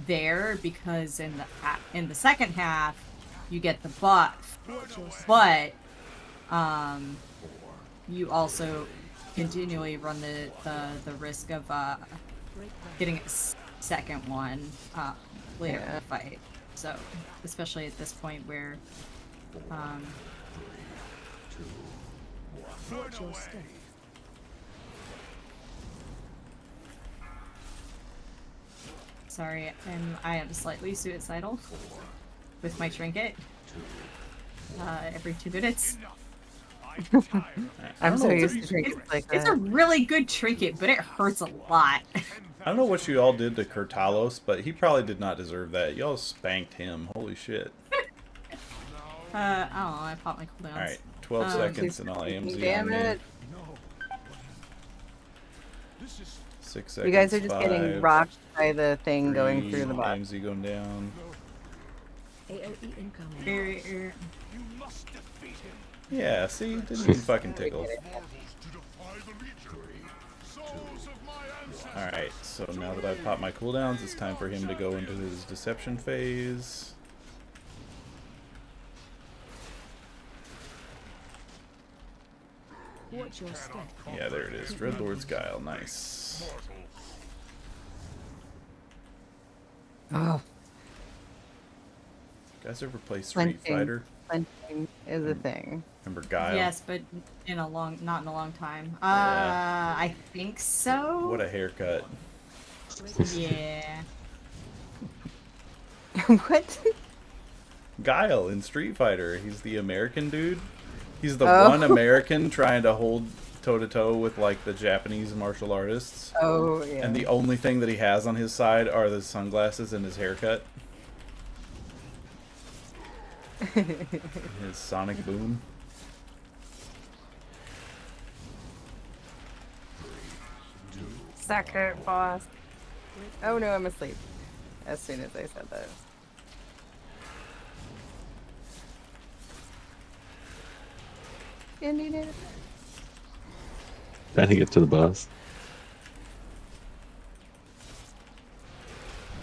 there, because in the second half you get the buff, but you also continually run the risk of getting a second one later in the fight. So especially at this point where Watch your step. sorry. I am slightly suicidal with my trinket. Every 2 minutes. I'm so know. used to drinking like It's that. a really good trinket, but it hurts a lot. I don't know what you all did to Kurtalos, but he probably did not deserve that. Y'all spanked him. Holy shit. I don't know. I popped my cooldowns. Alright, 12 seconds and I'll AMZ Damn on me. it. 6 seconds. You guys are just 5, getting rocked by the thing going 3, through the box. AMZ going down. AOE incoming. Yeah, see? Didn't even fucking tickle. Alright, so now that I've popped my cooldowns, it's time for him to go into his deception phase. Watch your step. Yeah, there it is. Dreadlord's Guile. Nice. Oh, You guys ever play Street Clenching. Fighter? clenching is a thing. Remember Guile? Yes, but not in a long time. Yeah. I think so. What a haircut. Yeah. What? Guile in Street Fighter. He's the American dude. He's the Oh. one American trying to hold toe-to-toe with, like, the Japanese martial artists. Oh, yeah. And the only thing that he has on his side are the sunglasses and his haircut. His sonic boom. Suck it, boss. Oh no, I'm asleep. As soon as I said that. Ending it. Trying to get to the boss.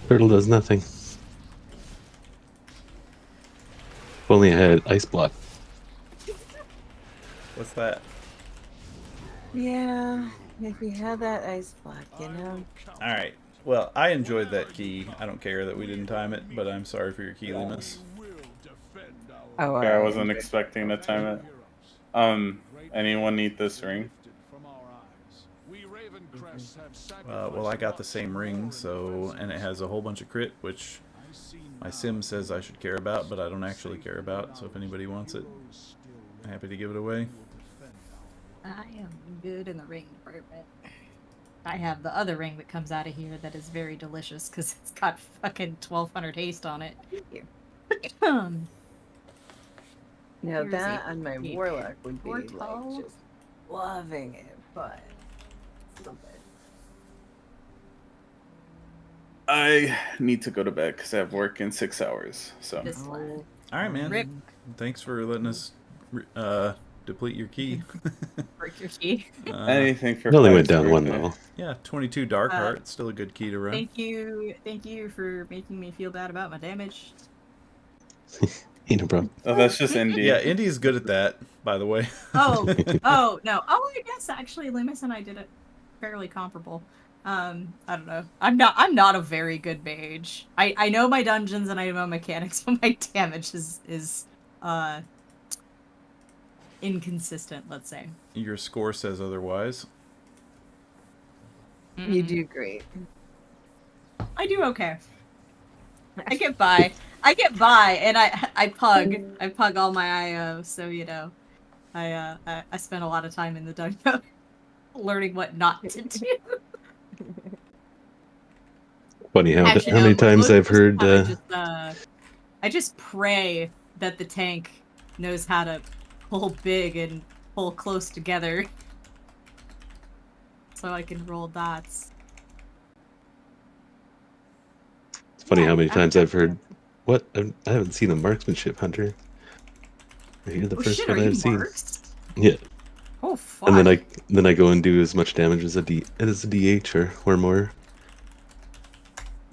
Turtle does nothing. If only I had ice block. What's that? Yeah, if you had that ice block, you know. Alright. Well, I enjoyed that key. I don't care that we didn't time it, but I'm sorry for your key, Lemus. Oh, Yeah, I wasn't expecting to time it. Anyone need this ring? Well, I got the same ring, so, and it has a whole bunch of crit, which my sim says I should care about, but I don't actually care about, so if anybody wants it, I'm happy to give it away. I am good in the ring department. I have the other ring that comes out of here that is very delicious because it's got fucking 1200 haste on it. Now Here's that a on my big warlock would be like portal. just loving it, but stupid. I need to go to bed because I have work in 6 hours. So This one. Alright, man. Rip. Thanks for letting us deplete your key. Break your key. anything for It only went Pipe's down one birthday. though. Yeah, 22 Dark Heart. Still a good key to run. Thank you for making me feel bad about my damage. Ain't no problem. Oh, that's just Indy. Yeah, Indy's good at that, by the way. Oh no. Oh, I guess actually Lemus and I did it fairly comparable. I don't know. I'm not a very good mage. I know my dungeons and I know my mechanics, but my damage is inconsistent, let's say. Your score says otherwise. You do great. I do okay. I get by. And I pug all my IO, so you know. I spent a lot of time in the dungeon learning what not to do. Funny how Actually, many no, times most I've of the heard. time I just pray that the tank knows how to pull big and pull close together, so I can roll dots. It's funny Yeah, how many I'm times good I've heard. What? I haven't seen a marksmanship hunter. You're the Oh first shit, one are you I've seen. marks? Yeah, Oh fuck. and then I go and do as much damage as a DH or more.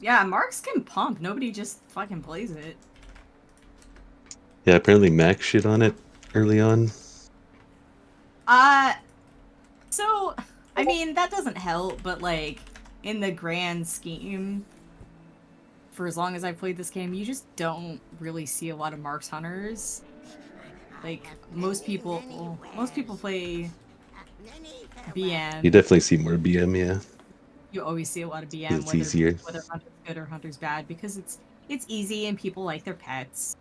Yeah, marks can pump. Nobody just fucking plays it. Yeah, apparently Max shit on it early on. So, I mean, that doesn't help, but like, in the grand scheme, for as long as I've played this game, you just don't really see a lot of marks hunters. Like, most people play BM. You definitely see more BM, yeah. You always see a lot of BM, It's easier. whether Hunter's good or Hunter's bad, because it's easy and people like their pets.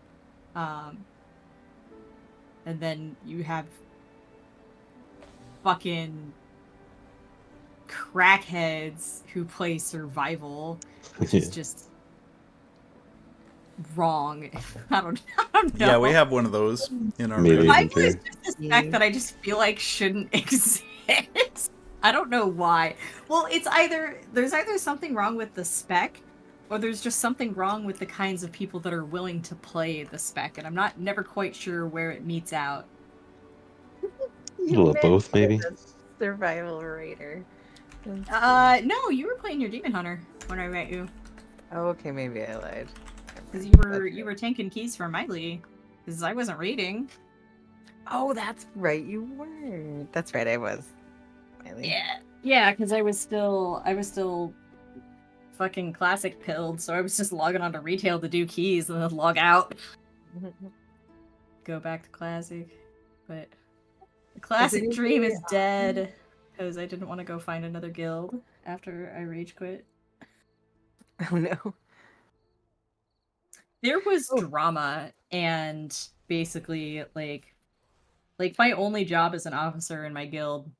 And then you have fucking crackheads who play survival, which is just wrong. I don't know. Yeah, we have one of those in our Maybe. group. Survival is just a spec that I just feel like shouldn't exist. I don't know why. Well, there's either something wrong with the spec, or there's just something wrong with the kinds of people that are willing to play the spec, and I'm never quite sure where it meets out. A little of both, maybe. Survival raider. No, you were playing your Demon Hunter when I met you, Oh, okay, maybe I lied. because you were tanking keys for Miley, because I wasn't raiding. Oh, that's right, you were. That's right, I was. Miley. Yeah, because I was still fucking classic pilled, so I was just logging onto retail to do keys and then log out. Go back to classic, but the classic dream is dead because I didn't want to go find another guild after I rage quit. Oh no. There was drama, and basically like my only job as an officer in my guild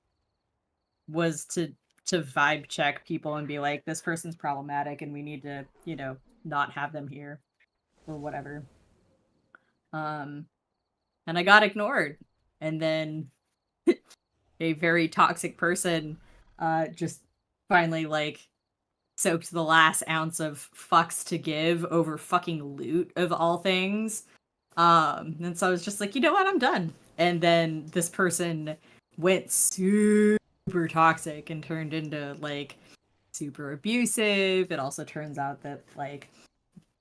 was to vibe check people and be like, this person's problematic and we need to, not have them here or whatever. And I got ignored, and then a very toxic person just finally soaked the last ounce of fucks to give over fucking loot of all things. And so I was just like, you know what, I'm done. And then this person went super toxic and turned into super abusive. It also turns out that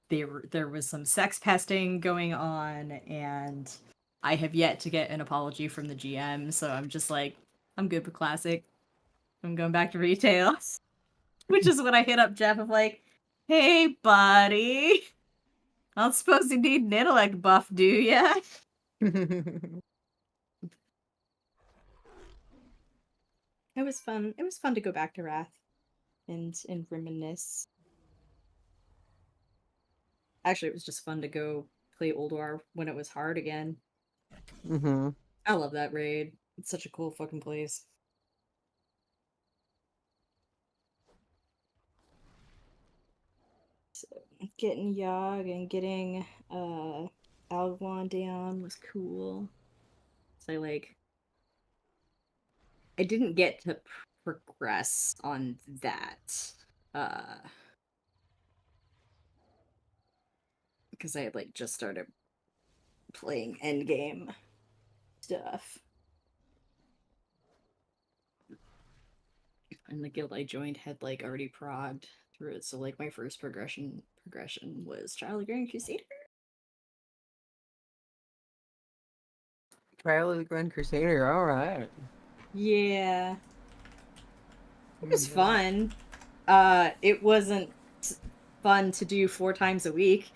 there was some sex pesting going on, and I have yet to get an apology from the GM, so I'm just like, I'm good with classic. I'm going back to retail. Which is when I hit up Jeff of hey buddy, I don't suppose you need an intellect buff, do ya? It was fun. It was fun to go back to Wrath and reminisce. Actually, it was just fun to go play Ulduar when it was hard again. Mm-hmm. I love that raid. It's such a cool fucking place. So, getting Yogg and getting Algwan down was cool. So I didn't get to progress on that. Because I had just started playing endgame stuff. And the guild I joined had already progged through it, so my first progression was Trial of the Grand Crusader. Trial of the Grand Crusader, alright. Yeah. It was fun. It wasn't fun to do 4 times a week.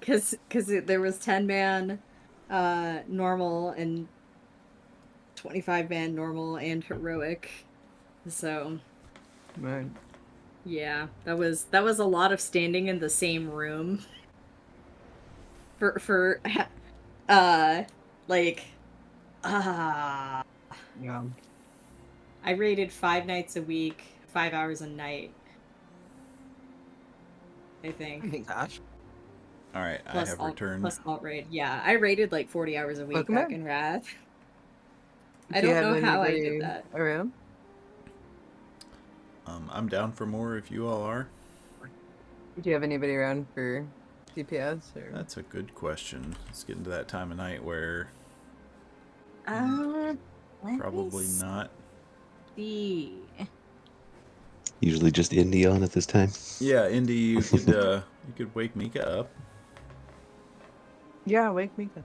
Because there was 10-man normal and 25-man normal and heroic. So right. Yeah, that was a lot of standing in the same room for yeah. I raided 5 nights a week, 5 hours a night, I think. Oh my gosh. All right, I have returned. Plus alt raid. Yeah, I raided 40 hours a week Welcome back in. in Wrath. I Do you don't have know how I anybody did that. around? I'm down for more if you all are. Do you have anybody around for CPS? Or? That's a good question. It's getting to that time of night where probably not. See. Usually just Indy on at this time. Yeah, Indy, you could wake Mika up. Yeah, wake me up.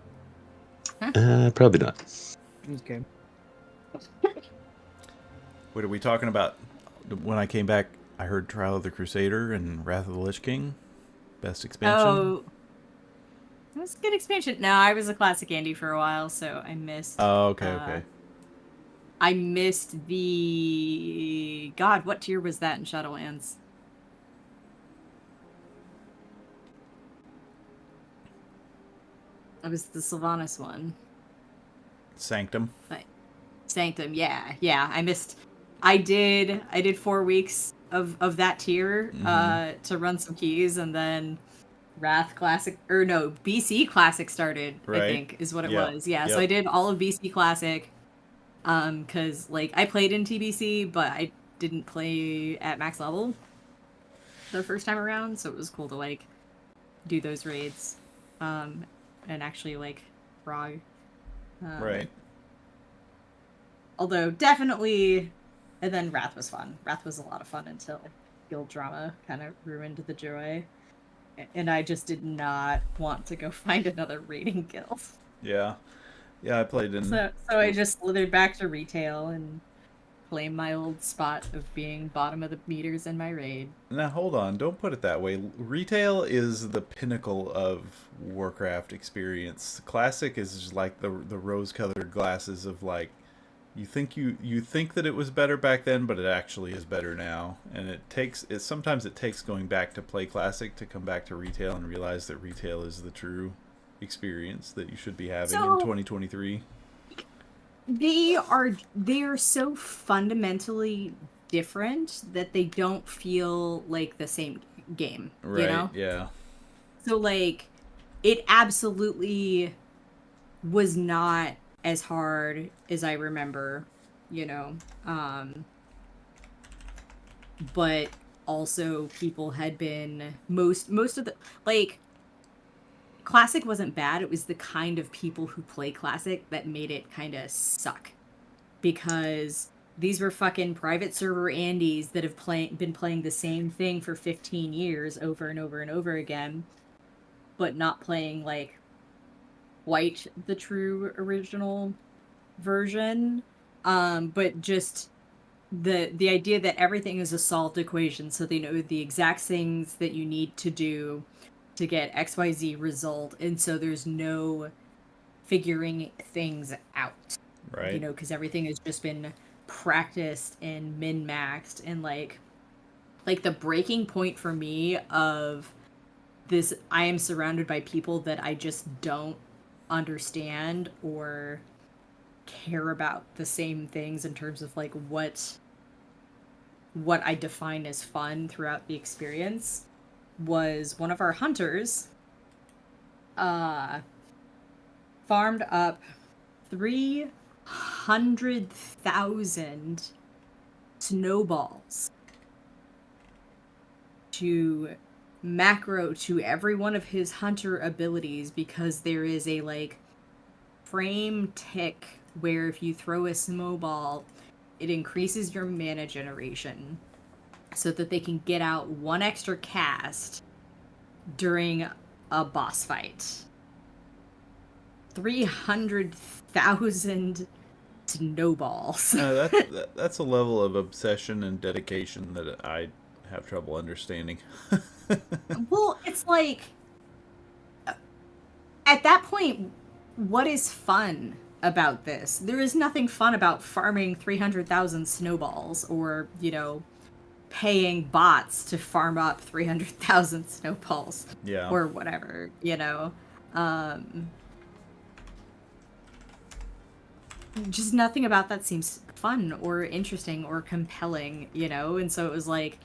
Probably not. Okay. What are we talking about? When I came back, I heard Trial of the Crusader and Wrath of the Lich King. Best expansion. Oh, it was a good expansion. No, I was a classic Andy for a while, so I missed. Oh, okay, okay. I missed the... God, what tier was that in Shadowlands? It was the Sylvanas one. Sanctum. Sanctum, yeah. I did 4 weeks of that tier to run some keys, and then Wrath Classic, or no, BC Classic started, Right. I think, is what it Yeah. was. Yeah, so Yep. I did all of BC Classic, because, like, I played in TBC, but I didn't play at max level the first time around, so it was cool to, like, do those raids, and actually, like, frog. Right. Although, definitely, and then Wrath was fun. Wrath was a lot of fun until guild drama kind of ruined the joy. And I just did not want to go find another raiding guild. Yeah. Yeah, I played in... So I just slithered back to retail and claimed my old spot of being bottom of the meters in my raid. Now, hold on. Don't put it that way. Retail is the pinnacle of Warcraft experience. Classic is just like the rose-colored glasses of, like, you think that it was better back then, but it actually is better now. And sometimes it takes going back to play Classic to come back to retail and realize that retail is the true experience that you should be having in 2023. They are so fundamentally different that they don't feel like the same game. Right, you know? yeah. So, like, it absolutely was not as hard as I remember, you know. But also people had been most of the, like, Classic wasn't bad. It was the kind of people who play Classic that made it kind of suck, because these were fucking private server Andes that have been playing the same thing for 15 years over and over and over again, but not playing, like, quite the true original version. But just the idea that everything is a solved equation, so they know the exact things that you need to do to get XYZ result, and so there's no figuring things out. Right. You know, because everything has just been practiced and min-maxed, and like the breaking point for me of this, I am surrounded by people that I just don't understand or care about the same things in terms of, like, what I define as fun throughout the experience, was one of our hunters farmed up 300,000 snowballs to macro to every one of his hunter abilities, because there is a, like, frame tick where if you throw a snowball, it increases your mana generation so that they can get out one extra cast during a boss fight. 300,000 snowballs. That's a level of obsession and dedication that I have trouble understanding. Well, it's like, at that point, what is fun about this? There is nothing fun about farming 300,000 snowballs, or, you know, paying bots to farm up 300,000 snowballs. Yeah. Or whatever, you know. Just nothing about that seems fun or interesting or compelling, you know? And so it was like,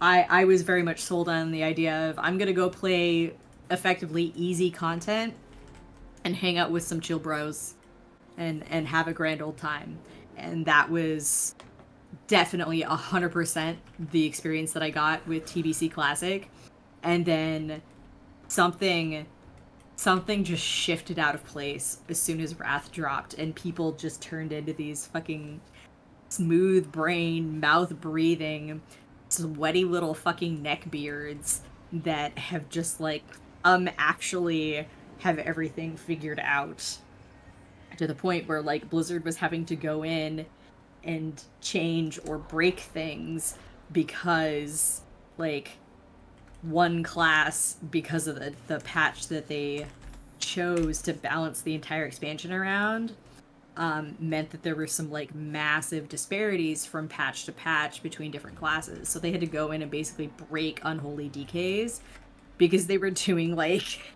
I was very much sold on the idea of, I'm gonna go play effectively easy content and hang out with some chill bros and have a grand old time. And that was definitely 100% the experience that I got with TBC Classic. And then something just shifted out of place as soon as Wrath dropped, and people just turned into these fucking smooth brain, mouth breathing, sweaty little fucking neckbeards that have just, like, actually have everything figured out, to the point where, like, Blizzard was having to go in and change or break things because, like, one class, because of the patch that they chose to balance the entire expansion around, meant that there were some like massive disparities from patch to patch between different classes. So they had to go in and basically break Unholy DKs because they were doing like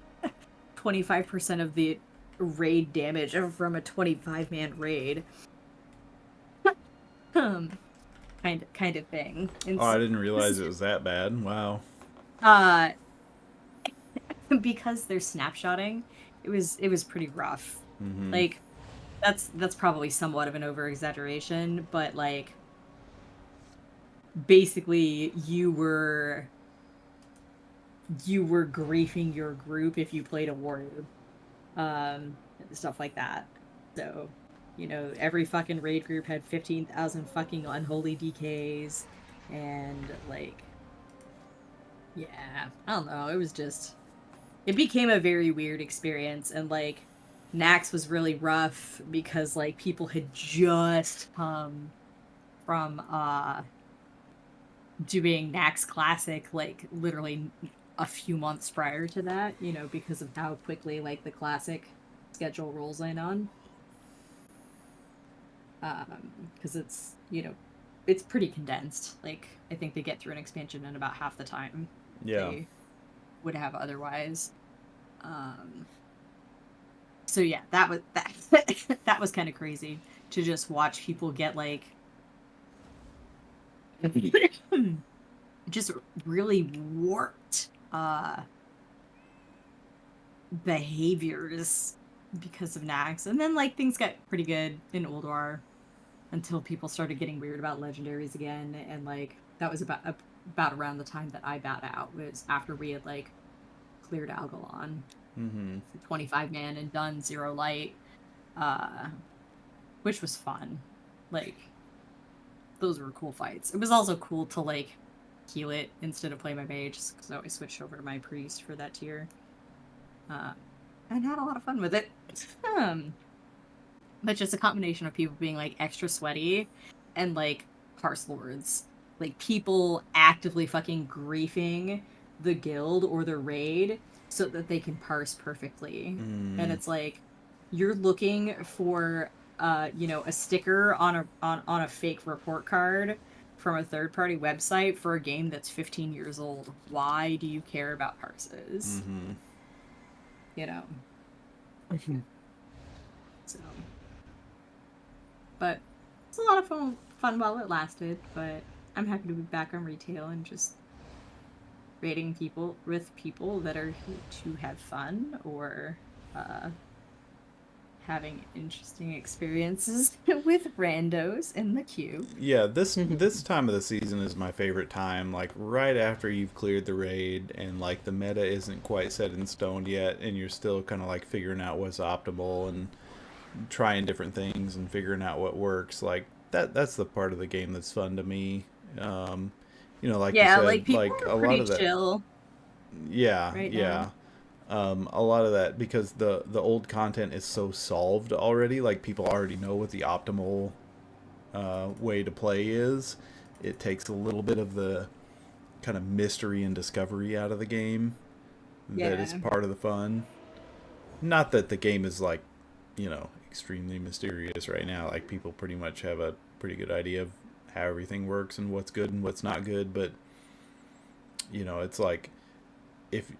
25% of the raid damage from a 25-man raid. Kind of thing. And Oh, I didn't realize it was that bad. Wow. Because they're snapshotting, it was pretty rough. Mhm. Like that's probably somewhat of an over exaggeration, but like basically you were griefing your group if you played a warrior, stuff like that. So, you know, every fucking raid group had 15,000 fucking unholy DKs, and like, yeah, I don't know. It became a very weird experience, and like, Nax was really rough because like people had just come from doing Nax Classic like literally a few months prior to that, you know, because of how quickly like the Classic schedule rolls in on. Because it's, you know, it's pretty condensed. Like, I think they get through an expansion in about half the time they would have otherwise. So yeah, that was kind of crazy to just watch people get like just really warped behaviors because of Nax. And then like things got pretty good in Ulduar until people started getting weird about legendaries again, and like that was about around the time that I bowed out, was after we had like cleared Algalon. 25 man and done 0 light, which was fun. Like, those were cool fights. It was also cool to like heal it instead of play my mage, because I always switched over to my priest for that tier, and had a lot of fun with it. But just a combination of people being like extra sweaty and like parse lords, like people actively fucking griefing the guild or the raid so that they can parse perfectly. And it's like, you're looking for you know, a sticker on a fake report card from a third-party website for a game that's 15 years old. Why do you care about parses? You know. So, but it's a lot of fun while it lasted. But I'm happy to be back on retail and just raiding people with people that are here to have fun or having interesting experiences with randos in the queue. Yeah, this time of the season is my favorite time, like right after you've cleared the raid and like the meta isn't quite set in stone yet and you're still kind of like figuring out what's optimal and trying different things and figuring out what works. Like that's the part of the game that's fun to me. You know, like yeah, you said, like people like are a lot pretty of that. chill. Yeah, right yeah. A lot of that, because the old content is so solved already, like people already know what the optimal way to play is. It takes a little bit of the kind of mystery and discovery out of the game that is part of the fun. Not that the game is like, you know, extremely mysterious right now. Like people pretty much have a pretty good idea of how everything works and what's good and what's not good, but you know, it's like if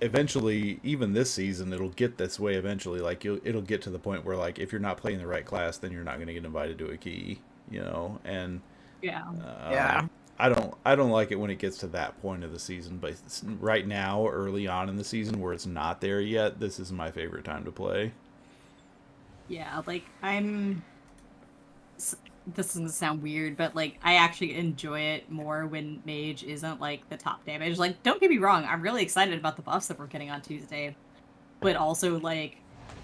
eventually, even this season, it'll get this way eventually. Like it'll get to the point where like if you're not playing the right class, then you're not going to get invited to a key, you know. And I don't like it when it gets to that point of the season, but right now, early on in the season where it's not there yet, this is my favorite time to play. Yeah, like this is gonna sound weird, but like I actually enjoy it more when mage isn't like the top damage. Like, don't get me wrong, I'm really excited about the buffs that we're getting on Tuesday, but also like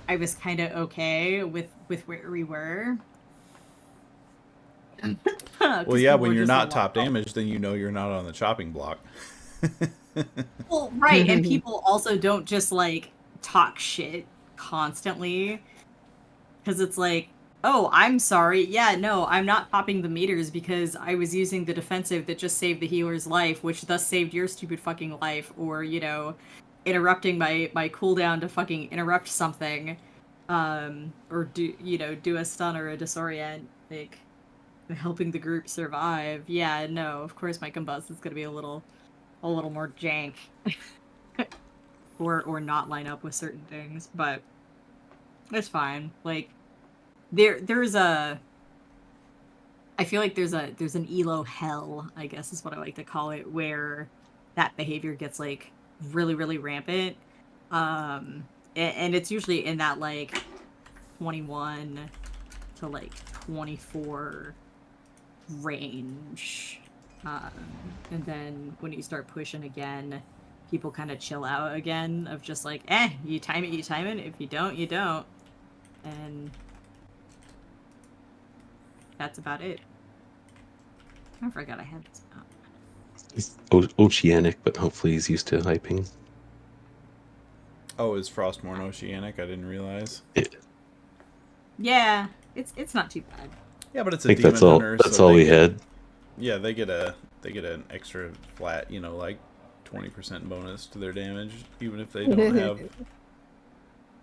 I was kind of okay with where we were. Well, yeah, when you're not top damage, then you know you're not on the chopping block. Well, right, and people also don't just like talk shit constantly, because it's like, oh, I'm sorry. Yeah, no, I'm not popping the meters because I was using the defensive that just saved the healer's life, which thus saved your stupid fucking life, or, you know, interrupting my cooldown to fucking interrupt something. or do a stun or a disorient, like helping the group survive. Yeah, no, of course my combust is gonna be a little more jank, or not line up with certain things, but it's fine. Like there's a. I feel like there's an elo hell, I guess is what I like to call it, where that behavior gets like really, really rampant. And it's usually in that like 21 to like 24 range. And then when you start pushing again, people kind of chill out again of just like, you time it, if you don't, you don't. And that's about it. I forgot I had this up. He's oceanic, but hopefully he's used to hyping. Oh, is Frostmourne oceanic? I didn't realize. Yeah, it's not too bad. Yeah, but it's I a think demon that's all. hunter. That's so all they we get- had. Yeah, they get an extra flat, like 20% bonus to their damage, even if they don't have.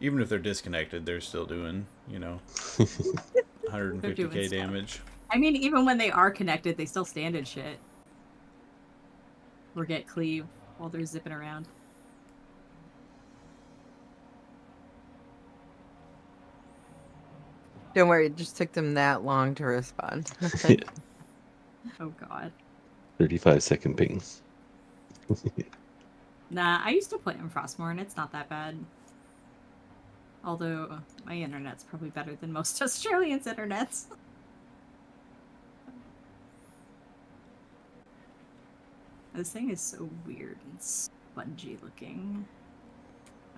Even if they're disconnected, they're still doing, 150k damage. I mean, even when they are connected, they still stand in shit. Or get cleave while they're zipping around. Don't worry, it just took them that long to respond. Oh god. 35-second ping. Nah, I used to play on Frostmourne, it's not that bad. Although, my internet's probably better than most Australians' internets. This thing is so weird and spongy looking.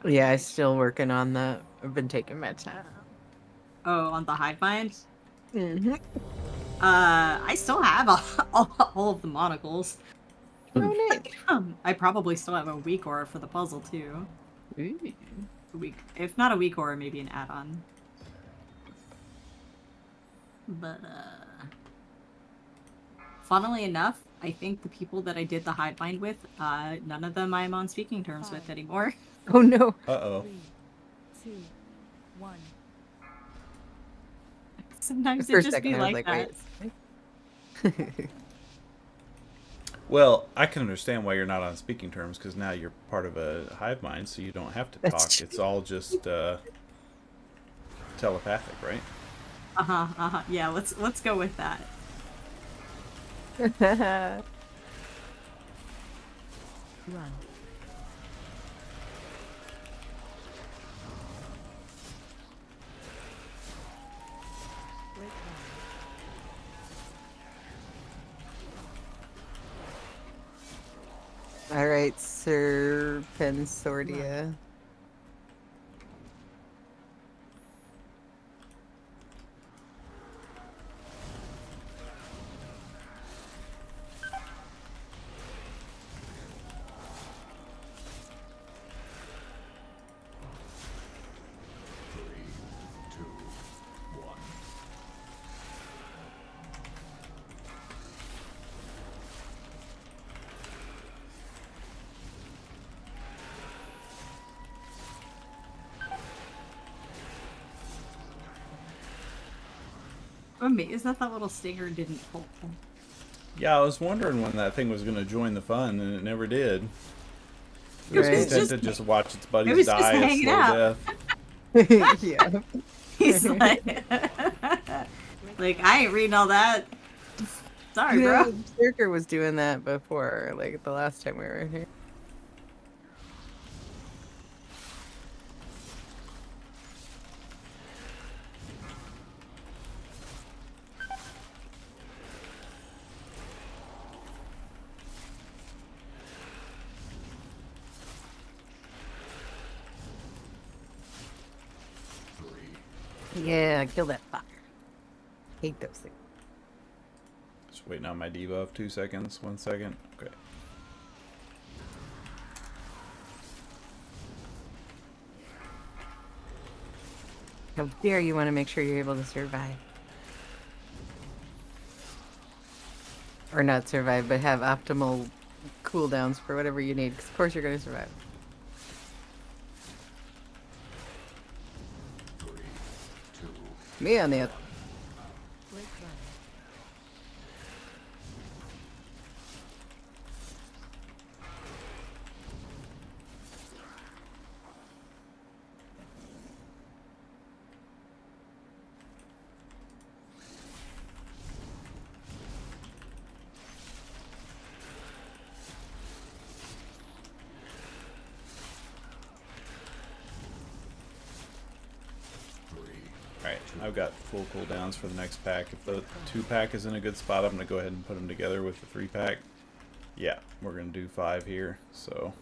Yeah, I'm still working on that. I've been taking my time. Oh, on the Hivebind? Mm-hmm. I still have all of the monocles. Oh, nice. I probably still have a weak aura for the puzzle, too. Ooh. If not a weak aura, maybe an add-on. But, funnily enough, I think the people that I did the Hivebind with, none of them I'm on speaking terms with anymore. Oh, no. Uh-oh. 3, 2, 1. Sometimes For it a just second, be I was like like, that. wait. Well, I can understand why you're not on speaking terms, because now you're part of a hive mind, so you don't have to That's talk. true. It's all just telepathic, right? Yeah, let's go with that. Run. Break line. All right, Sir Pensordia. I'm amazed that little stinger didn't pull. Yeah, I was wondering when that thing was going to join the fun, and it never did. It was Right. content to just watch its It buddies was just die a hanging slow out. death. Yeah. He's like, like, I ain't reading all that. Sorry, Yeah, bro. Berserker was doing that before, like the last time we were in here. Yeah, kill that fucker. Hate those things. Just waiting on my debuff. 2 seconds. 1 second. Okay. How dare you want to make sure you're able to survive. Or not survive, but have optimal cooldowns for whatever you need, because of course you're going to survive. 3, Me on the other. Break runner. Alright, I've got full cooldowns for the next pack. If the 2-pack is in a good spot, I'm going to go ahead and put them together with the 3-pack. Yeah, we're going to do 5 here. So,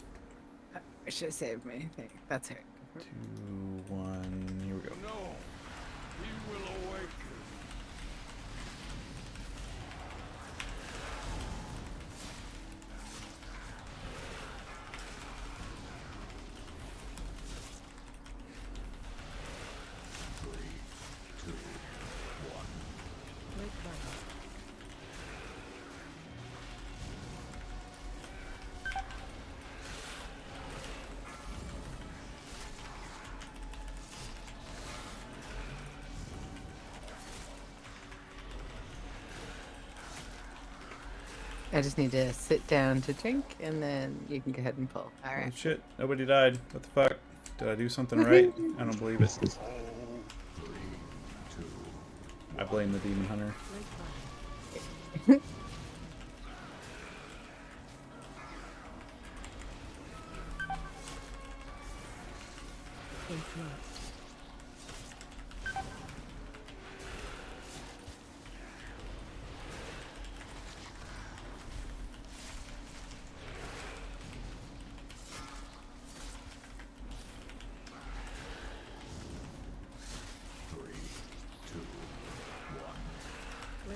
I should have saved me. That's it. 2, 1, here we go. No, he will awaken. Break runner. I just need to sit down to drink, and then you can go ahead and pull. All Oh, right. shit, nobody died. What the fuck? Did I do something right? I don't believe it. I blame the Demon Hunter. Break runner. Interrupt.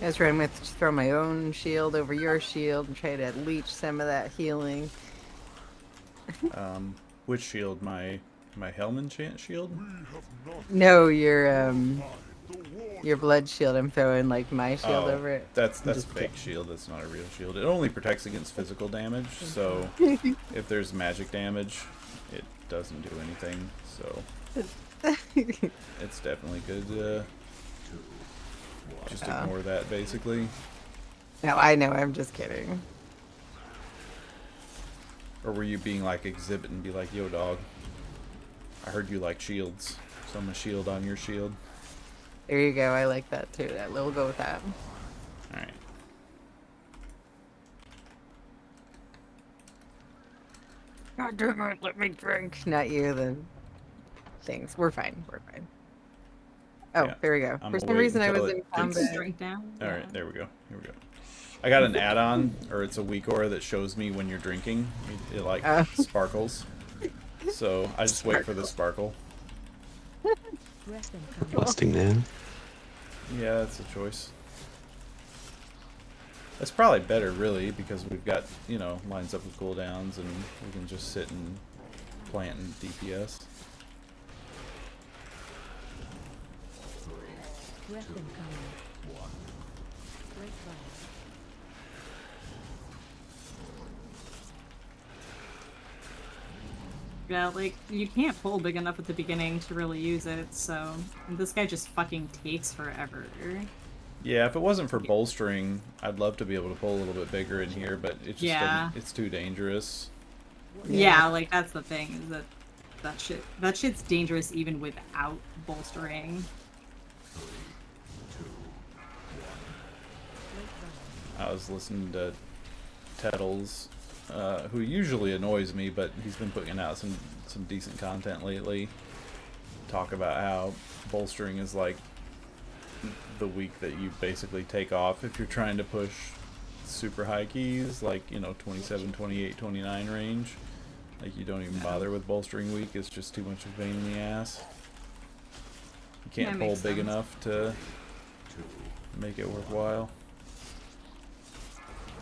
That's right. I'm going to throw my own shield over your shield and try to leech some of that healing. Which shield? My Hellman chant shield? We have not No, your died the war. blood shield. I'm throwing like my shield over it. That's Just fake shield. That's not a real shield. It only protects against physical damage. So if there's magic damage, it doesn't do anything. So it's definitely good to just ignore that, basically. No, I know. I'm just kidding. Or were you being like Exhibit and be like, yo, dog, I heard you like shields, so I'm a shield on your shield. There you go. I like that too. We'll go with that. Alright. God damn it, let me drink. Not you, the things. We're fine. We're fine. Oh, Yeah, there we go. I'm For some gonna wait reason, I until was it in gets- combat. Drink now. Alright, there we go. Here we go. I got an add-on, or it's a weak aura that shows me when you're drinking. It like sparkles. So I just wait for the sparkle. Breath incoming. Busting man. Yeah, that's a choice. That's probably better, really, because we've got, you know, lines up with cooldowns, and we can just sit and plant and DPS. Breath incoming. Break runner. Yeah, like, you can't pull big enough at the beginning to really use it, so this guy just fucking takes forever. Yeah, if it wasn't for bolstering, I'd love to be able to pull a little bit bigger in here, but it just Yeah. doesn't, it's too dangerous. Yeah, like, that's the thing, is that shit's dangerous even without bolstering. I was listening to Tettles, who usually annoys me, but he's been putting out some decent content lately. Talk about how bolstering is like the week that you basically take off if you're trying to push super high keys, like, you know, 27, 28, 29 range. Like, you don't even bother with bolstering week, it's just too much of a pain in the ass. You can't That pull makes big sense. enough to make it worthwhile.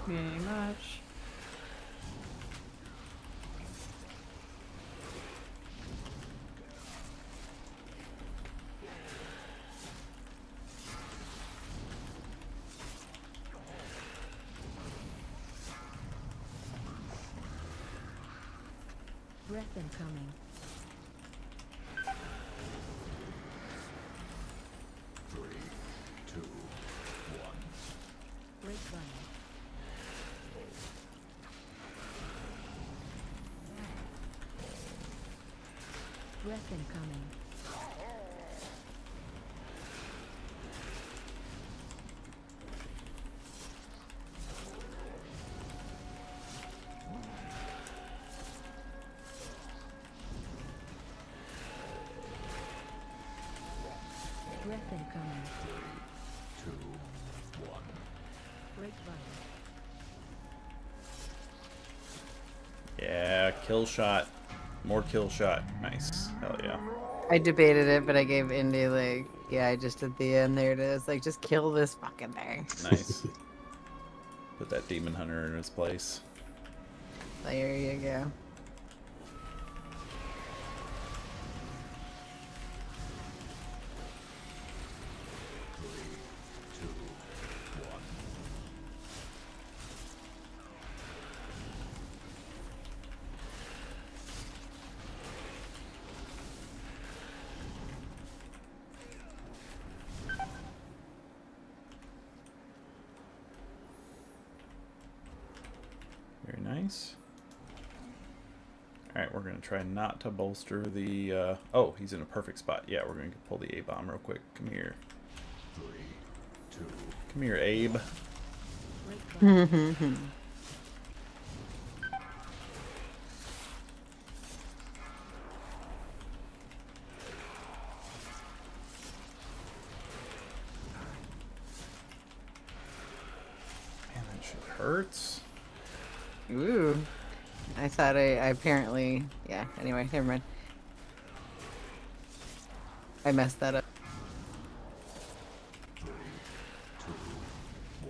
Very much. Breath incoming. Breath incoming. Breath incoming. 2, 1. Break vital. Yeah, kill shot. More kill shot. Nice. Hell yeah. I debated it, but I gave Indy like, yeah, I just at the end there it is. Like, just kill this fucking thing. Nice. Put that demon hunter in his place. There you go. Very nice. Alright, we're going to try not to bolster the... oh, he's in a perfect spot. Yeah, we're going to pull the A-bomb real quick. Come here. 3, 2. Come here, Abe. Break vital. Man, that shit hurts. Ooh. I thought I apparently... Yeah, anyway, never mind. I messed that up.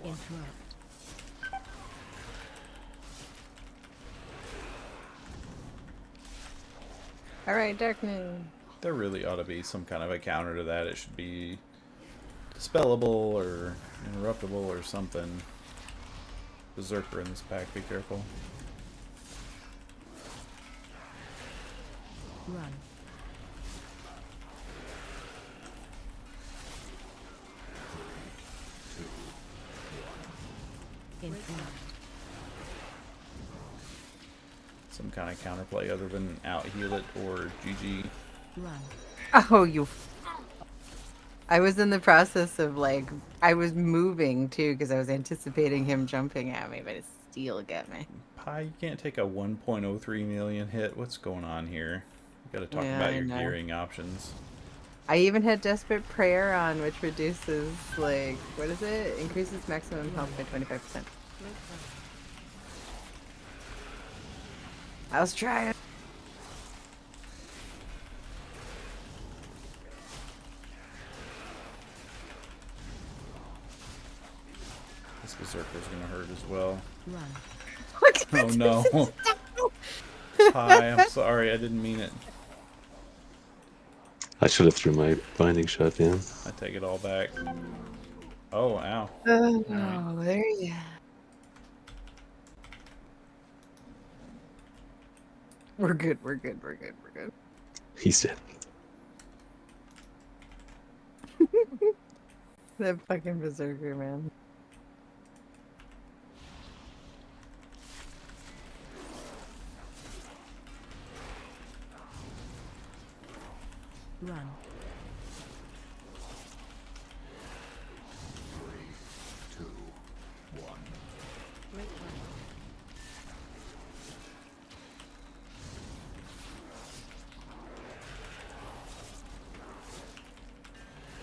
Interrupt. Alright, darkness. There really ought to be some kind of a counter to that. It should be dispellable or interruptible or something. Berserker in this pack, be careful. Run. Interrupt. Some kind of counterplay other than out heal it or GG. Run. Oh, you... I was in the process of, like... I was moving, too, because I was anticipating him jumping at me, but it still got me. Pi, you can't take a 1.03 million hit. What's going on here? You gotta talk Yeah, about I your know. gearing options. I even had Desperate Prayer on, which reduces, like... What is it? Increases maximum health by 25%. Break vital. I was trying. This berserker's gonna hurt as well. Run. Oh no. Hi, I'm sorry, I didn't mean it. I should have threw my binding shot down. I take it all back. Oh, ow. Oh, there you go. We're good, we're good, we're good, we're good. He's dead. That fucking berserker, man. Run. 2, 1. Break vital.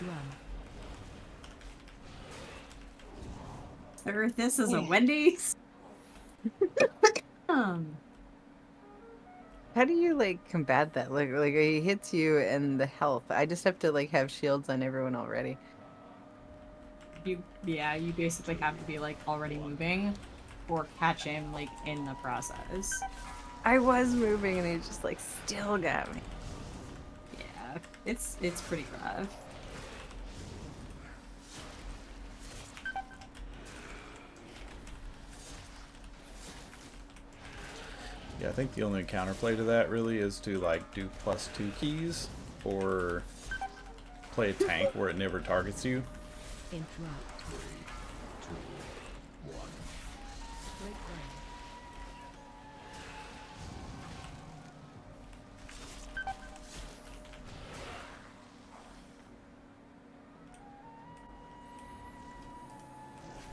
Run. Sir, this is a Wendy's. How do you like combat that? Like he hits you and the health. I just have to like have shields on everyone already. You basically have to be like already moving, or catch him like in the process. I was moving and he just like still got me. Yeah, it's pretty rough. Yeah, I think the only counterplay to that really is to like do +2 keys or play a tank where it never targets you. Interrupt. 3, 2, 1. Break vital.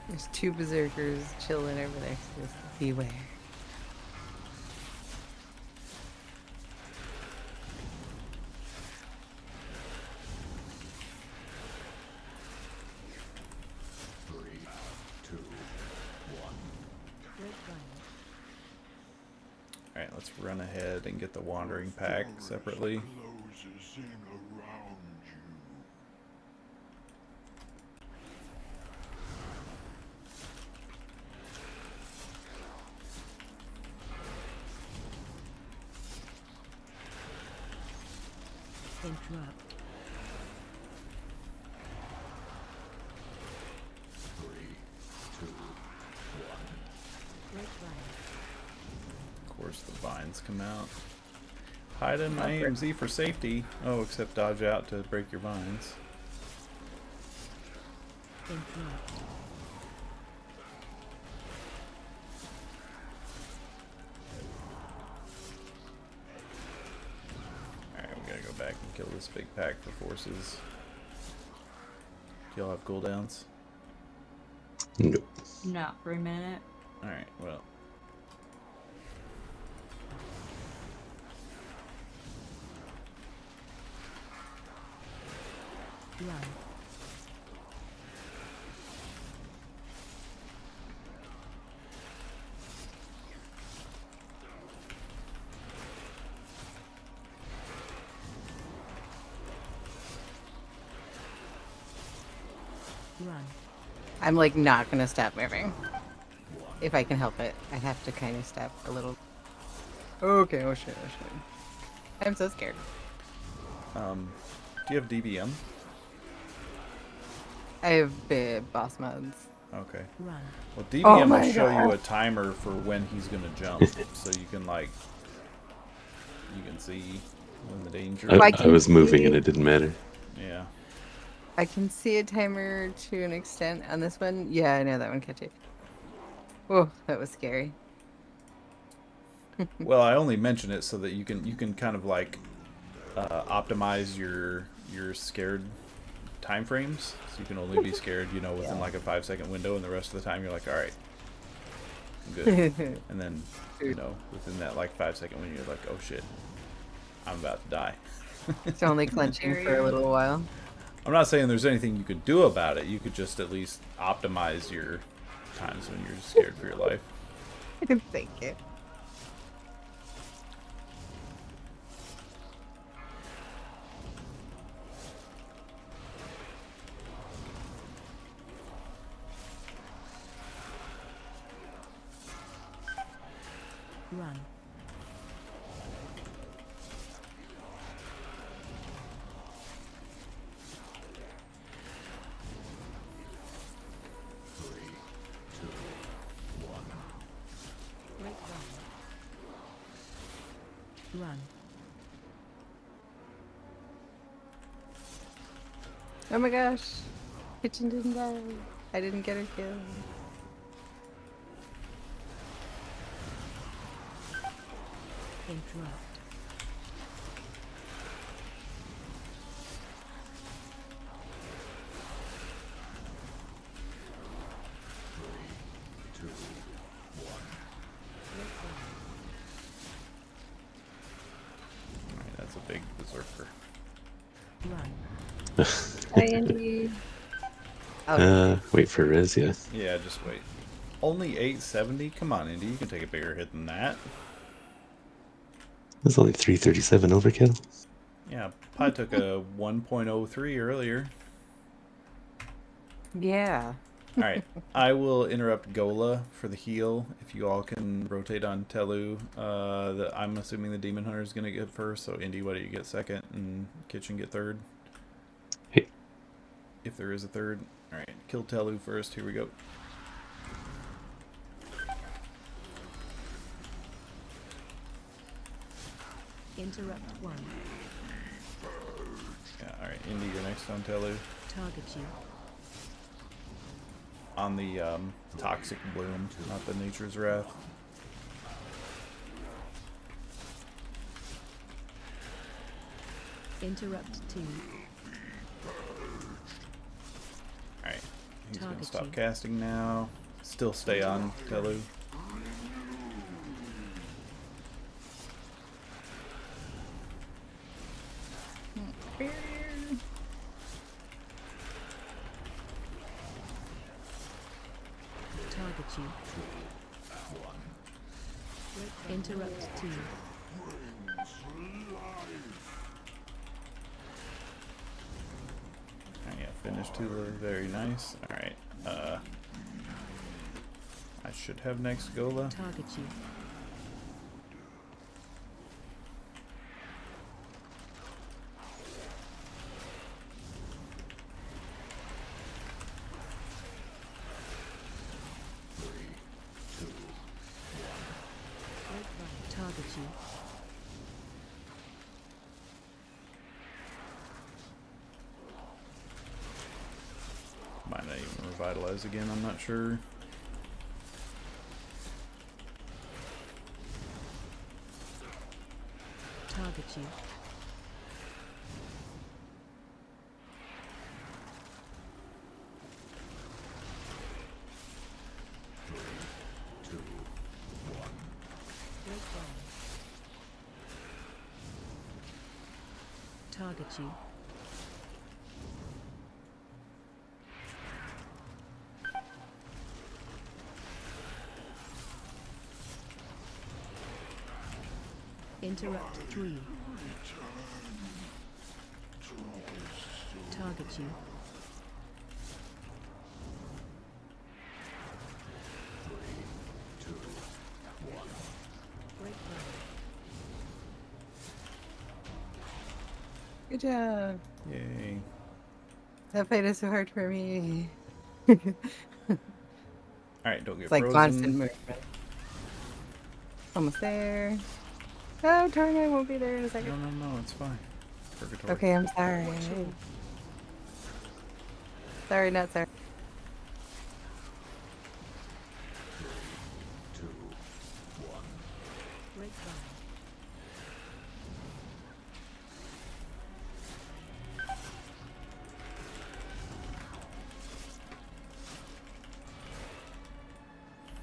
There's 2 berserkers chilling over there. So just beware. Great Violet. Alright, let's run ahead and get the wandering pack separately. Closes in around you. Interrupt. Great Violet. Of course, the vines come out. Hide in my AMZ for safety. Oh, except dodge out to break your vines. Interrupt. Alright, we gotta go back and kill this big pack for forces. Do y'all have cooldowns? Nope. Not for a minute. Alright, well. Run. Run. I'm like not gonna stop moving. If I can help it. I have to kind of step a little. Okay, oh shit, oh shit. I'm so scared. Do you have DBM? I have boss modes. Okay. Run. Well, DBM my will show you God. a timer for when he's gonna jump, so you can like, you can see when the danger. I was moving and it didn't matter. Yeah. I can see a timer to an extent on this one. Yeah, I know that one catch it. Oh, that was scary. Well, I only mention it so that you can kind of like optimize your scared time frames. So you can only be scared, you know, within like a 5-second window, and the rest of the time you're like, all right, I'm good. And then, you know, within that like 5-second window, you're like, oh shit, I'm about to die. It's only clenching for a little while. I'm not saying there's anything you could do about it. You could just at least optimize your times when you're scared for your life. Thank you. Run. Great Violet. Run. Oh my gosh. Kitchen didn't die. I didn't get her killed. Interrupt. Alright, that's a big berserker. Run. Hi, Andy. Wait for Riz, yeah. Yeah, just wait. Only 870? Come on, Indy, you can take a bigger hit than that. That's only 337 overkill. Yeah, Pi took a 1.03 earlier. Yeah. Alright, I will interrupt Gola for the heal. If you all can rotate on Telu. I'm assuming the Demon Hunter is going to get first, so Indy, why don't you get second and Kitchen get third? Hey. If there is a third. Alright, kill Telu first. Here we go. Interrupt 1. Yeah, alright, Indy, you're next on Telu. Target you. On the Toxic Bloom, not the Nature's Wrath. Interrupt 2. Alright, He's gonna Target stop you. casting now. Still stay on Telu. Target you. Interrupt team. Yeah, finish Tula. Very nice. Alright. I should have next Gola. Target you. Target you. Might not even revitalize again, I'm not sure. Target you. Target you. Interrupt 3. Target you. Break ground. Good job. Yay. That fight is so hard for me. Alright, don't get It's like frozen. constant movement. Almost there. Oh, darn, I won't be there in a second. No, it's fine. Purgatory. Okay, I'm sorry. Sorry, not sorry. Break ground.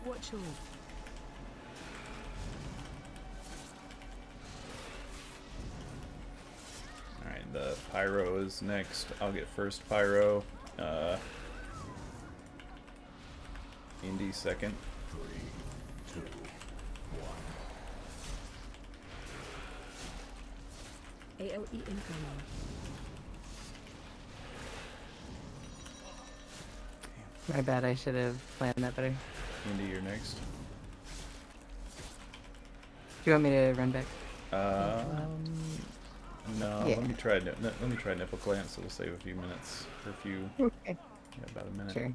Watch all. Alright, the Pyro is next. I'll get first Pyro. Indy second. AOE incoming. My bad, I should have planned that better. Indy, you're next. Do you want me to run back? No, Yeah. let me try nipple clamps. It'll save a few minutes. Or a few. Okay. Yeah, about a minute. Sure.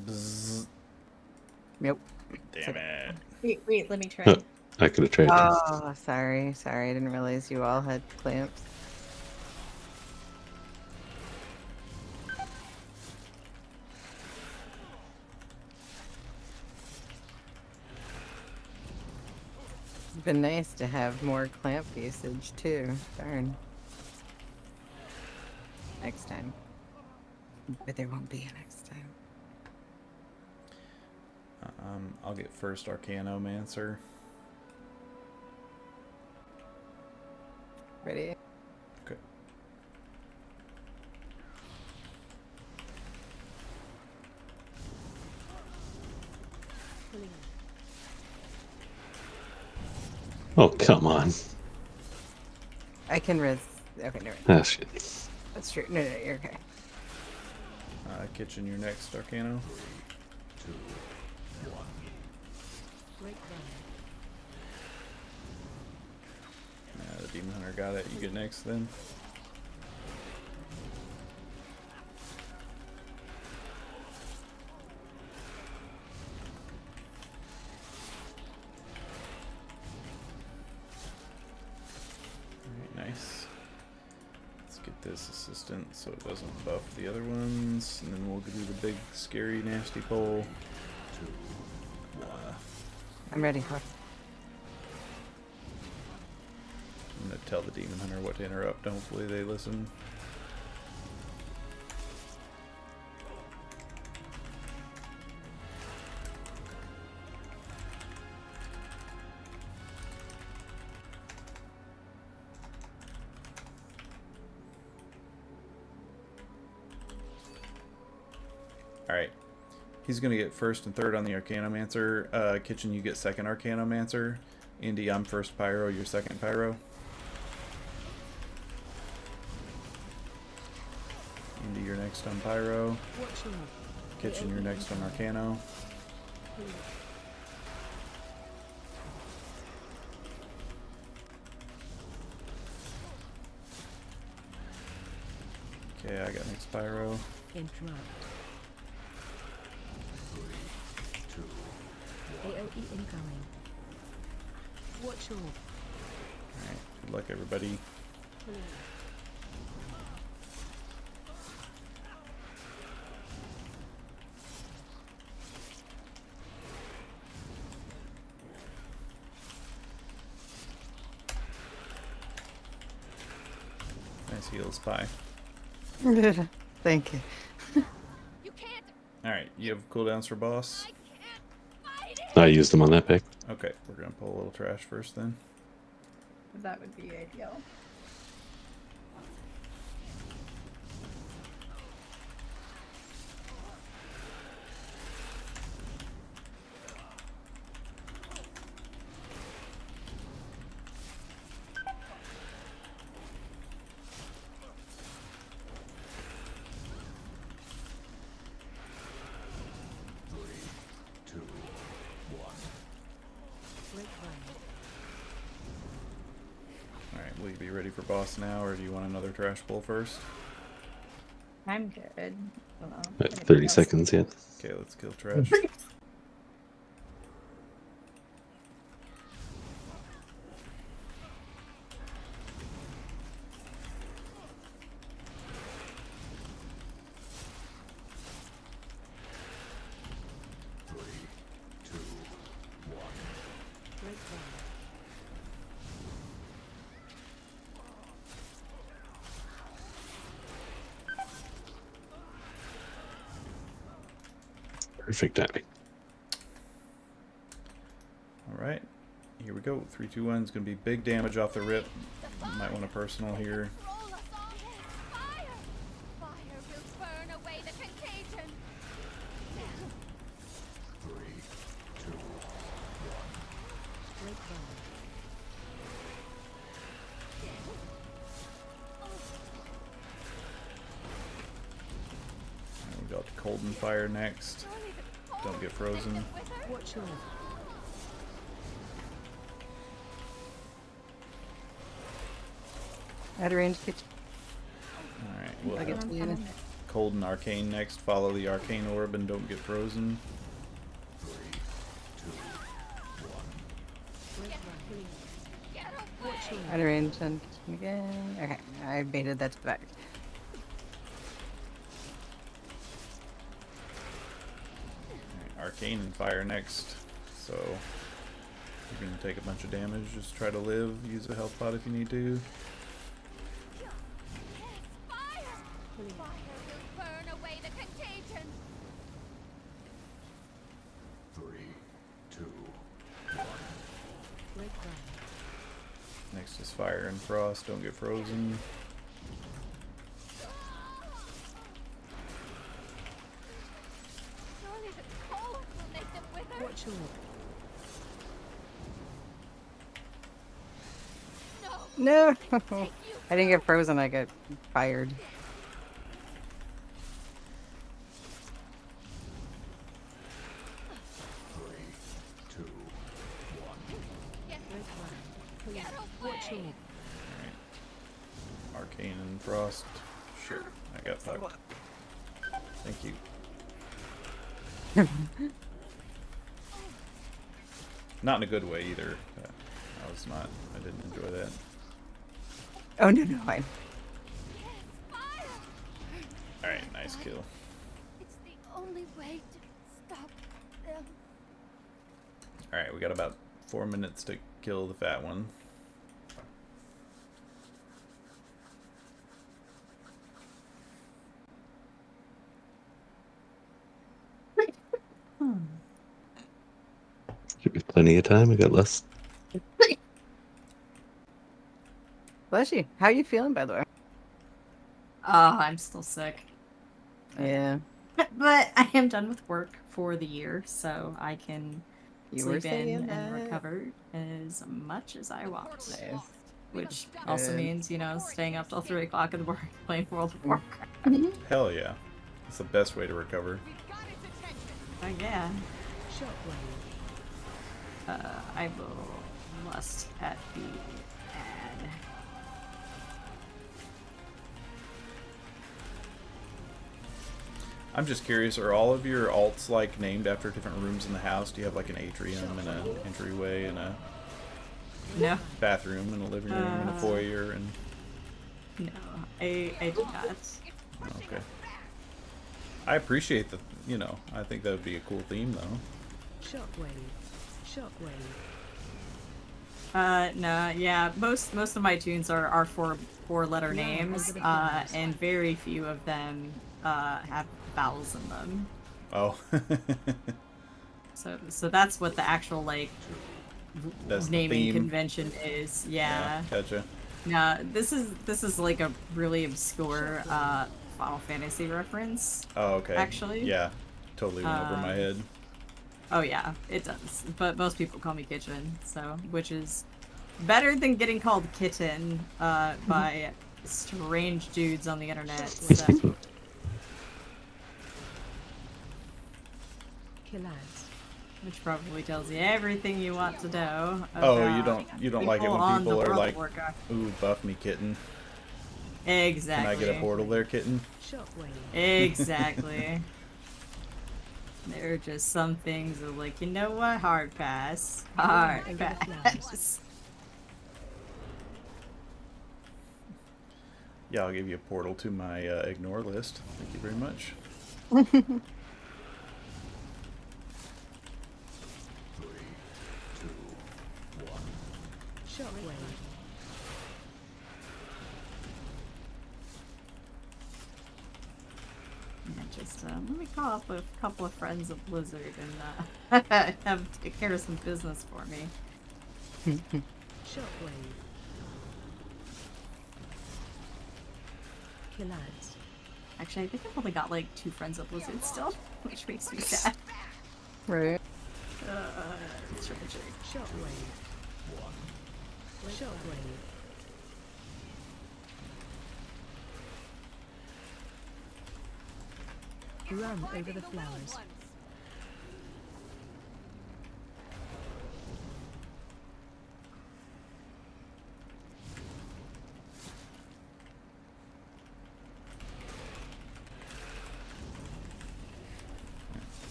Bzzz. Nope. Damn it. Wait, let me try. Huh. I could have tried that. Oh, sorry. Sorry, I didn't realize you all had clamps. It's been nice to have more clamp usage too. Darn. Next time. But there won't be a next time. I'll get first Arcanomancer. Ready? Okay. Oh, come on. I can res. Okay, never mind. Ah, shit. That's true. No, you're okay. Kitchen, you're next, Arcano. Break ground. The Demon Hunter got it. You get next then. Alright, nice. Let's get this assistant so it doesn't buff the other ones, and then we'll do the big, scary, nasty pole. I'm ready for it. I'm gonna tell the Demon Hunter what to interrupt. Hopefully they listen. Alright. He's going to get first and third on the Arcanomancer. Kitchen, you get second Arcanomancer. Indy, I'm first Pyro, you're second Pyro. Indy, you're next on Pyro. Watch log. Kitchen, you're next on Arcano. Okay, I got next Pyro. Interrupt. AOE incoming. Watch log. Alright, good luck everybody. Nice heals, Pie. Thank you. You can't. Alright, you have cooldowns for boss? I can't fight it. I used them on that pick. Okay, we're gonna pull a little trash first then. That would be ideal. Break ground. Alright, will you be ready for boss now, or do you want another trash pull first? I'm good. Hold on. At Let me 30 get this. seconds yet. Okay, let's kill trash. Break ground. Perfect timing. Alright, here we go. 3, 2, 1 is gonna be big damage off the rip. You might want a personal here. Control us all. Fire! Fire will burn away the contagion. Break ground. And we got the Cold and Fire next. Surely the cold Don't get is frozen. with her? Watch log. At a range kitchen. Alright, we'll I get have to you. Cold and Arcane next. Follow the Arcane Orb and don't get frozen. Break ground. Get Watch away! log. At a range and kitchen again. Okay, I baited that to the back. Alright, Arcane and Fire next. So, you're gonna take a bunch of damage. Just try to live. Use a health pot if you need to. Fire! Fire will burn away the contagion. Break ground. Next is Fire and Frost. Don't get frozen. Surely the cold will make them wither. Watch log. No. No! Take you. I didn't get frozen, I got fired. Get, Break ground. get Watch away. log. Alright. Arcane and Frost. Sure, I got fucked. Thank you. Not in a good way either. I didn't enjoy that. Oh, no, no, fine. Fire! Alright, nice kill. It's the only way to stop them. Alright, we got about 4 minutes to kill the fat one. Should be plenty of time. I got less. Bless you. How you feeling, by the way? Oh, I'm still sick. Yeah. But I am done with work for the year, so I can You were sleep saying in that. and recover as much as I want. Nice. Which also Good. means, staying up till 3 o'clock in the morning playing World of Warcraft. Hell yeah. It's the best way to recover. Oh yeah. Shockwave. I will lust at the ad. I'm just curious, are all of your alts like named after different rooms in the house? Do you have like an atrium and an entryway and a No. bathroom and a living room and a foyer and No. I do not. okay. I appreciate the I think that would be a cool theme though. Shockwave. Shockwave. No, yeah. Most of my tunes are four-letter names, and very few of them have vowels in them. Oh. So that's what the actual That's the naming theme. convention is. Yeah. Gotcha. No, this is like a really obscure Final Fantasy reference. Oh, okay. Actually. Yeah. Totally went over my head. Oh yeah, it does. But most people call me Kitchen, so which is better than getting called Kitten by strange dudes on the internet. So. Killaz. Which probably tells you everything you want to know. Oh, about you don't like it people when on the people are World like, of Warcraft. "Ooh, buff me, kitten." Exactly. Can I get a portal there, kitten? Shockwave. Exactly. There are just some things that like, you know what? Hard pass. Hard pass. Yeah, I'll give you a portal to my ignore list. Thank you very much. Shockwave. Yeah, just let me call up a couple of friends of Blizzard and have them take care of some business for me. Shockwave. Killaz. Actually, I think I've only got like 2 friends of Blizzard still, which makes me sad. Right. It's tragic. Shockwave. Shockwave. Run over the flowers.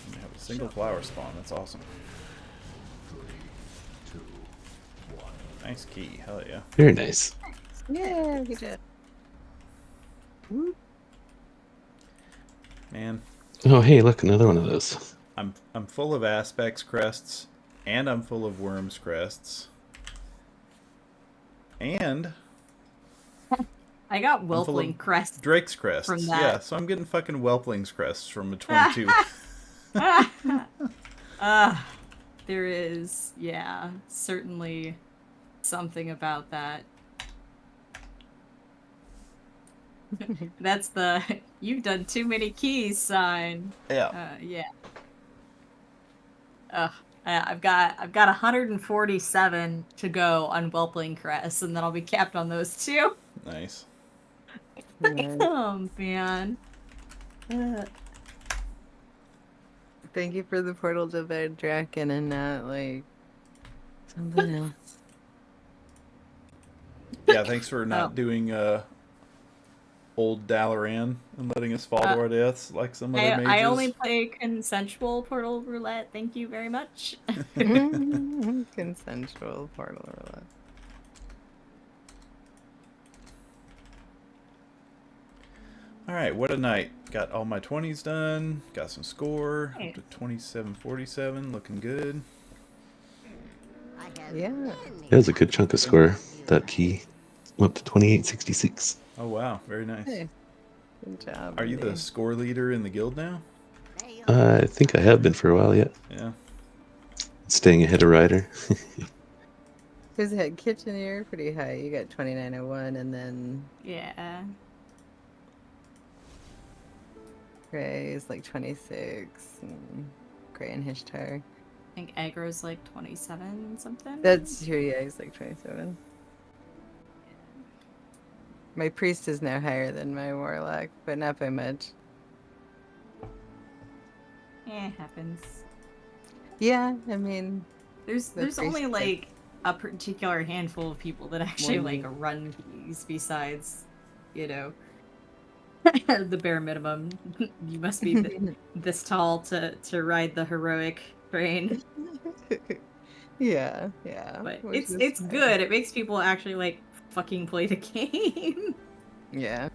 We have a single flower spawn. That's awesome. Nice key. Hell yeah. Very nice. Yeah, we did. Man, Oh, hey, look, another one of those. I'm full of Aspects crests, and I'm full of Worms crests, and I got I'm full of Whelpling crest. Drake's crests. from that. Yeah, so I'm getting fucking Whelpling's crests from a 22. There is, yeah, certainly something about that. That's the "you've done too many keys" sign. Yeah. Yeah. I've got 147 to go on Whelpling Crest, and then I'll be capped on those 2. Nice. Oh man. Thank you for the portal to Bed Draken and not like something else. Yeah, thanks for not doing old Dalaran and letting us fall to our deaths like some other mages. I only play consensual Portal Roulette. Thank you very much. Consensual portal roulette. Alright, what a night. Got all my 20s done. Got some score. Nice. Up to 2747. Looking good. Yeah. That was a good chunk of score. That key went up to 2866. Oh, wow. Very nice. Hey. Good job. Are you the Andy. score leader in the guild now? I think I have been for a while yet. Yeah. Staying ahead of Ryder. Who's that? Kitchen, you're pretty high. You got 2901 and then Yeah. Gray is like 26. And Gray and Hishtar. I think aggro's like 27 something. That's true, yeah, he's like 27. My priest is now higher than my warlock, but not by much. Happens. Yeah, I mean, There's the only priest- like a particular handful of people that actually One like week. run keys besides, you know, the bare minimum. You must be this tall to ride the heroic train. yeah. But which is it's fine. good. It makes people actually like fucking play the game. Yeah.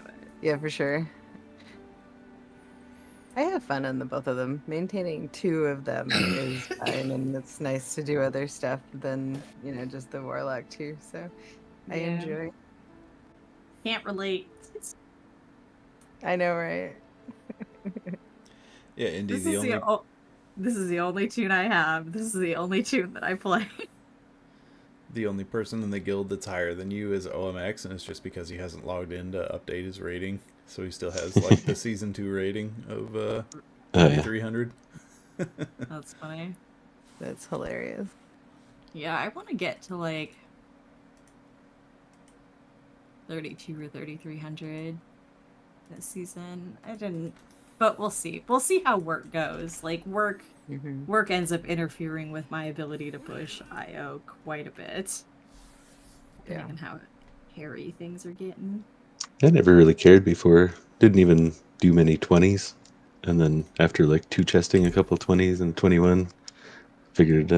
But Yeah, for sure. I have fun on the both of them. Maintaining two of them is fine, and it's nice to do other stuff than, just the warlock too. So I Yeah. enjoy. can't relate. I know, right? Yeah, Indy, This the is only this is the only tune I have. This is the only tune that I play. the only person in the guild that's higher than you is OMX, and it's just because he hasn't logged in to update his rating, so he still has like the season 2 rating of Oh, yeah. 300. That's funny. That's hilarious. Yeah, I want to get to like 32 or 3300 this season. I didn't, but we'll see. We'll see how work goes. Like work ends up interfering with my ability to push IO quite a bit. Depending Yeah. on how hairy things are getting. I never really cared before. Didn't even do many 20s. And then after like 2 chesting a couple 20s and 21, figured,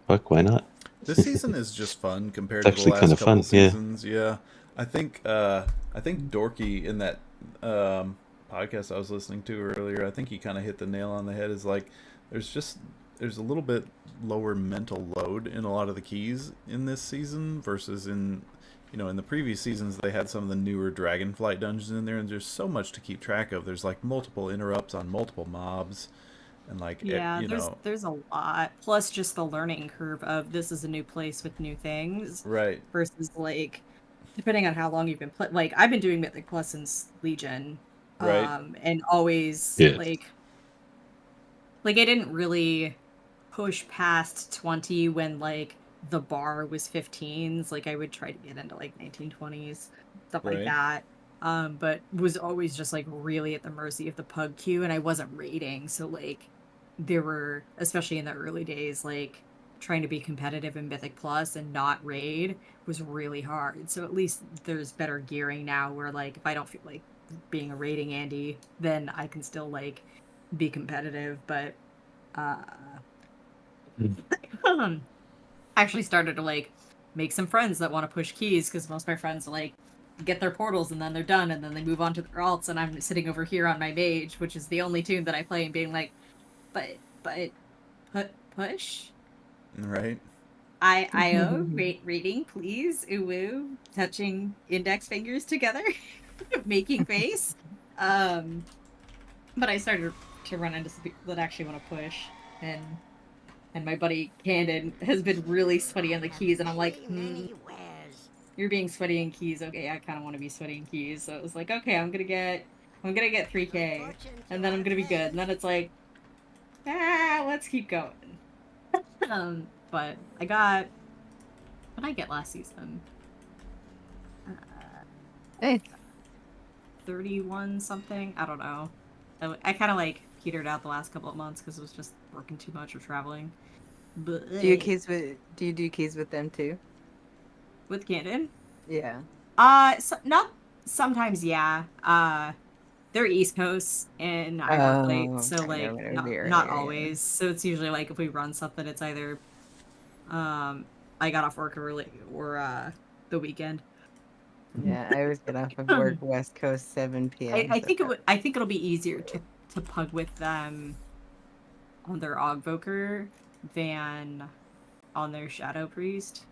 fuck, why not? This season is just fun compared It's to the actually last kinda couple fun, yeah. seasons. Yeah. I think Dorky in that podcast I was listening to earlier, I think he kind of hit the nail on the head. Is like there's a little bit lower mental load in a lot of the keys in this season versus in the previous seasons. They had some of the newer Dragonflight dungeons in there, and there's so much to keep track of. There's like multiple interrupts on multiple mobs, and like Yeah, there's a lot. Plus just the learning curve of this is a new place with new things. right. Versus like depending on how long you've been like I've been doing Mythic Plus since Legion. Right. And always Yeah. like I didn't really push past 20 when like the bar was 15s. Like I would try to get into like 1920s, stuff like Right. that. But was always just like really at the mercy of the pug queue, and I wasn't raiding, so like there were, especially in the early days, like trying to be competitive in Mythic Plus and not raid was really hard. So at least there's better gearing now where like if I don't feel like being a raiding Andy, then I can still like be competitive. But I actually started to like make some friends that want to push keys, because most of my friends like get their portals and then they're done and then they move on to their alts, and I'm sitting over here on my mage, which is the only tune that I play, and being like, but push Right. IO rating please, ooh, touching index fingers together, making face. But I started to run into some people that actually want to push, and my buddy Candon has been really sweaty on the keys, and I'm like, you're being sweaty in keys. Okay, I kind of want to be sweaty in keys. So it was like, okay, I'm gonna get 3K, and then I'm gonna be good. And then it's like, let's keep going. But I got, what did I get last season? Hey. 31 something. I don't know. I kind of like petered out the last couple of months because it was just working too much or traveling. But Do you do keys with them too? with Candon? Yeah. Not sometimes, yeah. They're East Coast and I work late, so I like know, whenever you're not here, yeah. always. So it's usually like if we run something, it's either I got off work early or the weekend. Yeah, I always get off of work West Coast 7 p.m. I think I think it'll be easier to pug with them on their Ogvoker than on their Shadow Priest.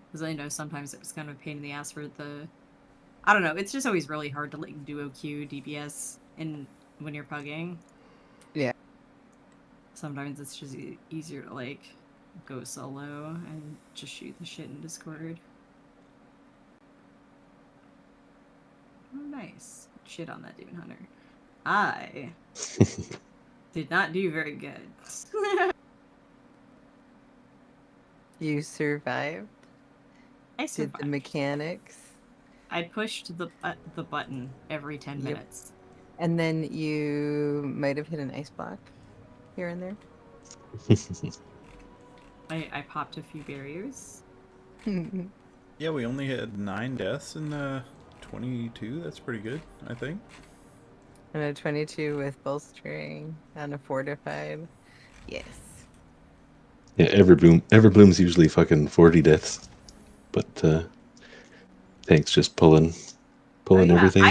Because I know sometimes it was kind of a pain in the ass for the... I don't know, it's just always really hard to like duo Q, DPS when you're pugging. Yeah. Sometimes it's just easier to like go solo and just shoot the shit in Discord. Nice. Shit on that Demon Hunter. I did not do very good. You survived. I Did survived. the mechanics. I pushed the button every 10 Yep. minutes. And then you might have hit an ice block here and there. I popped a few barriers. Yeah, we only had 9 deaths in 22. That's pretty good, I think. And a 22 with bolstering on a fortified. Yes. Yeah, Everbloom's usually fucking 40 deaths, but Tank's just pulling everything.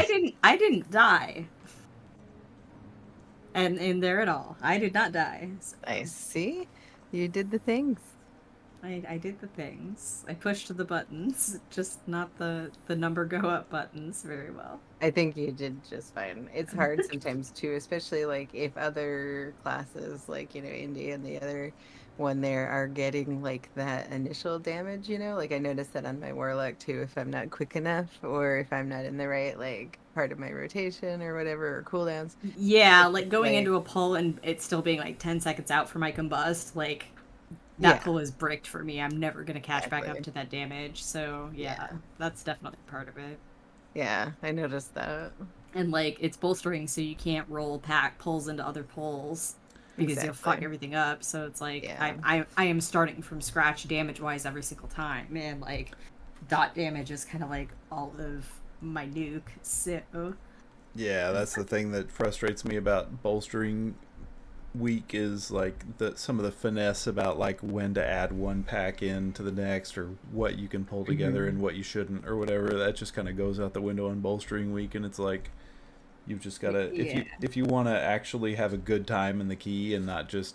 I didn't die. And in there at all. I did not die. So I see. You did the things. I did the things. I pushed the buttons, just not the number go up buttons very well. I think you did just fine. It's hard sometimes too, especially like if other classes like, Indy and the other one there are getting like that initial damage, like I noticed that on my Warlock too, if I'm not quick enough or if I'm not in the right like part of my rotation or whatever, or cooldowns. Yeah, like going like- into a pull and it still being like 10 seconds out for my combust, like that pull is bricked for me. I'm never gonna catch back up Exactly. to that damage. So yeah, that's definitely part of it. Yeah, I noticed that. And like it's bolstering, so you can't roll pack pulls into other pulls because you'll fuck Exactly. everything up. So it's like Yeah. I am starting from scratch damage wise every single time, and like dot damage is kind of like all of my nuke. So Yeah, that's the thing that frustrates me about bolstering week is like some of the finesse about like when to add one pack in to the next or what you can pull together and what you shouldn't or whatever. That just kind of goes out the window on bolstering week, and it's like you've just got to if you want to actually have a good time in the key and not just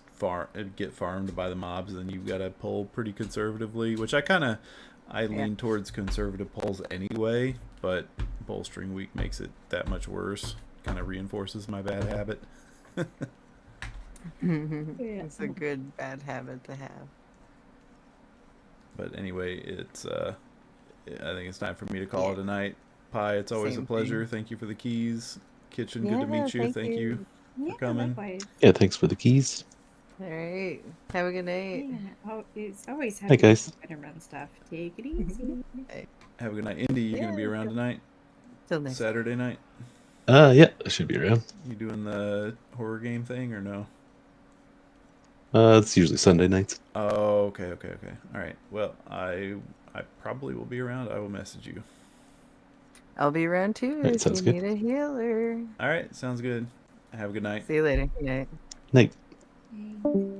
get farmed by the mobs, then you've got to pull pretty conservatively, which I lean towards conservative pulls anyway, but bolstering week makes it that much worse. Kind of reinforces my bad habit. It's a good bad habit to have. But anyway, it's I think it's time for me to call it a night. Pi, it's always Same a pleasure. Thank you for the keys. Kitchen, good to Yeah, meet you. Thank you for coming. Likewise. Yeah, thanks for the keys. All right. Have a good night. Yeah. Oh, it's always Hi, happy guys. to run stuff. Take it easy. Have a good night. Indy, you gonna be around tonight? Till next. Saturday night? Yeah, I should be around. You doing the horror game thing or no? It's usually Sunday nights. Oh, okay. All right. Well, I probably will be around. I will message you. I'll be around too Right, if sounds you good. need a healer. All right, sounds good. Have a good night. See you later. Good night. Night. Okay.